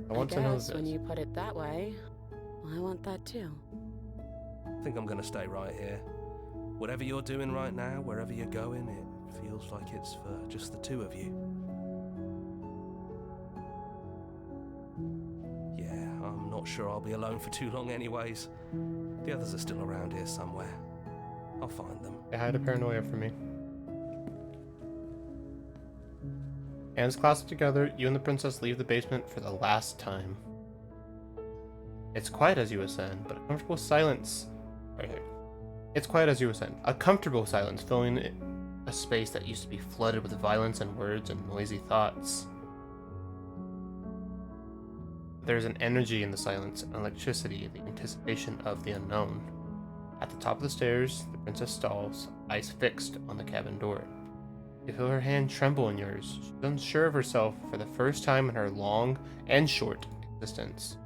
I want to know guess this. when you put it that way, I want that too. I think I'm gonna stay right here. Whatever you're doing right now, wherever you're going, it feels like it's for just the two of you. Yeah, I'm not sure I'll be alone for too long anyways. The others are still around here somewhere. I'll find them. They hide a paranoia from me. Hands clasped together, you and the princess leave the basement for the last time. It's quiet as you ascend, but a comfortable silence... Right here. It's quiet as you ascend. A comfortable silence filling a space that used to be flooded with violence and words and noisy thoughts. There's an energy in the silence, an electricity, the anticipation of the unknown. At the top of the stairs, the princess stalls, eyes fixed on the cabin door. You feel her hand tremble in yours. She's unsure of herself for the first time in her long and short existence.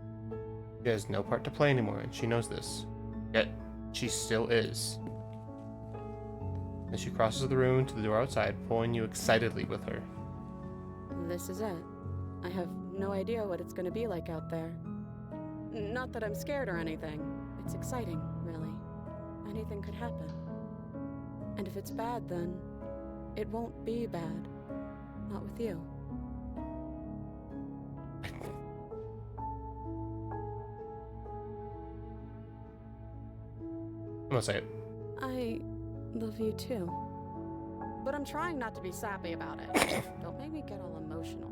She has no part to play anymore, and she knows this. Yet, She still is. As she crosses the room to the door outside, pulling you excitedly with her. This is it. I have no idea what it's gonna be like out there. Not that I'm scared or anything. It's exciting, really. Anything could happen. And if it's bad, then it won't be bad. Not with you. I'm gonna say it. I love you too. But I'm trying not to be sappy about it. Don't make me get all emotional.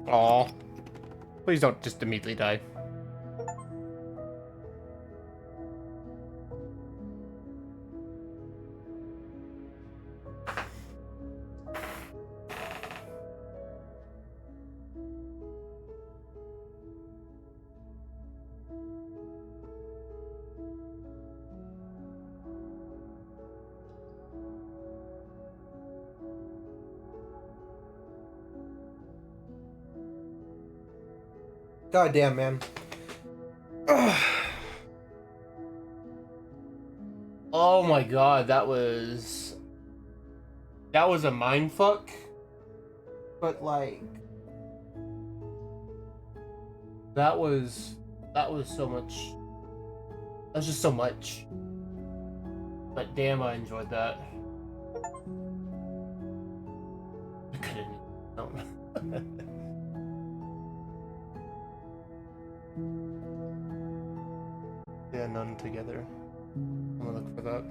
Aw. Please don't just immediately die. God damn, man. Oh my god, that was a mind fuck. But like that was so much. That's just so much. But damn, I enjoyed that. I couldn't. No. Yeah, none together. I'm gonna look for that.